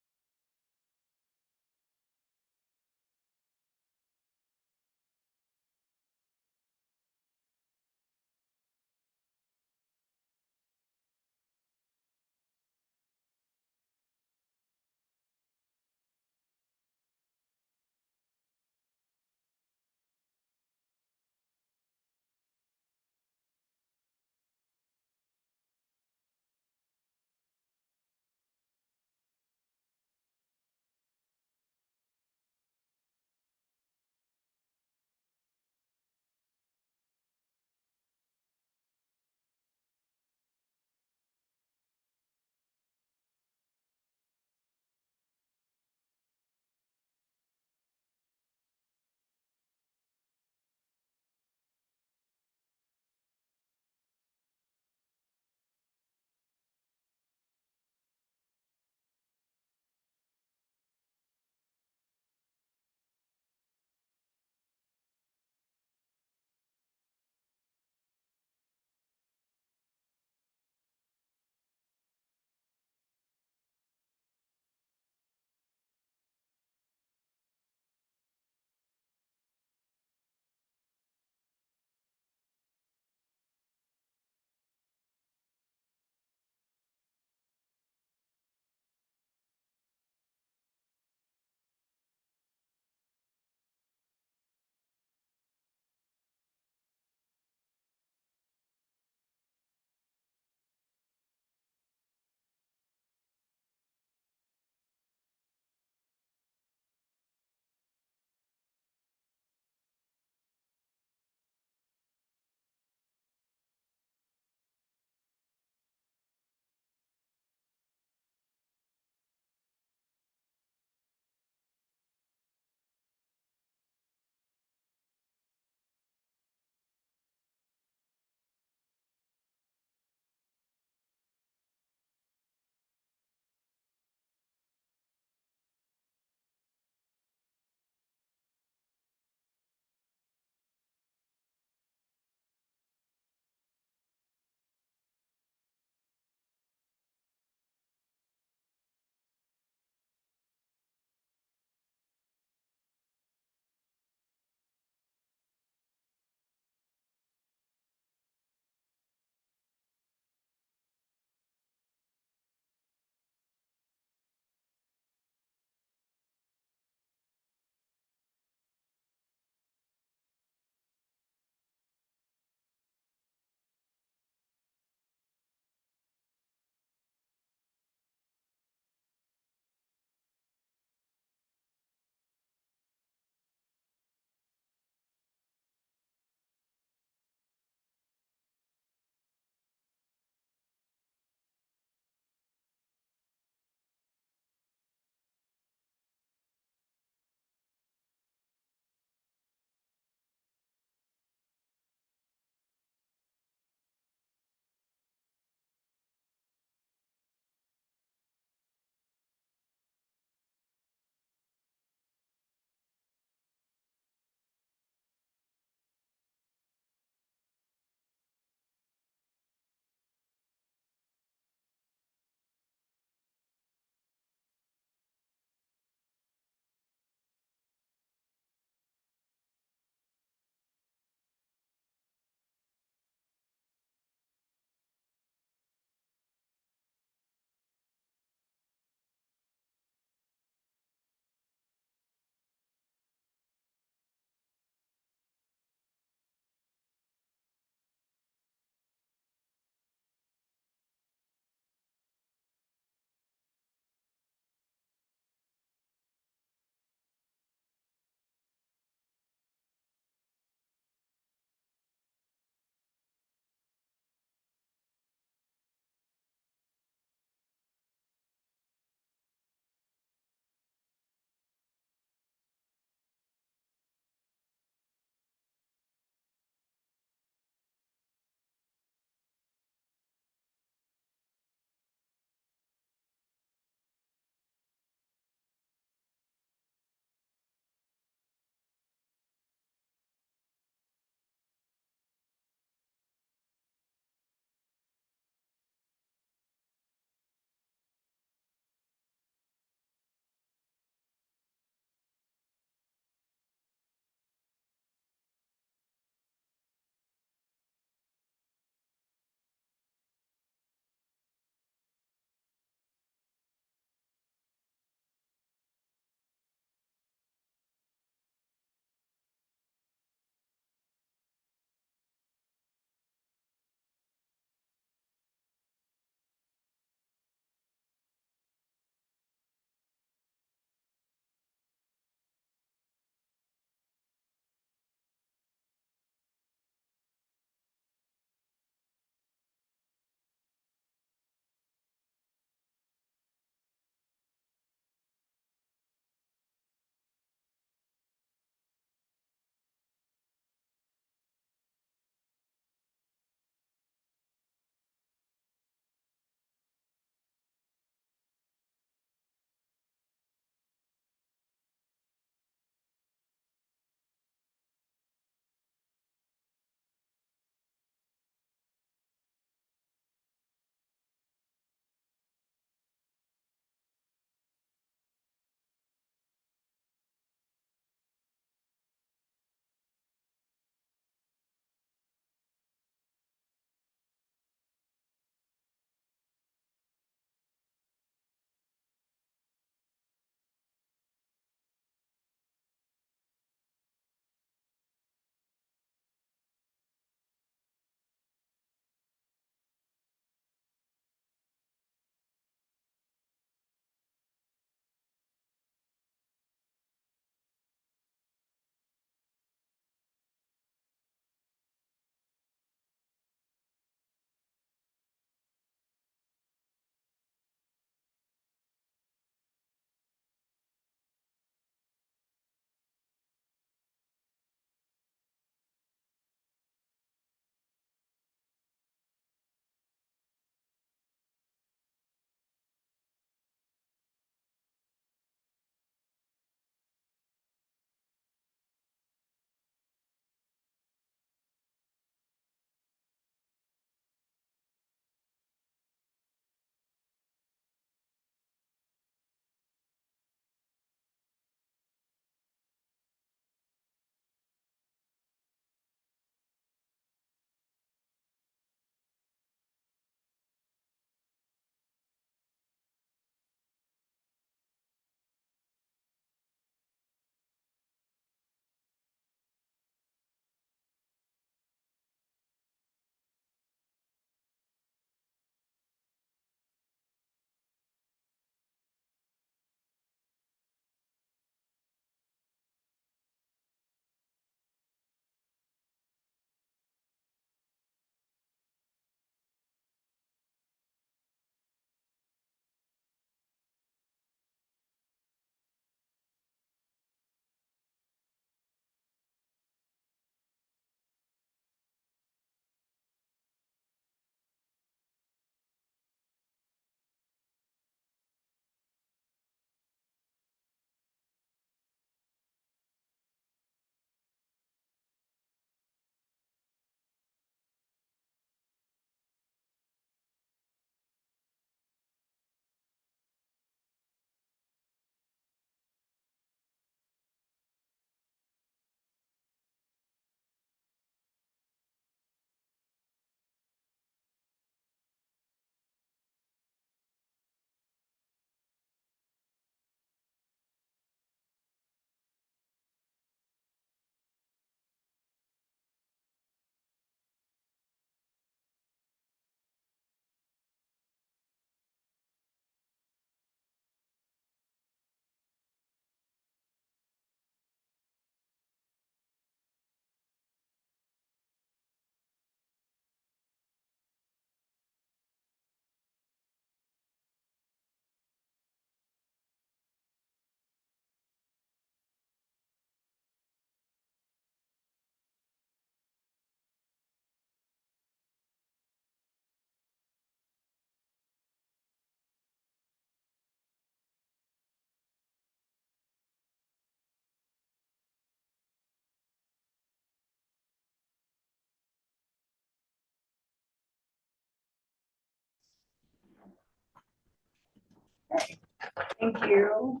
you.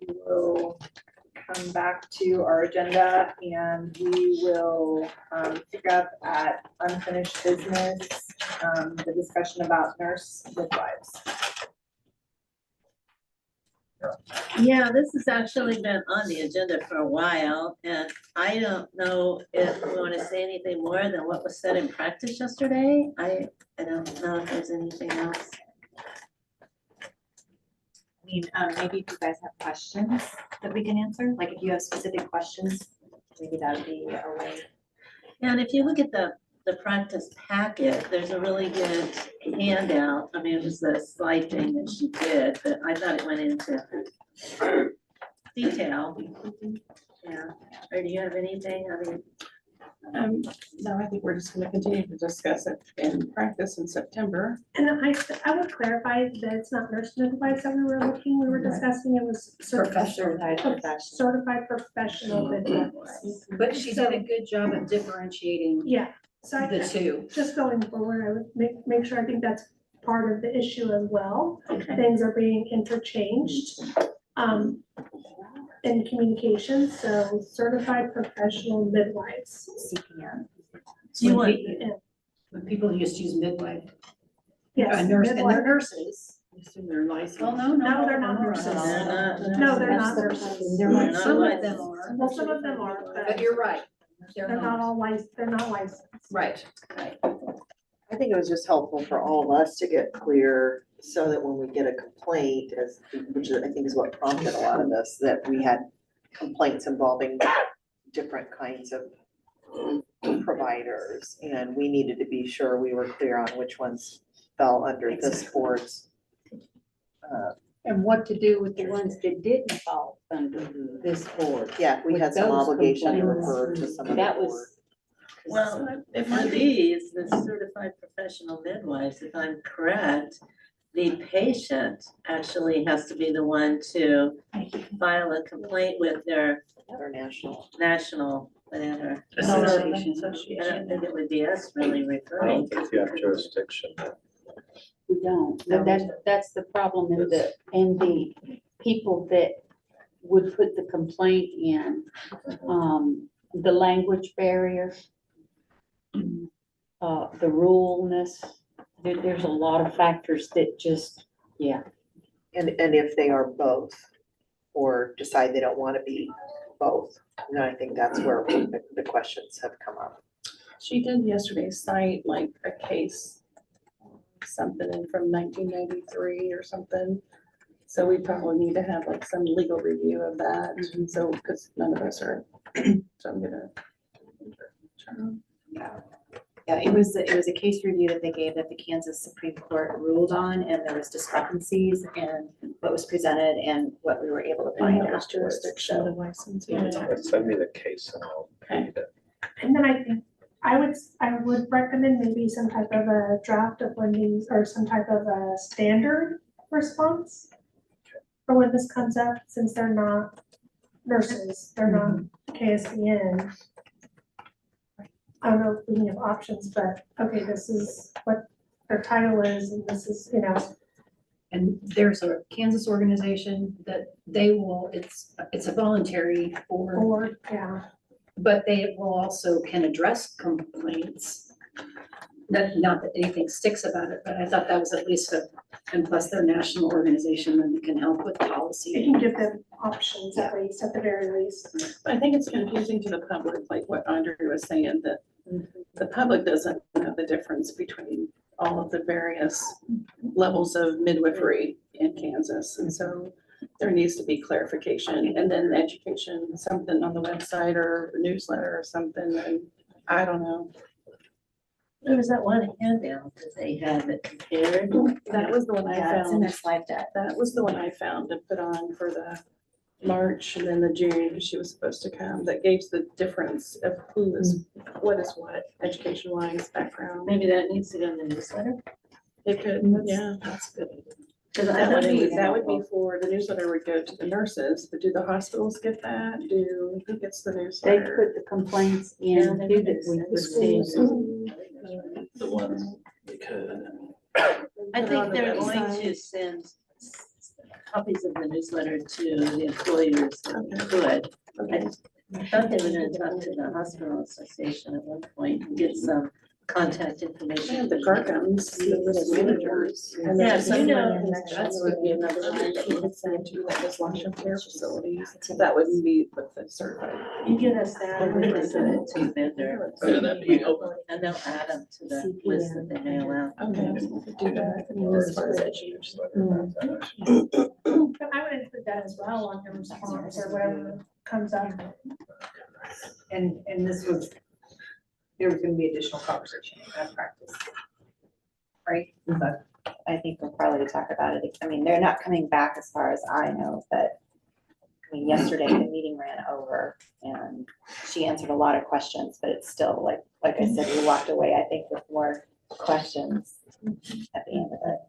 We will come back to our agenda and we will pick up at unfinished business, the discussion about nurse midwives. Yeah, this has actually been on the agenda for a while, and I don't know if we want to say anything more than what was said in practice yesterday. I don't know if there's anything else. I mean, maybe if you guys have questions that we can answer, like if you have specific questions, maybe that would be a way. And if you look at the practice packet, there's a really good handout. I mean, it was the slide thing that she did, but I thought it went into detail. Yeah, or do you have anything? I mean, No, I think we're just gonna continue to discuss it in practice in September. And I would clarify that it's not nurse midwives that we were discussing, it was certified professional midwives. But she did a good job of differentiating Yeah, so the two. just going forward, I would make sure, I think that's part of the issue as well. okay. Things are being interchanged, in communication, so certified professional midwives. CPM. Do you want, When people used to use midwife, Yes, nurse, and they're midwife. nurses. Assume they're licensed. Well, No, they're not nurses. They're not- No, they're not nurses. They're not Some of licensed. them are. Well, some of them are, But but you're right. they're not all licensed, they're not licensed. Right. I think it was just helpful for all of us to get clear so that when we get a complaint, which I think is what prompted a lot of this, that we had complaints involving different kinds of providers. And we needed to be sure we were clear on which ones fell under this board's. And what to do with the ones that didn't fall under Mhm. this board. Yeah, we had some With those obligation to complaints. refer to some of the That board. was, Well, If for I these, the certified professional midwives, if I'm correct, the patient actually has to be the one to file a complaint with their Other national. national, whatever. Association. I don't think it would be us really referring to. If you have jurisdiction. we don't, but that's the problem in the people that would put the complaint in, the language barrier, the ruralness, there's a lot of factors that just, yeah. And if they are both, or decide they don't want to be both, then I think that's where the questions have come up. She did yesterday cite like a case, something in from 1993 or something. So we probably need to have like some legal review of that, so, because none of us are, so I'm gonna. Yeah, it was a case review that they gave that the Kansas Supreme Court ruled on, and there was discrepancies in what was presented and what we were able to find What was afterwards. jurisdiction, the license, yeah. Send me the case and I'll read it. And then I think I would recommend maybe some type of a draft of when these, or some type of a standard response for when this comes up, since they're not nurses, they're not KSBN. I don't know if we have options, but okay, this is what their title is, and this is, And there's a Kansas organization that they will, it's a voluntary board, or, yeah. but they will also can address complaints. Not that anything sticks about it, but I thought that was at least and plus their national organization that can help with You policy. can give them options at least, at the very least. But I think it's confusing to the public, like what Andrew was saying, that the public doesn't know the difference between all of the various levels of midwifery in Kansas. And so there needs to be clarification, and then education, something on the website or newsletter or something, and I don't know. There was that one handout that they had that compared. That was the one I Yeah, it's in their found. slide deck. That was the one I found to put on for the March and then the June, because she was supposed to come, that gave the difference of who is, what is what, education wise, background. Maybe that needs to go in the newsletter. It could, yeah, that's good. Because I That thought would it be, was that would be helpful. for, the newsletter would go to the nurses, but do the hospitals get that? Who gets the They newsletter? put the complaints in too that we received. The ones we could. I Put it on think the they're going website. to send copies of the newsletter to the employers that could. I thought they were gonna talk to the hospital association at one point and get some contact information. And the Gargums, the little managers. And then Yeah, some you know, connections would be another one that you could send to like those long-term care facilities. That wouldn't be with the certified. You get us that, and we can send it to vendor. Yeah, that'd be helpful. And they'll add them to the list that they mail out. Okay, we could do that. I mean, as far as education. But I would include that as well on your response or whatever comes up. And this was, there was gonna be additional conversation in that practice. Right? But I think we'll probably talk about it. I mean, they're not coming back as far as I know, but I mean, yesterday the meeting ran over and she answered a lot of questions, but it's still like I said, we walked away, I think, with more questions at the end of it.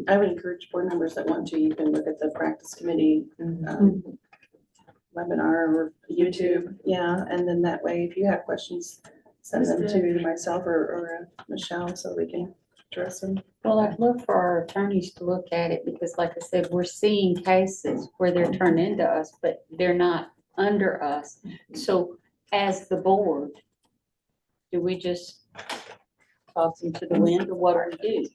I would encourage board members that want to, you can look at the practice committee webinar or YouTube, yeah, and then that way, if you have questions, send them to myself or Michelle so we can address them. Well, I'd love for our attorneys to look at it because like I said, we're seeing cases where they're turned into us, but they're not under us. So as the board, do we just toss them to the wind or what do we do?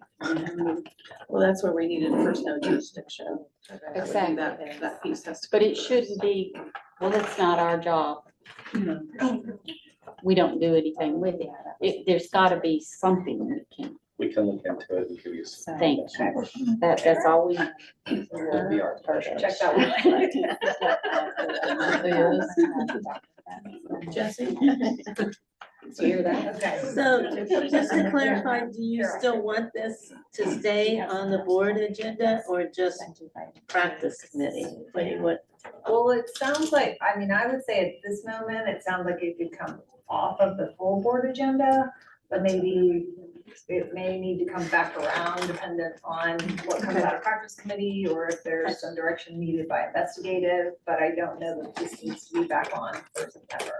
Well, that's where we needed first no jurisdiction. That would be Exactly. That piece has to. But it shouldn't be, well, it's not our job. We don't do anything with it. There's gotta be something we can We can look into it and give you some. think. That's all we. It'll be our pleasure. check that one. Jesse? Hear that? Okay. So just to clarify, do you still want this to stay on the board agenda or just practice committee? What do you want? Well, it sounds like, I mean, I would say at this moment, it sounds like it could come off of the full board agenda, but maybe it may need to come back around dependent on what comes out of practice committee or if there's some direction needed by investigative, but I don't know that this needs to be back on for September.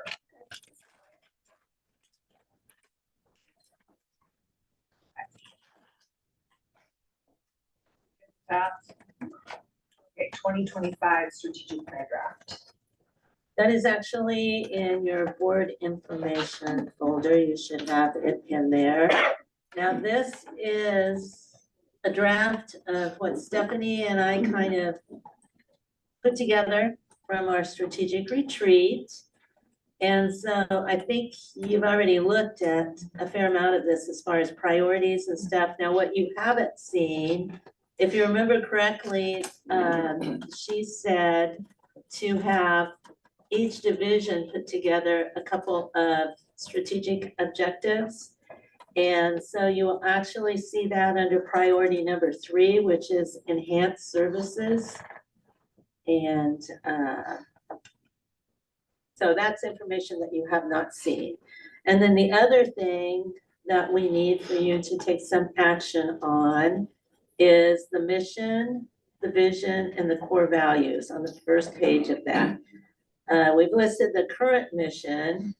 Okay, 2025 strategic plan draft. That is actually in your board information folder. You should have it in there. Now, this is a draft of what Stephanie and I kind of put together from our strategic retreat. And so I think you've already looked at a fair amount of this as far as priorities and stuff. Now, what you haven't seen, if you remember correctly, she said to have each division put together a couple of strategic objectives. And so you will actually see that under priority number 3, which is enhanced services. And so that's information that you have not seen. And then the other thing that we need for you to take some action on is the mission, the vision, and the core values on the first page of that. We've listed the current mission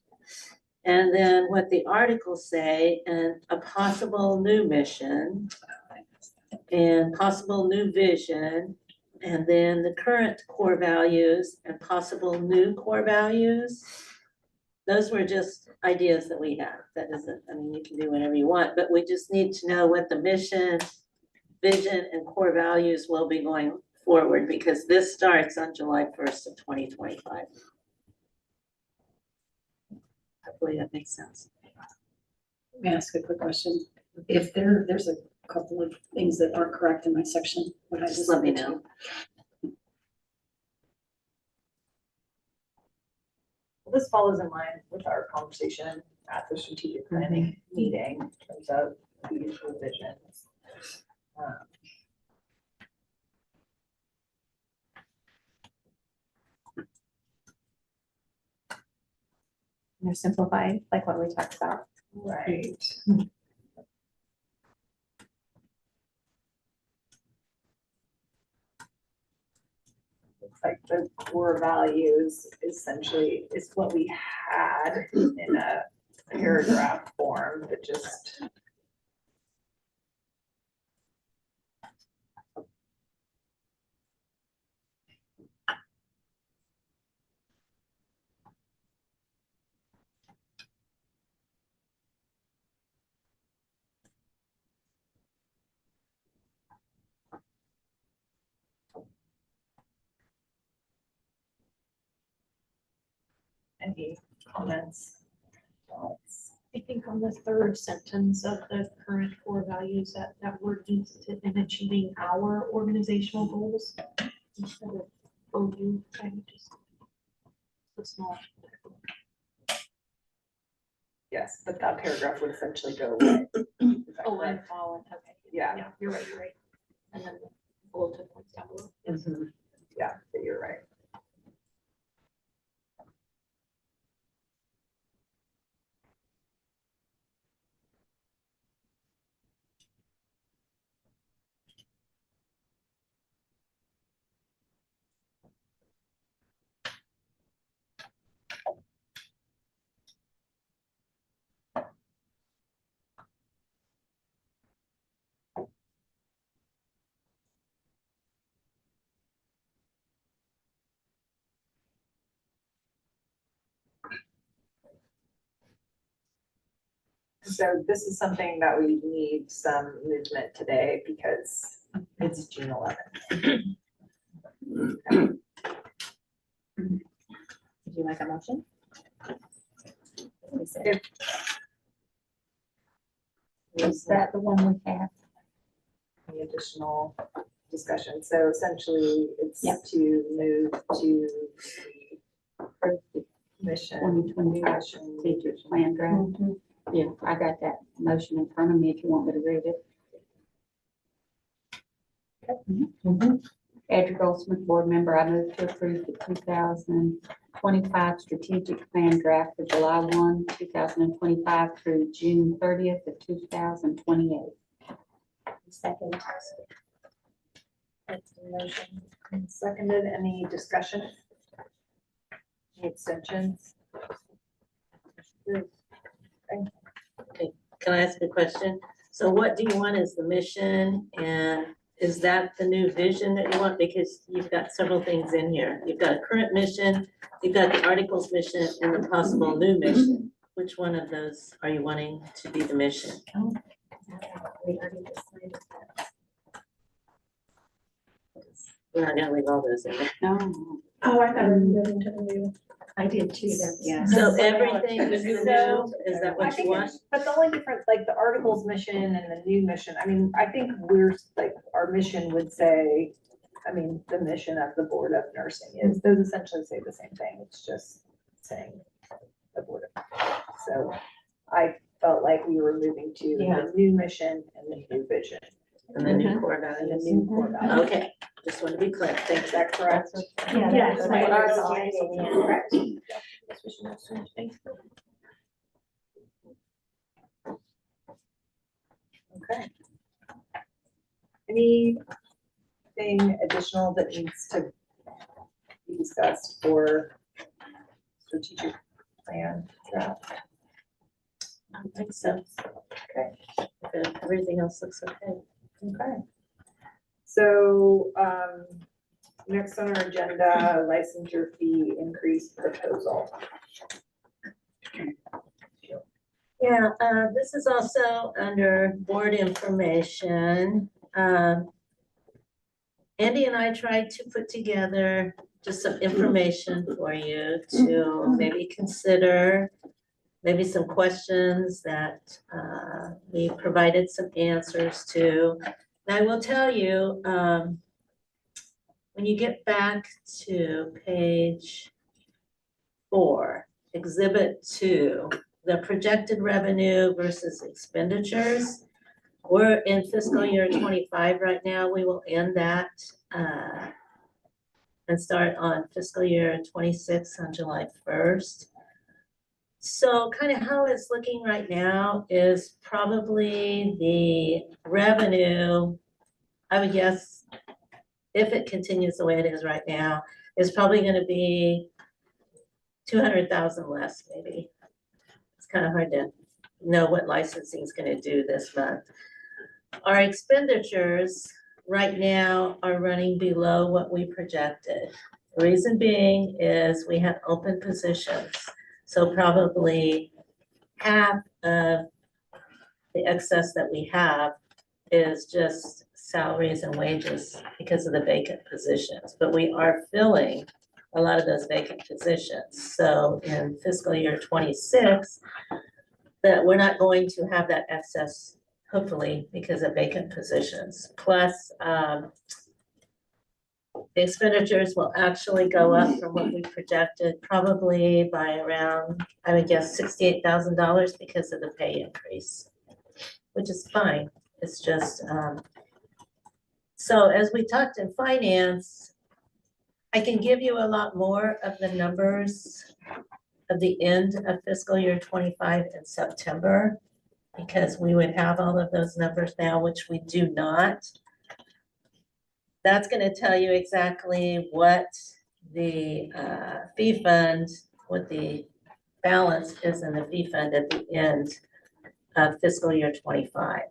and then what the articles say and a possible new mission and possible new vision, and then the current core values and possible new core values. Those were just ideas that we have. That doesn't, I mean, you can do whatever you want, but we just need to know what the mission, vision, and core values will be going forward because this starts on July 1st of 2025. Hopefully that makes sense. Let me ask a quick question. If there's a couple of things that aren't correct in my section, would I Just let me know. Well, this follows in line with our conversation at the strategic planning meeting in terms of the usual visions. They're simplified, like what we talked about. Right. Looks like the core values essentially is what we had in a paragraph form, but just. any comments? I think on the third sentence of the current core values, that word needs to, in achieving our organizational goals. Instead of OU, kind of just. So small. Yes, but that paragraph would essentially go away. Is that Oh, correct? and fallen, okay. Yeah. Yeah, you're right. And then the bulletin points down below. Mhm. Yeah, but you're right. So this is something that we need some movement today because it's June 11th. Would you like a motion? Is that the one we have? Any additional discussion? So essentially, it's Yep. to move to the mission. 2020 mission. strategic plan draft. Yeah, I got that motion in front of me if you want me to read it. Edgar Goldsmith, board member, I move to approve the 2025 strategic plan draft for July 1, 2025 through June 30th of 2028. Second. That's the motion. And seconded, any discussion? Any extensions? Can I ask a question? So what do you want as the mission, and is that the new vision that you want? Because you've got several things in here. You've got a current mission, you've got the articles mission, and the possible new mission. Which one of those are you wanting to be the mission? We already decided that. We're not gonna leave all those in there. No. Oh, I thought we were moving to the new. I did too, Yeah. So everything is the new, is that I what you think want? it's, but the only difference, like the articles mission and the new mission, I mean, I think we're, like, our mission would say, I mean, the mission of the Board of Nursing is, those essentially say the same thing, it's just saying the Board of. So I felt like we were moving to Yeah. the new mission and the new vision, And the new core and the values? new core values. Okay, just want to be clear. Thank Is you. that correct? Yeah, Yeah, that's right. what ours all is in the end. Correct. Okay. Anything additional that needs to be discussed for strategic plan draft? I don't think so. Okay. Everything else looks okay. Okay. So, next on our agenda, licensure fee increase proposal. Yeah, this is also under board information. Andy and I tried to put together just some information for you to maybe consider, maybe some questions that we provided some answers to. And I will tell you, when you get back to page 4, Exhibit 2, the projected revenue versus expenditures. We're in fiscal year 25 right now. We will end that and start on fiscal year 26 on July 1st. So kind of how it's looking right now is probably the revenue, I would guess, if it continues the way it is right now, is probably going to be 200,000 less maybe. It's kind of hard to know what licensing is going to do this month. Our expenditures right now are running below what we projected. The reason being is we have open positions. So probably half of the excess that we have is just salaries and wages because of the vacant positions. But we are filling a lot of those vacant positions. So in fiscal year 26, that we're not going to have that excess, hopefully, because of vacant positions. Plus, the expenditures will actually go up from what we projected, probably by around, I would guess, $68,000 because of the pay increase, which is fine. It's just, so as we talked in finance, I can give you a lot more of the numbers of the end of fiscal year 25 in September, because we would have all of those numbers now, which we do not. That's gonna tell you exactly what the fee fund, what the balance is in the fee fund at the end of fiscal year 25.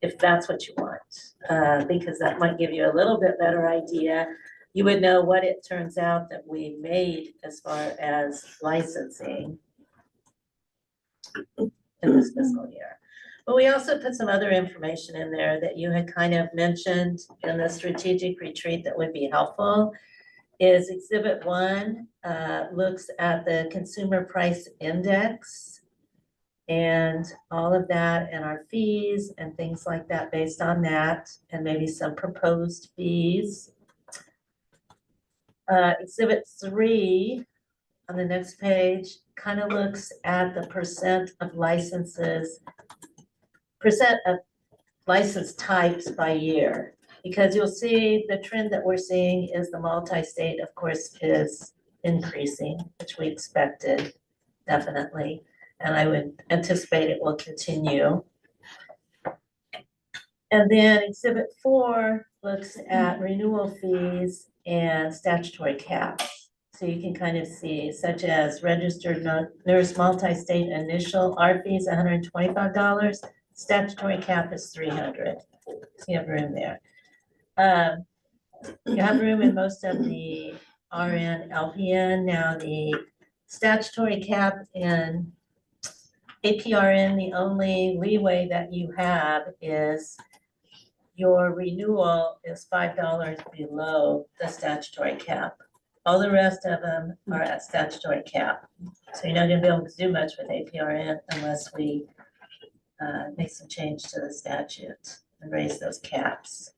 If that's what you want, because that might give you a little bit better idea. You would know what it turns out that we made as far as licensing in this fiscal year. But we also put some other information in there that you had kind of mentioned in the strategic retreat that would be helpful. Is Exhibit 1 looks at the consumer price index and all of that and our fees and things like that based on that, and maybe some proposed fees. Exhibit 3 on the next page kind of looks at the percent of license types by year. Because you'll see the trend that we're seeing is the multi-state, of course, is increasing, which we expected, definitely. And I would anticipate it will continue. And then Exhibit 4 looks at renewal fees and statutory caps. So you can kind of see, such as registered nurse multi-state initial, our fee is $125, statutory cap is $300. So you have room there. You have room in most of the RN, LPN. Now the statutory cap in APRN, the only leeway that you have is your renewal is $5 below the statutory cap. All the rest of them are at statutory cap. So you're not gonna be able to do much with APRN unless we make some change to the statute and raise those caps.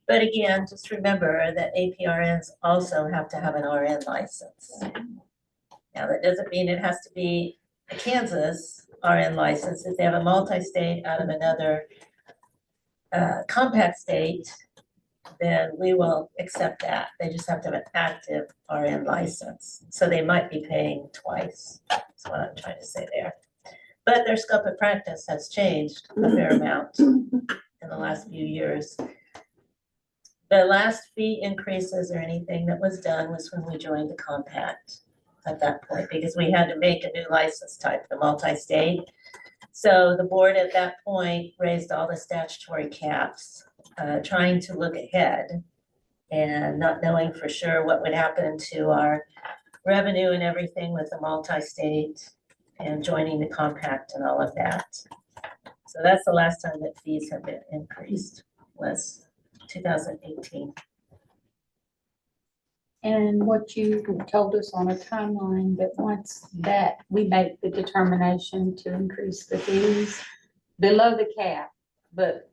But again, just remember that APRNs also have to have an RN license. Now, that doesn't mean it has to be a Kansas RN license. If they have a multi-state out of another compact state, then we will accept that. They just have to have an active RN license. So they might be paying twice. That's what I'm trying to say there. But their scope of practice has changed a fair amount in the last few years. The last fee increases or anything that was done was when we joined the compact at that point, because we had to make a new license type, the multi-state. So the board at that point raised all the statutory caps, trying to look ahead and not knowing for sure what would happen to our revenue and everything with the multi-state and joining the compact and all of that. So that's the last time that fees have been increased, was 2018. And what you told us on a timeline, that once that we make the determination to increase the fees below the cap, but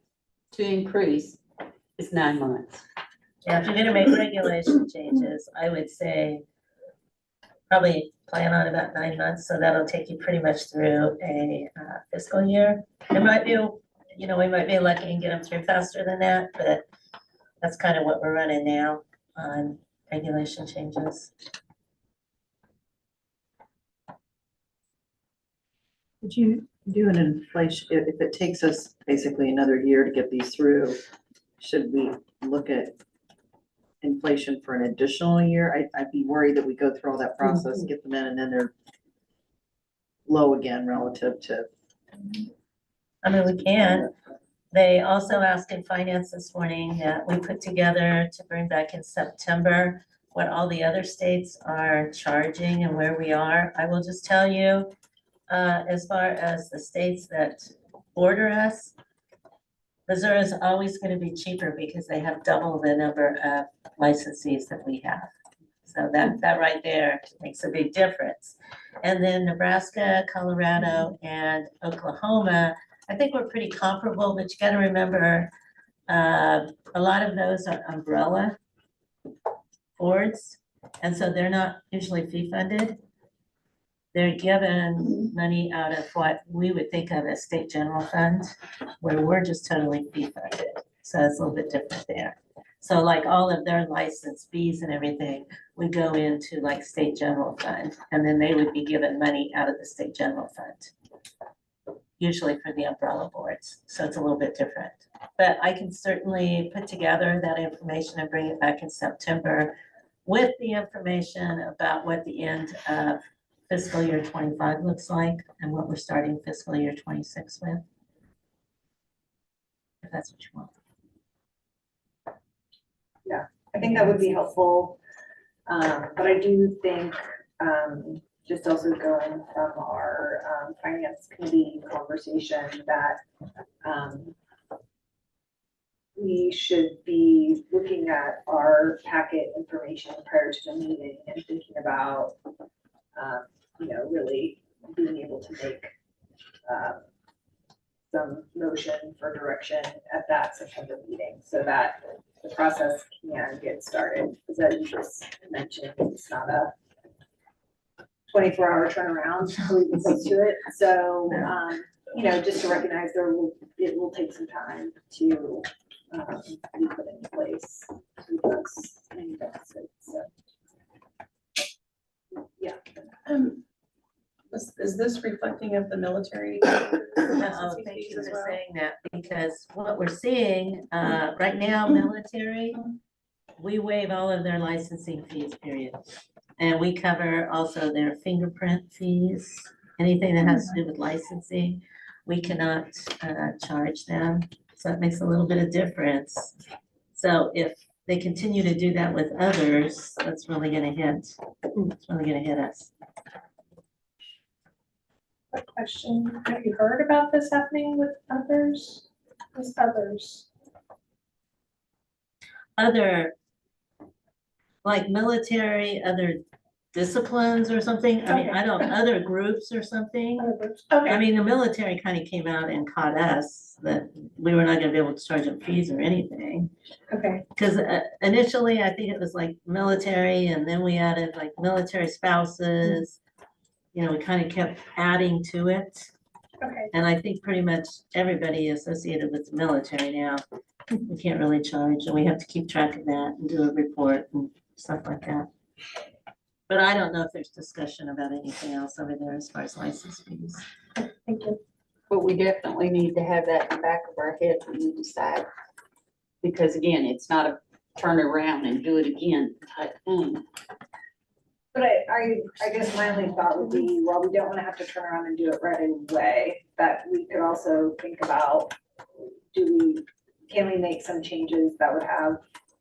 to increase is 9 months. Yeah, if you're gonna make regulation changes, I would say probably plan on about 9 months, so that'll take you pretty much through a fiscal year. It might be, you know, we might be lucky and get them through faster than that, but that's kind of what we're running now on regulation changes. Would you do an inflation, if it takes us basically another year to get these through, should we look at inflation for an additional year? I'd be worried that we go through all that process, get them in, and then they're low again relative to. I mean, we can. They also asked in finance this morning that we put together to bring back in September what all the other states are charging and where we are. I will just tell you, as far as the states that border us, Missouri is always gonna be cheaper because they have double the number of licensees that we have. So that right there makes a big difference. And then Nebraska, Colorado, and Oklahoma, I think we're pretty comparable, but you gotta remember, a lot of those are umbrella boards, and so they're not usually fee funded. They're given money out of what we would think of as state general fund, where we're just totally fee funded. So it's a little bit different there. So like all of their license fees and everything would go into like state general fund, and then they would be given money out of the state general fund, usually for the umbrella boards. So it's a little bit different. But I can certainly put together that information and bring it back in September with the information about what the end of fiscal year 25 looks like and what we're starting fiscal year 26 with. If that's what you want. I think that would be helpful. But I do think, just also going from our, finance committee conversation that, we should be looking at our packet information prior to the meeting and thinking about, really being able to make, some motion for direction at that September meeting so that the process can get started. Because as you just mentioned, it's not a 24-hour turnaround, so we can stick to it. So, just to recognize it will take some time to be put in place. Because many benefits, so. Yeah. Is this reflecting of the military? No, thank you for saying that, because what we're seeing, right now, military, we waive all of their licensing fees, period. And we cover also their fingerprint fees, anything that has to do with licensing, we cannot, charge them. So it makes a little bit of difference. So if they continue to do that with others, that's really gonna hit us. Quick question, have you heard about this happening with others? With others? Other, like military, other disciplines or something? I mean, I don't, other groups or something? Other groups? I Okay, mean, the military kind of came out and caught us that we were not gonna be able to charge them fees or anything. okay, Cause initially, I think it was like military, and then we added like military spouses. We kind of kept adding to it. okay. And I think pretty much everybody associated with the military now, we can't really charge, and we have to keep track of that and do a report and stuff like that. But I don't know if there's discussion about anything else over there as far as license fees. Thank you. But we definitely need to have that in the back of our head when we decide. Because again, it's not a turn around and do it again type thing. But I guess my only thought would be, while we don't want to have to turn around and do it right away, that we could also think about, can we make some changes that would have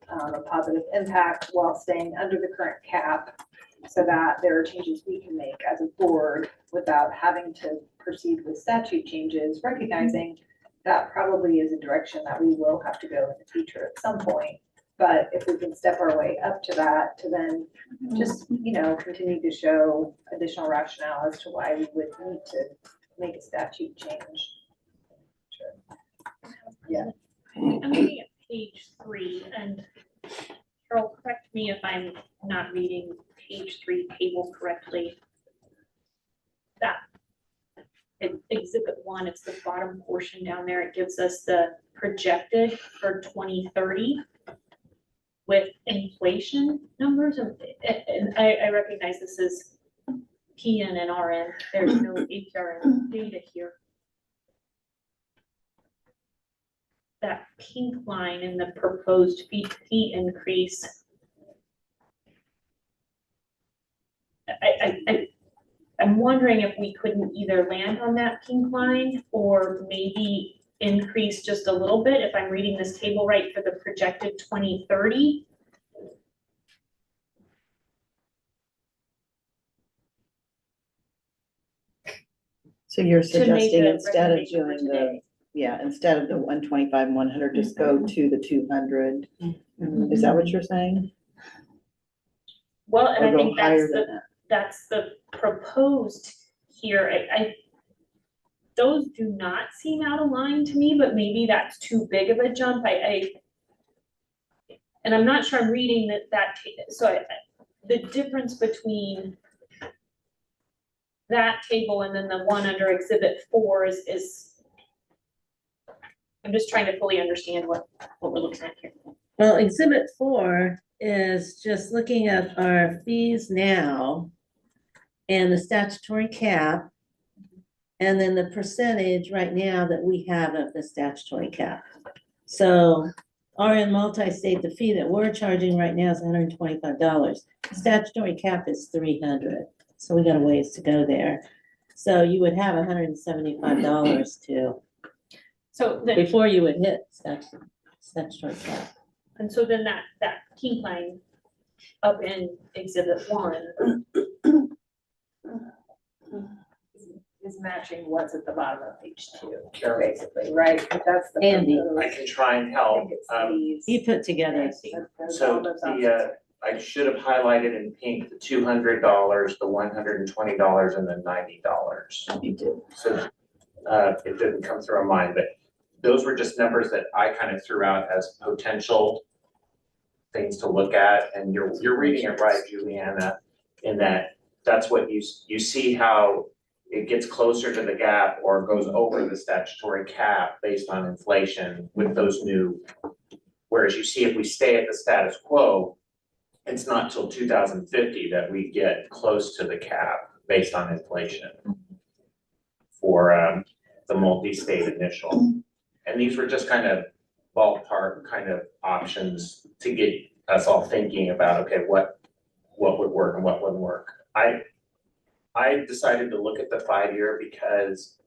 a positive impact while staying under the current cap, so that there are changes we can make as a board without having to proceed with statute changes, recognizing that probably is a direction that we will have to go in the future at some point. But if we can step our way up to that, to then just, continue to show additional rationale as to why we would need to make a statute change. Sure. Yeah. I'm looking at page 3, and Carol, correct me if I'm not reading page 3 table correctly. That exhibit 1, it's the bottom portion down there. It gives us the projected for 2030 with inflation numbers. And I recognize this is PN and RN. There's no APRN data here. That pink line in the proposed fee increase. I'm wondering if we couldn't either land on that pink line or maybe increase just a little bit, if I'm reading this table right, for the projected 2030. So you're To make suggesting the instead of recommendation for doing the today. yeah, instead of the 125 and 100, just go to the 200. Is that what you're saying? Well, and Or I go think higher that's than the, that? that's the proposed here. Those do not seem out of line to me, but maybe that's too big of a jump. And I'm not sure I'm reading the difference between that table and then the one under exhibit 4 is I'm just trying to fully understand what we're looking at here. Well, exhibit 4 is just looking at our fees now and the statutory cap. And then the percentage right now that we have of the statutory cap. So RN multi-state, the fee that we're charging right now is $125. Statutory cap is $300. So we got a ways to go there. So you would have $175 to, So then, before you would hit statutory cap. and so then that key line up in exhibit 1 is matching what's at the bottom of page 2, basically, right? But that's the. Andy. I can try and help. You put together. So I should have highlighted in pink the $200, the $120, and the $90. You did. So it didn't come through on mine, but those were just numbers that I kind of threw out as potential things to look at. And you're reading it right, Juliana, in that that's what you see how it gets closer to the gap or goes over the statutory cap based on inflation with those new. Whereas you see if we stay at the status quo, it's not till 2050 that we get close to the cap based on inflation for the multi-state initial. And these were just kind of ballpark kind of options to get us all thinking about, okay, what would work and what wouldn't work. I decided to look at the 5-year because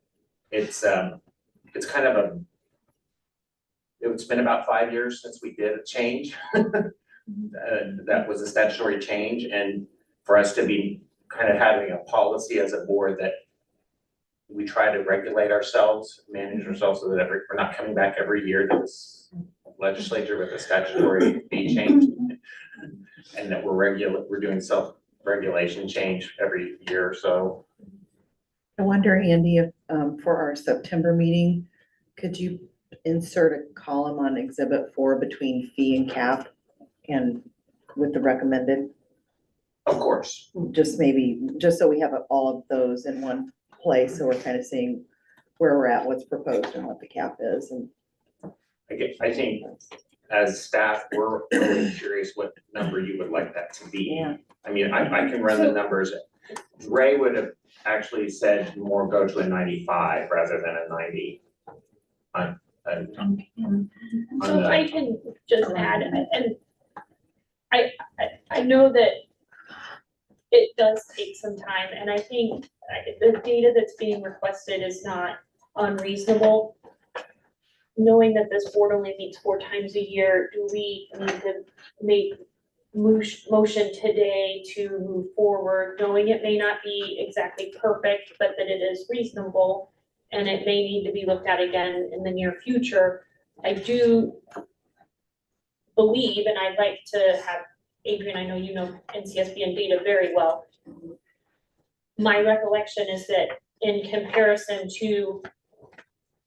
it's kind of it's been about 5 years since we did a change. That was a statutory change, and for us to be kind of having a policy as a board that we try to regulate ourselves, manage ourselves so that we're not coming back every year to this legislature with a statutory fee change. And that we're doing self-regulation change every year or so. I wonder, Andy, if for our September meeting, could you insert a column on exhibit 4 between fee and cap and with the recommended? Of course. Just maybe, just so we have all of those in one place, so we're kind of seeing where we're at, what's proposed and what the cap is. And I think as staff, we're really curious what number you would like that to be. Yeah. I mean, I can run the numbers. Ray would have actually said more go to a 95 rather than a 90. So if I can just add, and I know that it does take some time, and I think the data that's being requested is not unreasonable. Knowing that this board only meets 4 times a year, do we need to make motion today to move forward, knowing it may not be exactly perfect, but that it is reasonable and it may need to be looked at again in the near future? I do believe, and I'd like to have Adrian, I know you know NCSB and data very well. My recollection is that in comparison to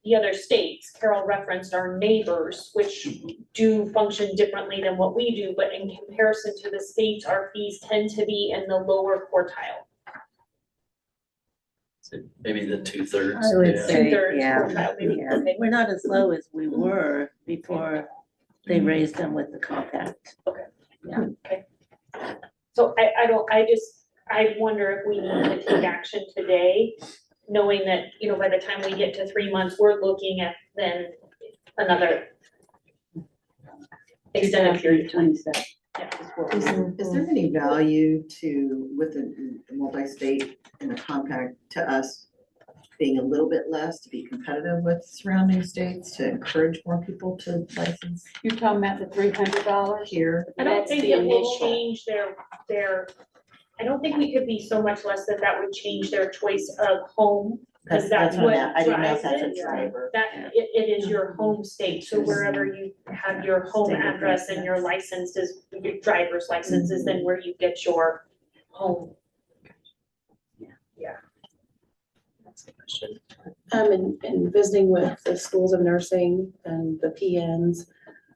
the other states, Carol referenced our neighbors, which do function differently than what we do, but in comparison to the states, our fees tend to be in the lower quartile. So maybe the 2/3. I would say, 2/3 yeah, quartile, maybe. yeah. Okay. We're not as low as we were before they raised them with the compact. So I wonder if we need to take action today, knowing that, you know, by the time we get to 3 months, we're looking at then another extended period of time. is there any value to, with the multi-state and the compact, to us being a little bit less to be competitive with surrounding states, to encourage more people to license You're talking about the $300 here? I don't That's think the it will initial. change their, I don't think we could be so much less that would change their choice of home Because that's what what I didn't know if drives that's a it. driver. That, it is your home state, so wherever you have your home State of address and your residence. license is, your driver's license is then where you get your home. That's the question. And visiting with the schools of nursing and the PNs,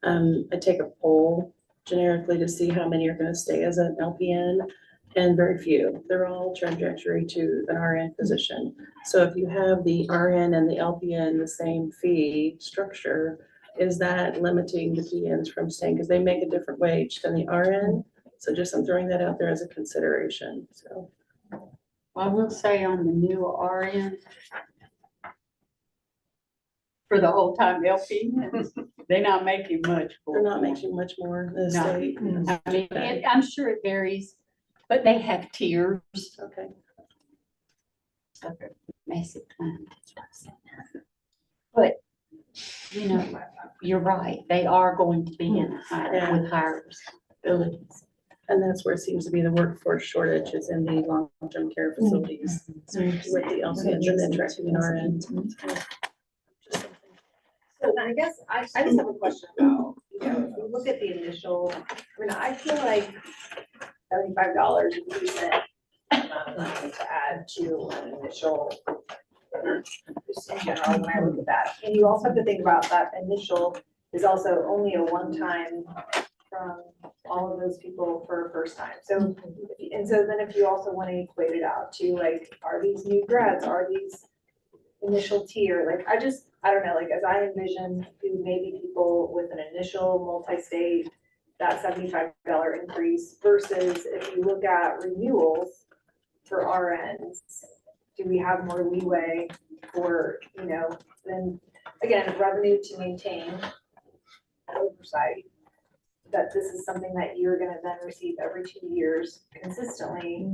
I take a poll generically to see how many are gonna stay as an LPN. And very few, they're all trajectory to an RN position. So if you have the RN and the LPN the same fee structure, is that limiting the PNs from staying? Because they make a different wage than the RN. So just I'm throwing that out there as a consideration, so. I will say on the new RN, for the whole time LPN, they're not making much. for They're not them. making much more in the No. state. I mean, I'm sure it varies, but they have tiers. Okay. of their basic plan. But, you know, you're right, they are going to be in higher, with higher responsibilities. And that's where it seems to be the workforce shortage is in the long-term care facilities with the LPNs and then tracking in RN. So I guess I just have a question about, you know, if we look at the initial, I mean, I feel like $75 is a decent amount of money to add to an initial. Just in general, when I look at that, and you also have to think about that initial is also only a one-time from all of those people for a first time. So, and so then if you also want to equate it out to like, are these new grads, are these initial tier, like, I don't know, like, as I envision, maybe people with an initial multi-state, that $75 increase versus if you look at renewals for RNs, do we have more leeway for, you know, then, again, revenue to maintain oversight, that this is something that you're gonna then receive every 2 years consistently,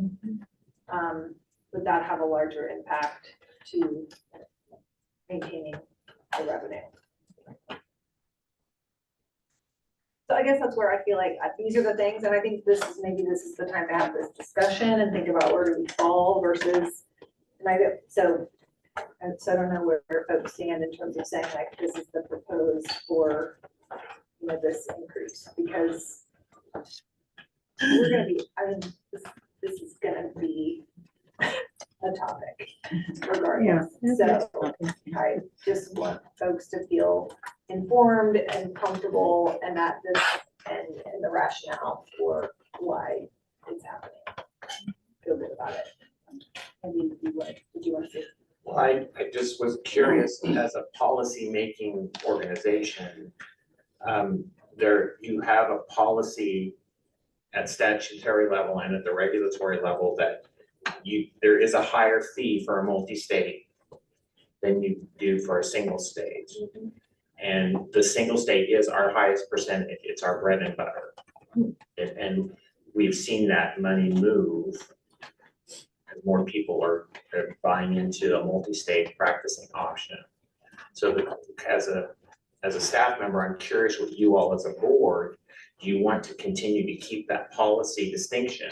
would that have a larger impact to maintaining the revenue? So I guess that's where I feel like these are the things, and I think maybe this is the time to have this discussion and think about where do we fall versus, and I don't know where folks stand in terms of saying like, this is the proposed for, you know, this increase, because we're gonna be, I mean, this is gonna be a topic regardless. So I just want folks to feel informed and comfortable and that this, and the rationale for why it's happening. Feel good about it. I mean, did you want to say? Well, I just was curious, as a policy-making organization, you have a policy at statutory level and at the regulatory level that there is a higher fee for a multi-state than you do for a single state. And the single state is our highest percentage, it's our bread and butter. And we've seen that money move as more people are buying into a multi-state practicing option. So as a staff member, I'm curious with you all as a board, do you want to continue to keep that policy distinction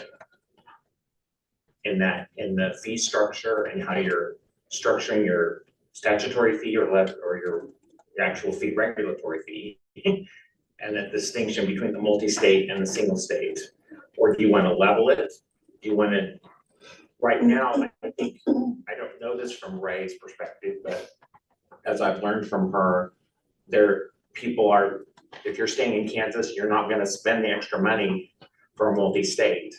in the fee structure and how you're structuring your statutory fee or your actual fee, regulatory fee, and that distinction between the multi-state and the single state? Or do you want to level it? Do you want to, right now, I think, I don't know this from Ray's perspective, but as I've learned from her, if you're staying in Kansas, you're not going to spend the extra money for a multi-state,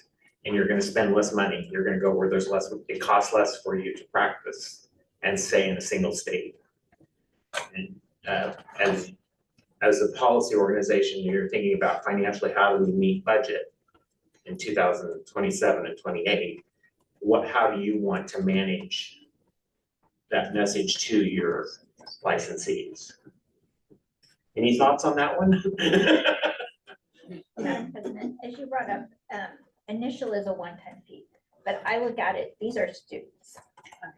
and you're going to spend less money. You're going to go where there's less, it costs less for you to practice and stay in a single state. And as a policy organization, you're thinking about financially, how do we meet budget in 2027 and 28? How do you want to manage that message to your licensees? Any thoughts on that one? Madam President, as you brought up, initial is a one-time fee, but I look at it, these are students.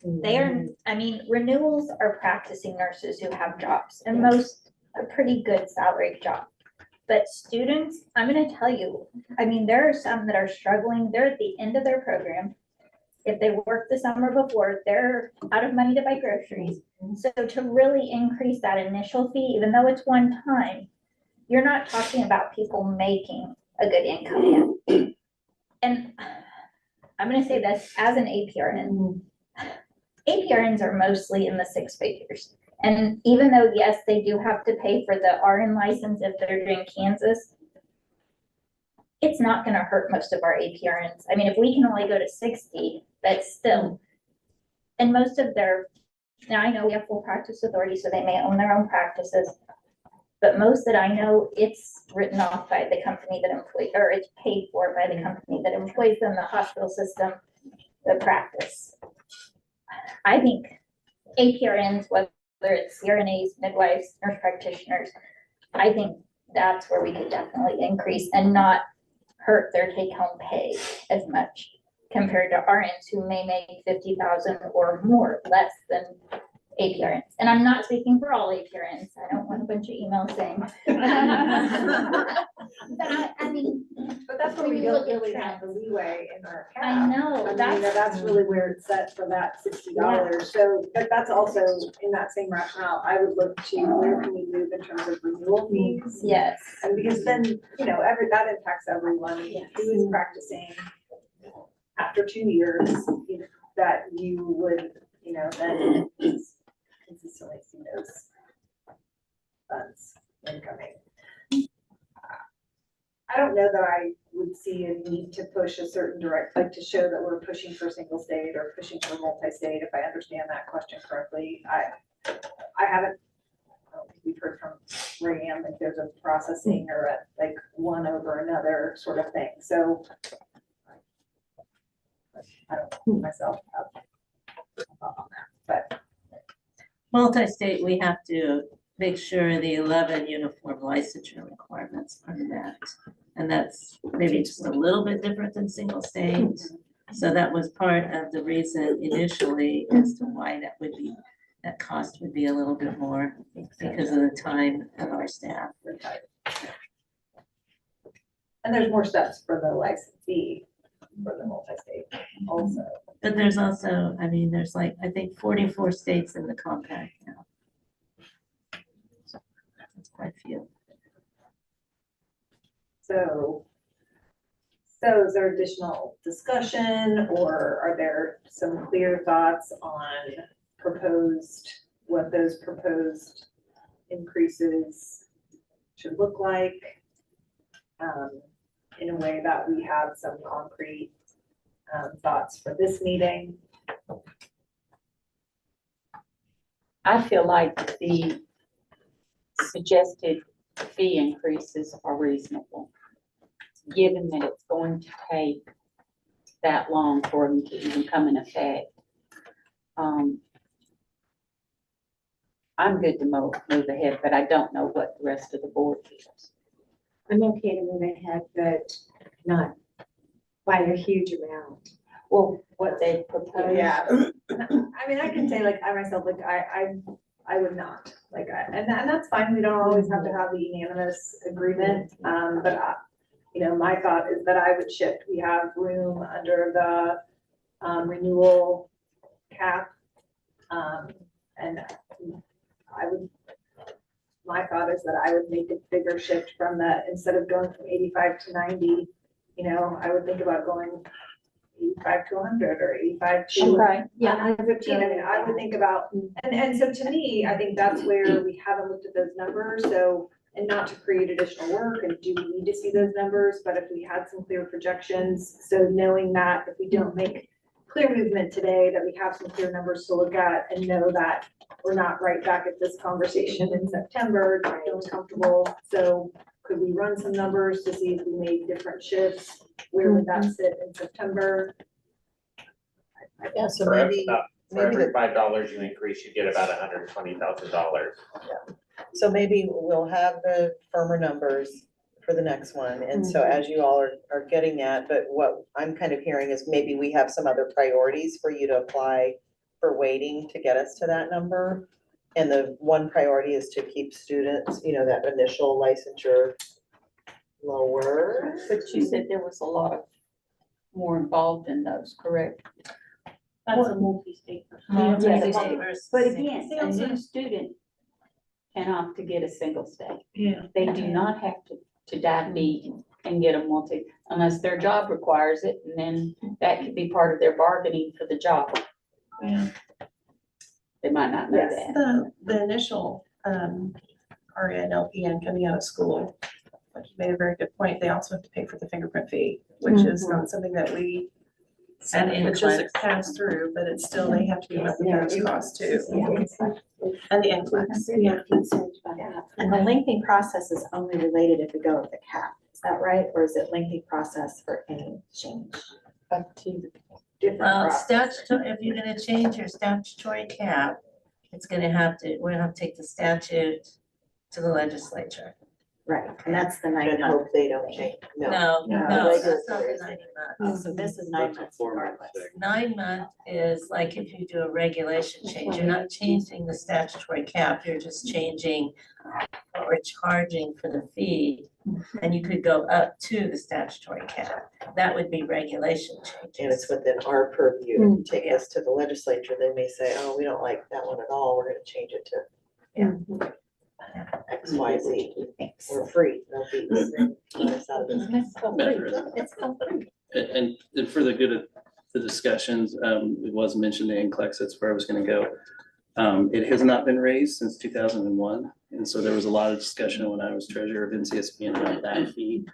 They are, I mean, renewals are practicing nurses who have jobs, and most a pretty good salaried job. But students, I'm gonna tell you, I mean, there are some that are struggling, they're at the end of their program. if they work the summer before, they're out of money to buy groceries. So to really increase that initial fee, even though it's one time, you're not talking about people making a good income yet. And I'm gonna say this as an APRN. APRNs are mostly in the six figures. And even though, yes, they do have to pay for the RN license if they're doing Kansas, it's not gonna hurt most of our APRNs. I mean, if we can only go to 60, that's still, and most of their, now I know we have full practice authority, so they may own their own practices. But most that I know, it's written off by the company that or it's paid for by the company that employs them, the hospital system, the practice. I think APRNs, whether it's CRNAs, midwives, nurse practitioners, I think that's where we could definitely increase and not hurt their take-home pay as much compared to RNs who may make 50,000 or more, less than APRNs. And I'm not speaking for all APRNs. I don't want a bunch of emails saying. But I mean. But that's where we don't really have the leeway in our cap. I know, I mean, that's really where it's set for that $60. So, but that's also in that same rationale, I would look to where can we move in terms of renewal fees? Yes. And because then, you know, that impacts everyone who is practicing after 2 years, you know, that you would, you know, then consistently see those funds incoming. I don't know that I would see a need to push a certain like to show that we're pushing for single state or pushing for multi-state, if I understand that question correctly. I haven't, I don't think we've heard from Rayanne if there's a processing or a, like one over another sort of thing, so I don't myself have a thought on that, but. Multi-state, we have to make sure the 11 uniform licensure requirements are met. And that's maybe just a little bit different than single state. So that was part of the reason initially as to why that cost would be a little bit more because of the time of our staff. And there's more steps for the licensee for the multi-state also. But there's also, I mean, there's like, I think 44 states in the compact now. So that's quite a few. So is there additional discussion or are there some clear thoughts on what those proposed increases should look like? In a way that we have some concrete thoughts for this meeting? I feel like the suggested fee increases are reasonable, given that it's going to take that long for them to even come in effect. I'm good to move ahead, but I don't know what the rest of the board feels. I'm okay to move ahead, but not by a huge amount. Well, what they propose. Yeah. I mean, I can say like I myself, like I would not, like, and that's fine. We don't always have to have the unanimous agreement. But you know, my thought is that I would shift. We have room under the renewal cap. And my thought is that I would make a bigger shift from that, instead of going from 85 to 90, you know, I would think about going 85 to 100 or 85 to. Okay. Yeah, I would 15. I mean, I would think about, and so to me, I think that's where we haven't looked at those numbers, so, and not to create additional work, and do we need to see those numbers, but if we had some clear projections, so knowing that if we don't make clear movement today, that we have some clear numbers to look at and know that we're not right back at this conversation in September, not feeling comfortable. So could we run some numbers to see if we made different shifts? Where would that sit in September? Yeah, so For maybe every $5 you increase, you get about $120,000. So maybe we'll have the firmer numbers for the next one. And so as you all are getting at, but what I'm kind of hearing is maybe we have some other priorities for you to apply for waiting to get us to that number. And the one priority is to keep students, you know, that initial licensure lower. But you said there was a lot of more involved in those, correct? That's a multi-state. Multi-state versus But single again, a state. new student can opt to get a single state. Yeah. They do not have to dive deep and get a multi, unless their job requires it, and then that could be part of their bargaining for the job. Yeah. They might not know Yes. that. The initial, RN, LPN coming out of school, like you made a very good point, they also have to pay for the fingerprint fee, which is not something that we And it's just NCLEX. pass through, but it's still, they have to be with those costs too. Yeah. And the NCLEX, yeah. Concerned about that. And the lengthy process is only related if we go with the cap, is that right? Or is it lengthy process for any change? Up to Different Well, process. statutory, if you're gonna change your statutory cap, it's gonna have to, we're gonna have to take the statute to the legislature. Right, and that's the And 9 month. hope they don't change. No, No, no, that's not regulatory. the 90 months. Oh, so this is 9 That's a months 4-month regardless. thing. 9 month is like if you do a regulation change, you're not changing the statutory cap, you're just changing what we're charging for the fee. And you could go up to the statutory cap. That would be regulation And changes. it's within our purview. If you take this to the legislature, they may say, oh, we don't like that one at all. We're gonna change it to X, Y, Z. We're free, no fees. Let us out of business. It's complete. And for the good of the discussions, it was mentioned in NCLEX, that's where I was gonna go. It has not been raised since 2001, and so there was a lot of discussion when I was treasurer of NCSB about that fee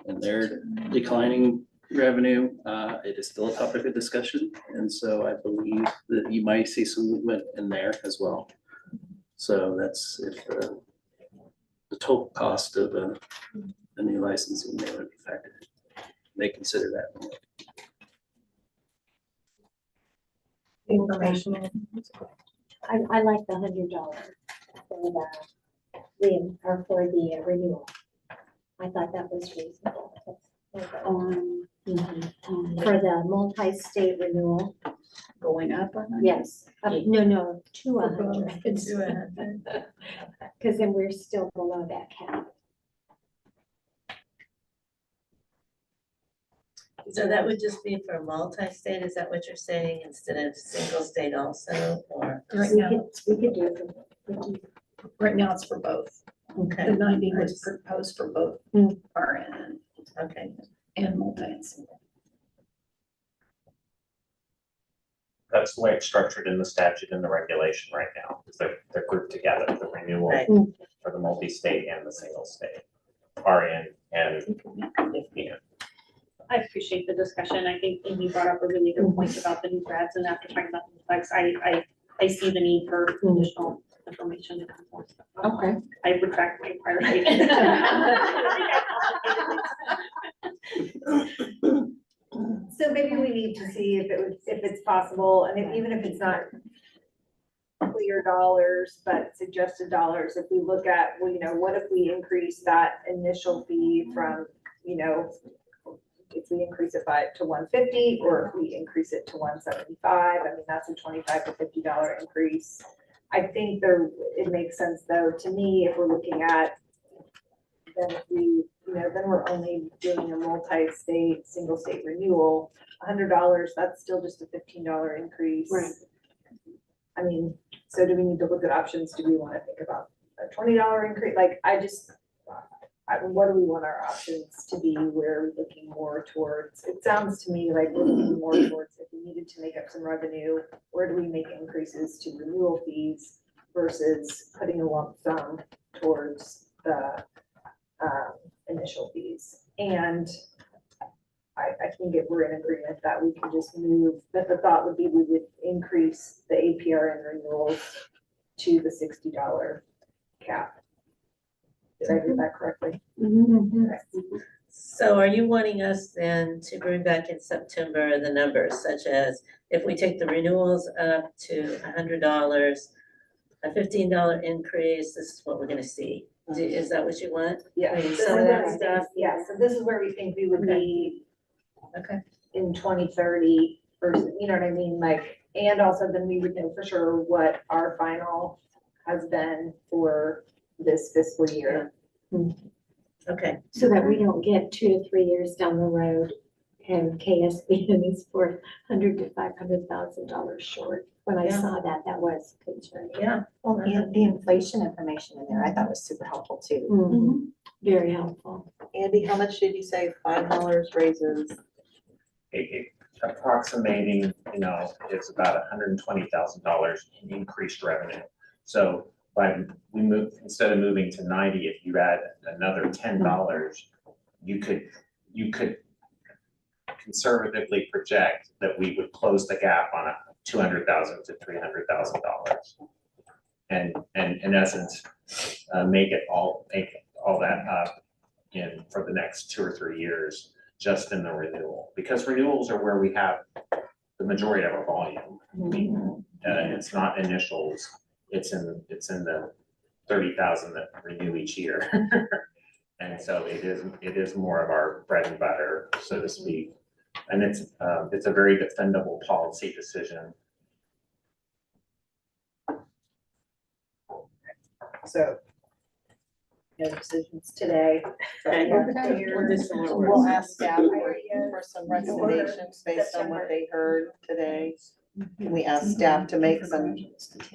and their declining revenue. It is still a topic of discussion, and so I believe that you might see some movement in there as well. So that's if the total cost of a new licensing may be factored. They consider that. Information. I like the $100 for or for the renewal. I thought that was reasonable. For the multi-state renewal, going up on that? yes, no, to 100. To Because then we're still below that cap. So that would just be for multi-state, is that what you're saying, instead of single state also, or? Right We now, could do it for. right now it's for both. Okay, The 90 was proposed for both Mm. RN okay. and multi. That's the way it's structured in the statute and the regulation right now, is they're grouped together, the renewal Right. for the multi-state and the single state, RN and FPN. I appreciate the discussion. I think Amy brought up a really good point about the new grads, and after talking about the flex, I see the need for additional information to come forth. Okay. I retract my prior statement. So maybe we need to see if it's possible, and even if it's not clear dollars, but suggested dollars, if we look at, well, what if we increase that initial fee from, if we increase it to 150, or if we increase it to 175, I mean, that's a $25 to $50 increase. I think it makes sense though, to me, if we're looking at, then if we, then we're only doing a multi-state, single state renewal, $100, that's still just a $15 increase. Right. I mean, so do we need to look at options? Do we want to think about a $20 increase? Like, what do we want our options to be? We're looking more towards, it sounds to me like we're looking more towards if we needed to make up some revenue, where do we make increases to renewal fees versus putting a lump sum towards the initial fees? And I think if we're in agreement that we can just move, that the thought would be we would increase the APRN renewals to the $60 cap. Did I do that correctly? So are you wanting us then to bring back in September the numbers, such as if we take the renewals up to $100, a $15 increase, this is what we're gonna see? Is that what you want? Yeah. Maybe this some is of where that we think- stuff? Yeah, so this is where we think we would be Okay, in 2030 versus, you know what I mean? Like, and also then we would know for sure what our final has been for this fiscal year. okay. So that we don't get 2 to 3 years down the road and KSBN is $400,000 to $500,000 short. When I Yeah. saw that, that was concerning. Yeah, well, and the inflation information in there, I thought was super helpful too. Mhm. Very helpful. Andy, how much did you say $5 raises? Approximating, it's about $120,000 in increased revenue. So we move, instead of moving to 90, if you add another $10, you could conservatively project that we would close the gap on $200,000 to $300,000. And in essence, make all that up for the next 2 or 3 years, just in the renewal, because renewals are where we have the majority of our volume. It's not initials, it's in the 30,000 that renew each year. And so it is more of our bread and butter, so to speak. And it's a very defendable policy decision. So. No decisions today. Okay. We'll ask staff for some recommendations based on what they heard today. Can we ask staff to make some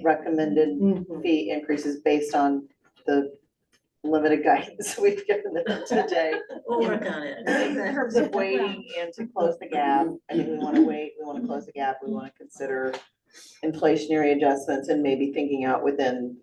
recommended fee increases based on the limited guidance we've given them today? We'll work on it. In terms of waiting and to close the gap, I think we want to wait, we want to close the gap, we want to consider inflationary adjustments and maybe thinking out within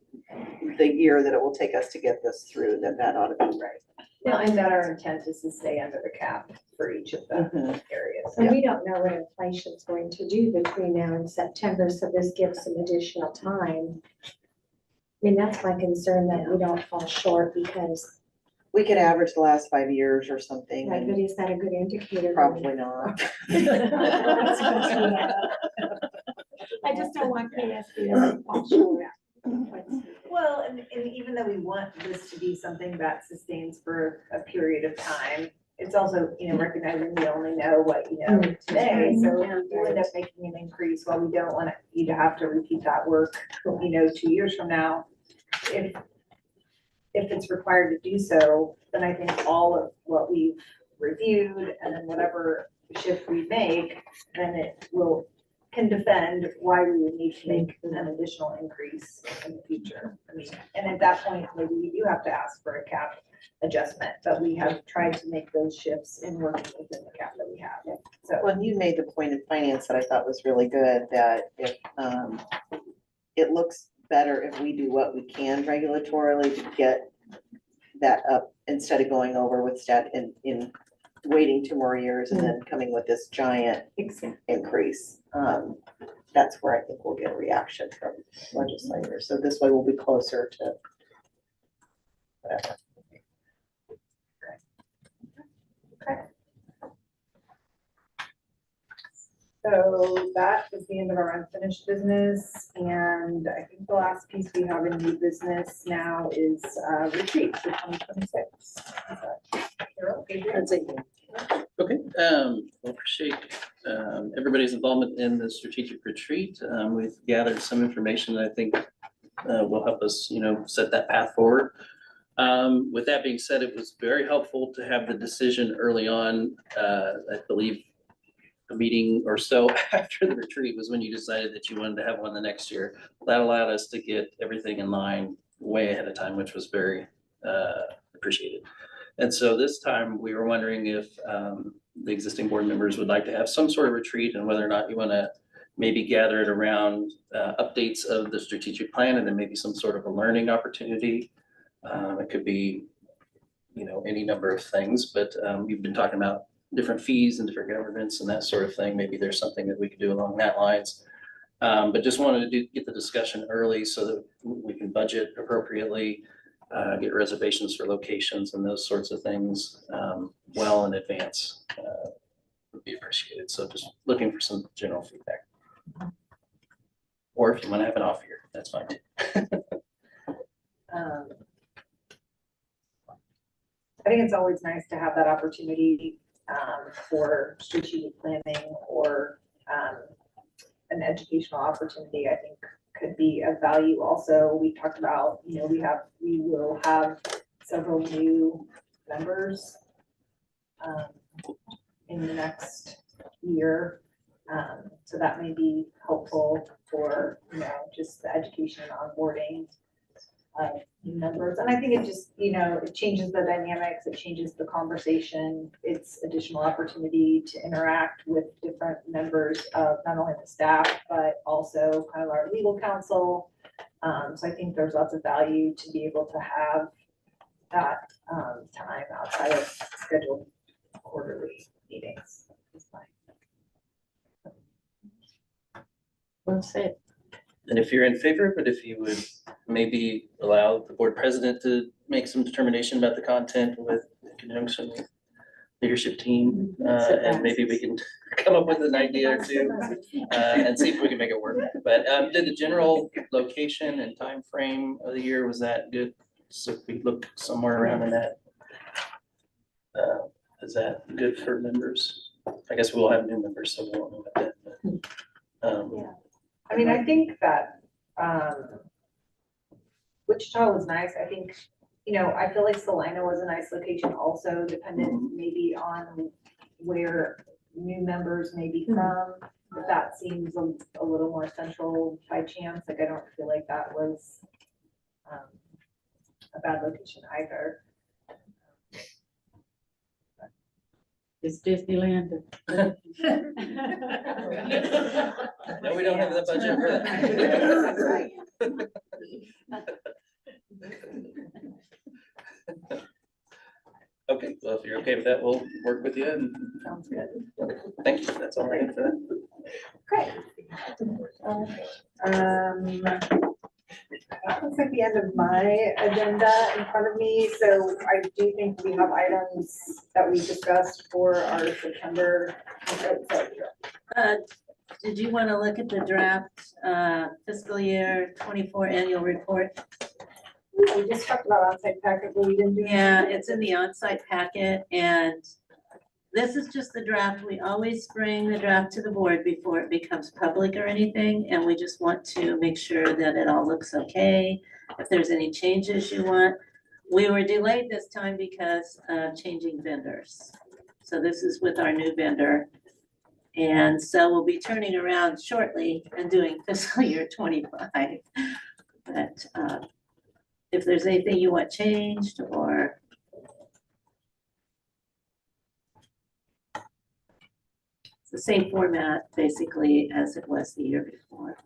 the year that it will take us to get this through, that ought to be right. Well, and that our intent is to stay under the cap for each of the areas. And we don't know what inflation's going to do between now and September, so this gives some additional time. I mean, that's my concern, that we don't fall short, because We could average the last 5 years or something. but and is that a good indicator? Probably not. I just don't want KSB to fall short. Well, and even though we want this to be something that sustains for a period of time, it's also, recognizing we only know what you know today. So if we do end up making an increase, while we don't want you to have to repeat that work, 2 years from now, if it's required to do so, then I think all of what we've reviewed and then whatever shift we make, then it can defend why we would need to make an additional increase in the future. I mean, and at that point, maybe we do have to ask for a cap adjustment, but we have tried to make those shifts in working within the cap that we have. So, When you made the point in finance that I thought was really good, that if, it looks better if we do what we can regulatorily to get that up instead of going over with stat in waiting 2 more years and then coming with this giant increase. That's where I think we'll get a reaction from legislators. So this way we'll be closer to whatever. so that is the end of our unfinished business. And I think the last piece we have in new business now is retreat for 2026. Carol, Adrian? That's it. Okay, well, appreciate everybody's involvement in the strategic retreat. We've gathered some information that I think will help us, set that path forward. With that being said, it was very helpful to have the decision early on. I believe a meeting or so after the retreat was when you decided that you wanted to have one the next year. That allowed us to get everything in line way ahead of time, which was very appreciated. And so this time we were wondering if the existing board members would like to have some sort of retreat, and whether or not you want to maybe gather it around updates of the strategic plan, and then maybe some sort of a learning opportunity. It could be, any number of things, but we've been talking about different fees and different governments and that sort of thing. Maybe there's something that we could do along that lines. But just wanted to get the discussion early so that we can budget appropriately, get reservations for locations and those sorts of things well in advance would be appreciated. So just looking for some general feedback. Or if you want to have an off year, that's fine too. I think it's always nice to have that opportunity for strategic planning or an educational opportunity. I think could be of value. Also, we talked about, we will have several new members in the next year. So that may be helpful for, just the education and onboarding of new members. And I think it just, it changes the dynamics, it changes the conversation. It's additional opportunity to interact with different members of not only the staff, but also kind of our legal counsel. So I think there's lots of value to be able to have that time outside of scheduled quarterly meetings. Well said. And if you're in favor of it, if you would maybe allow the board president to make some determination about the content with in conjunction with leadership team, and maybe we can come up with an idea or two, and see if we can make it work. But did the general location and time frame of the year, was that good? So if we look somewhere around in that, is that good for members? I guess we'll have new members, so we won't know about that. But, Yeah. I mean, I think that, Wichita was nice. I think, I feel like Salina was a nice location also, dependent maybe on where new members may be from. But that seems a little more central by chance. Like, I don't feel like that was, a bad location either. It's Disneyland. No, we don't have the budget for that. Okay, well, if you're okay with that, we'll work with you and. Sounds good. Thank you, that's all I have for that. Great. That looks like the end of my agenda in front of me, so I do think we have items that we discussed for our September. Did you want to look at the draft fiscal year 24 annual report? We just talked about onsite packet, but we didn't do. Yeah, it's in the onsite packet, and this is just the draft. We always bring the draft to the board before it becomes public or anything, and we just want to make sure that it all looks okay. If there's any changes you want. We were delayed this time because of changing vendors. So this is with our new vendor. And so we'll be turning around shortly and doing fiscal year 25. But if there's anything you want changed or it's the same format basically as it was the year before.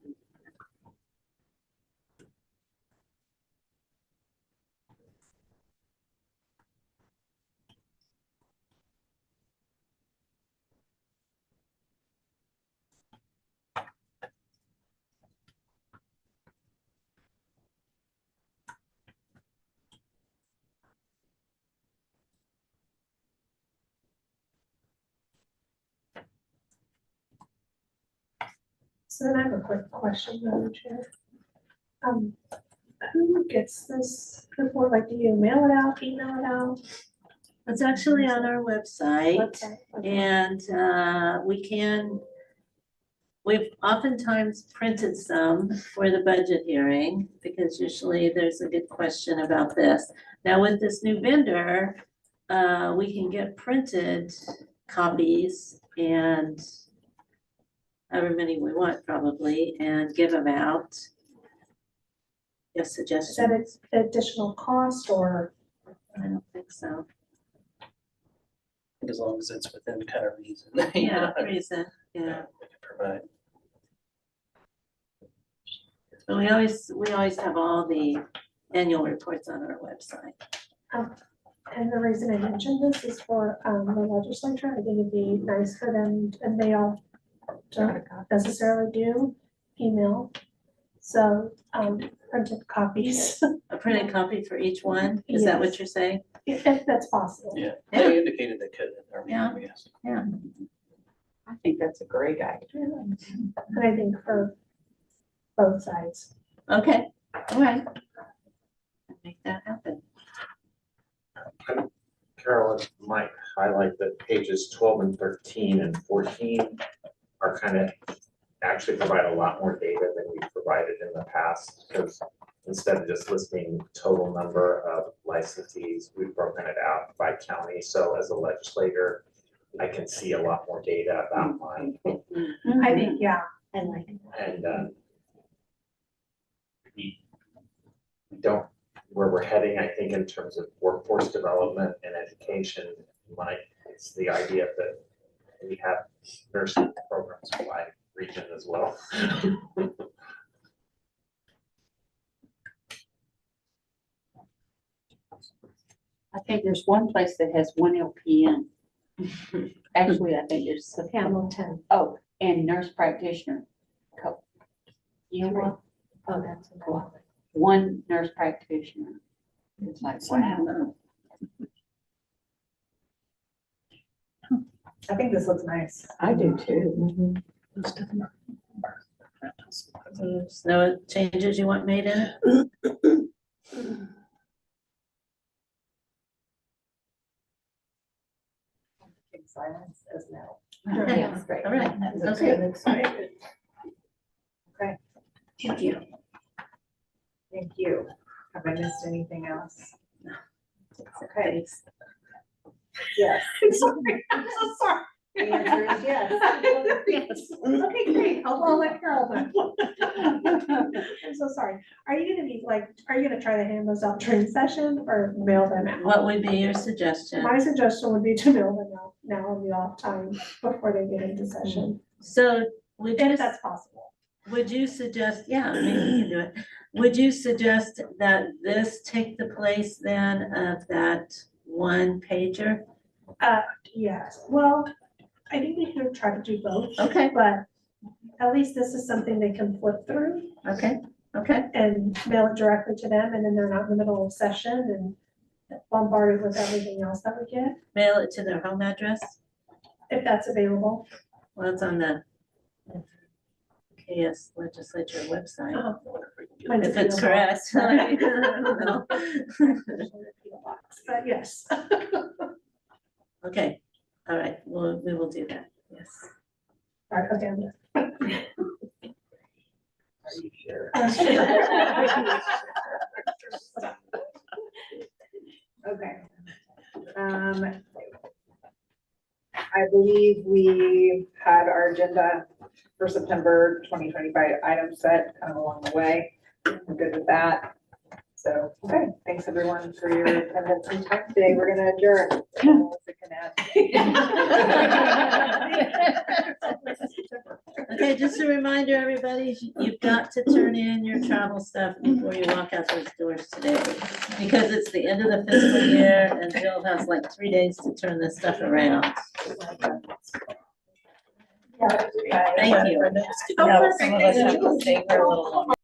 So then I have a quick question, Madam Chair. Who gets this report? Like, do you mail it out, email it out? It's actually on our website. Website, okay. And we've oftentimes printed some for the budget hearing because usually there's a good question about this. Now with this new vendor, we can get printed copies and however many we want probably and give them out. Yes, Is suggestions? that it's additional cost or? I don't think so. As long as it's within kind of reason. Yeah, reason, yeah. We can provide. But we always have all the annual reports on our website. And the reason I mentioned this is for the legislature. I think it'd be nice for them, and they all don't necessarily do email. So printed copies. A printed copy for each one, is that what Yes. you're saying? If that's possible. Yeah, they indicated they could in our Yeah. meeting, yes. Yeah. I think that's a great idea. And I think for both sides. Okay, all right. Make that happen. Carolyn might highlight that pages 12 and 13 and 14 are kind of actually provide a lot more data than we've provided in the past, because instead of just listing total number of licensees, we've broken it out by county. So as a legislator, I can see a lot more data about mine. I think, yeah, And like, And we don't, where we're heading, I think, in terms of workforce development and education, it's the idea that we have nursing programs by region as well. I think there's one place that has one LPN. Actually, I think there's, Hamilton. oh, and nurse practitioner. You know what? Oh, that's another. One nurse practitioner. It's like, wow. I think this looks nice. I do too. No changes you want made in it? Silence as no. Okay, Yeah, great. all right, Looks okay. good, looks good. Okay, Thank you. thank you. Have I missed anything else? Okay, Thanks. yes. I'm sorry, I'm so sorry. The answer is yes. Yes. Okay, great. I'll let Carol know. I'm so sorry. Are you gonna be like, are you gonna try to hand those out during session or mail them out? What would be your suggestion? My suggestion would be to mail them out now in the off time before they get into session, So would if you, that's possible. would you suggest, yeah, maybe we can do it. Would you suggest that this take the place then of that one pager? Yes, well, I think we could try to do both. Okay. But at least this is something they can flip through Okay, okay. and mail it directly to them, and then they're not in the middle of session and bombarded with everything else that we get, Mail it to their home address? if that's available. Well, it's on the KS legislature website. When's If it it's available? correct. I don't know. But yes. Okay, all right, well, we will do that, yes. All right, okay. I'm done. Are you sure? Okay. I believe we had our agenda for September 2025 items set kind of along the way. I'm good with that. So, okay, thanks everyone for your attendance and time today. We're gonna adjourn. Okay, just a reminder, everybody, you've got to turn in your travel stuff before you walk out those doors today. Because it's the end of the fiscal year and Jill has like 3 days to turn this stuff around. Thank you. Oh, perfect. Stay for a little longer.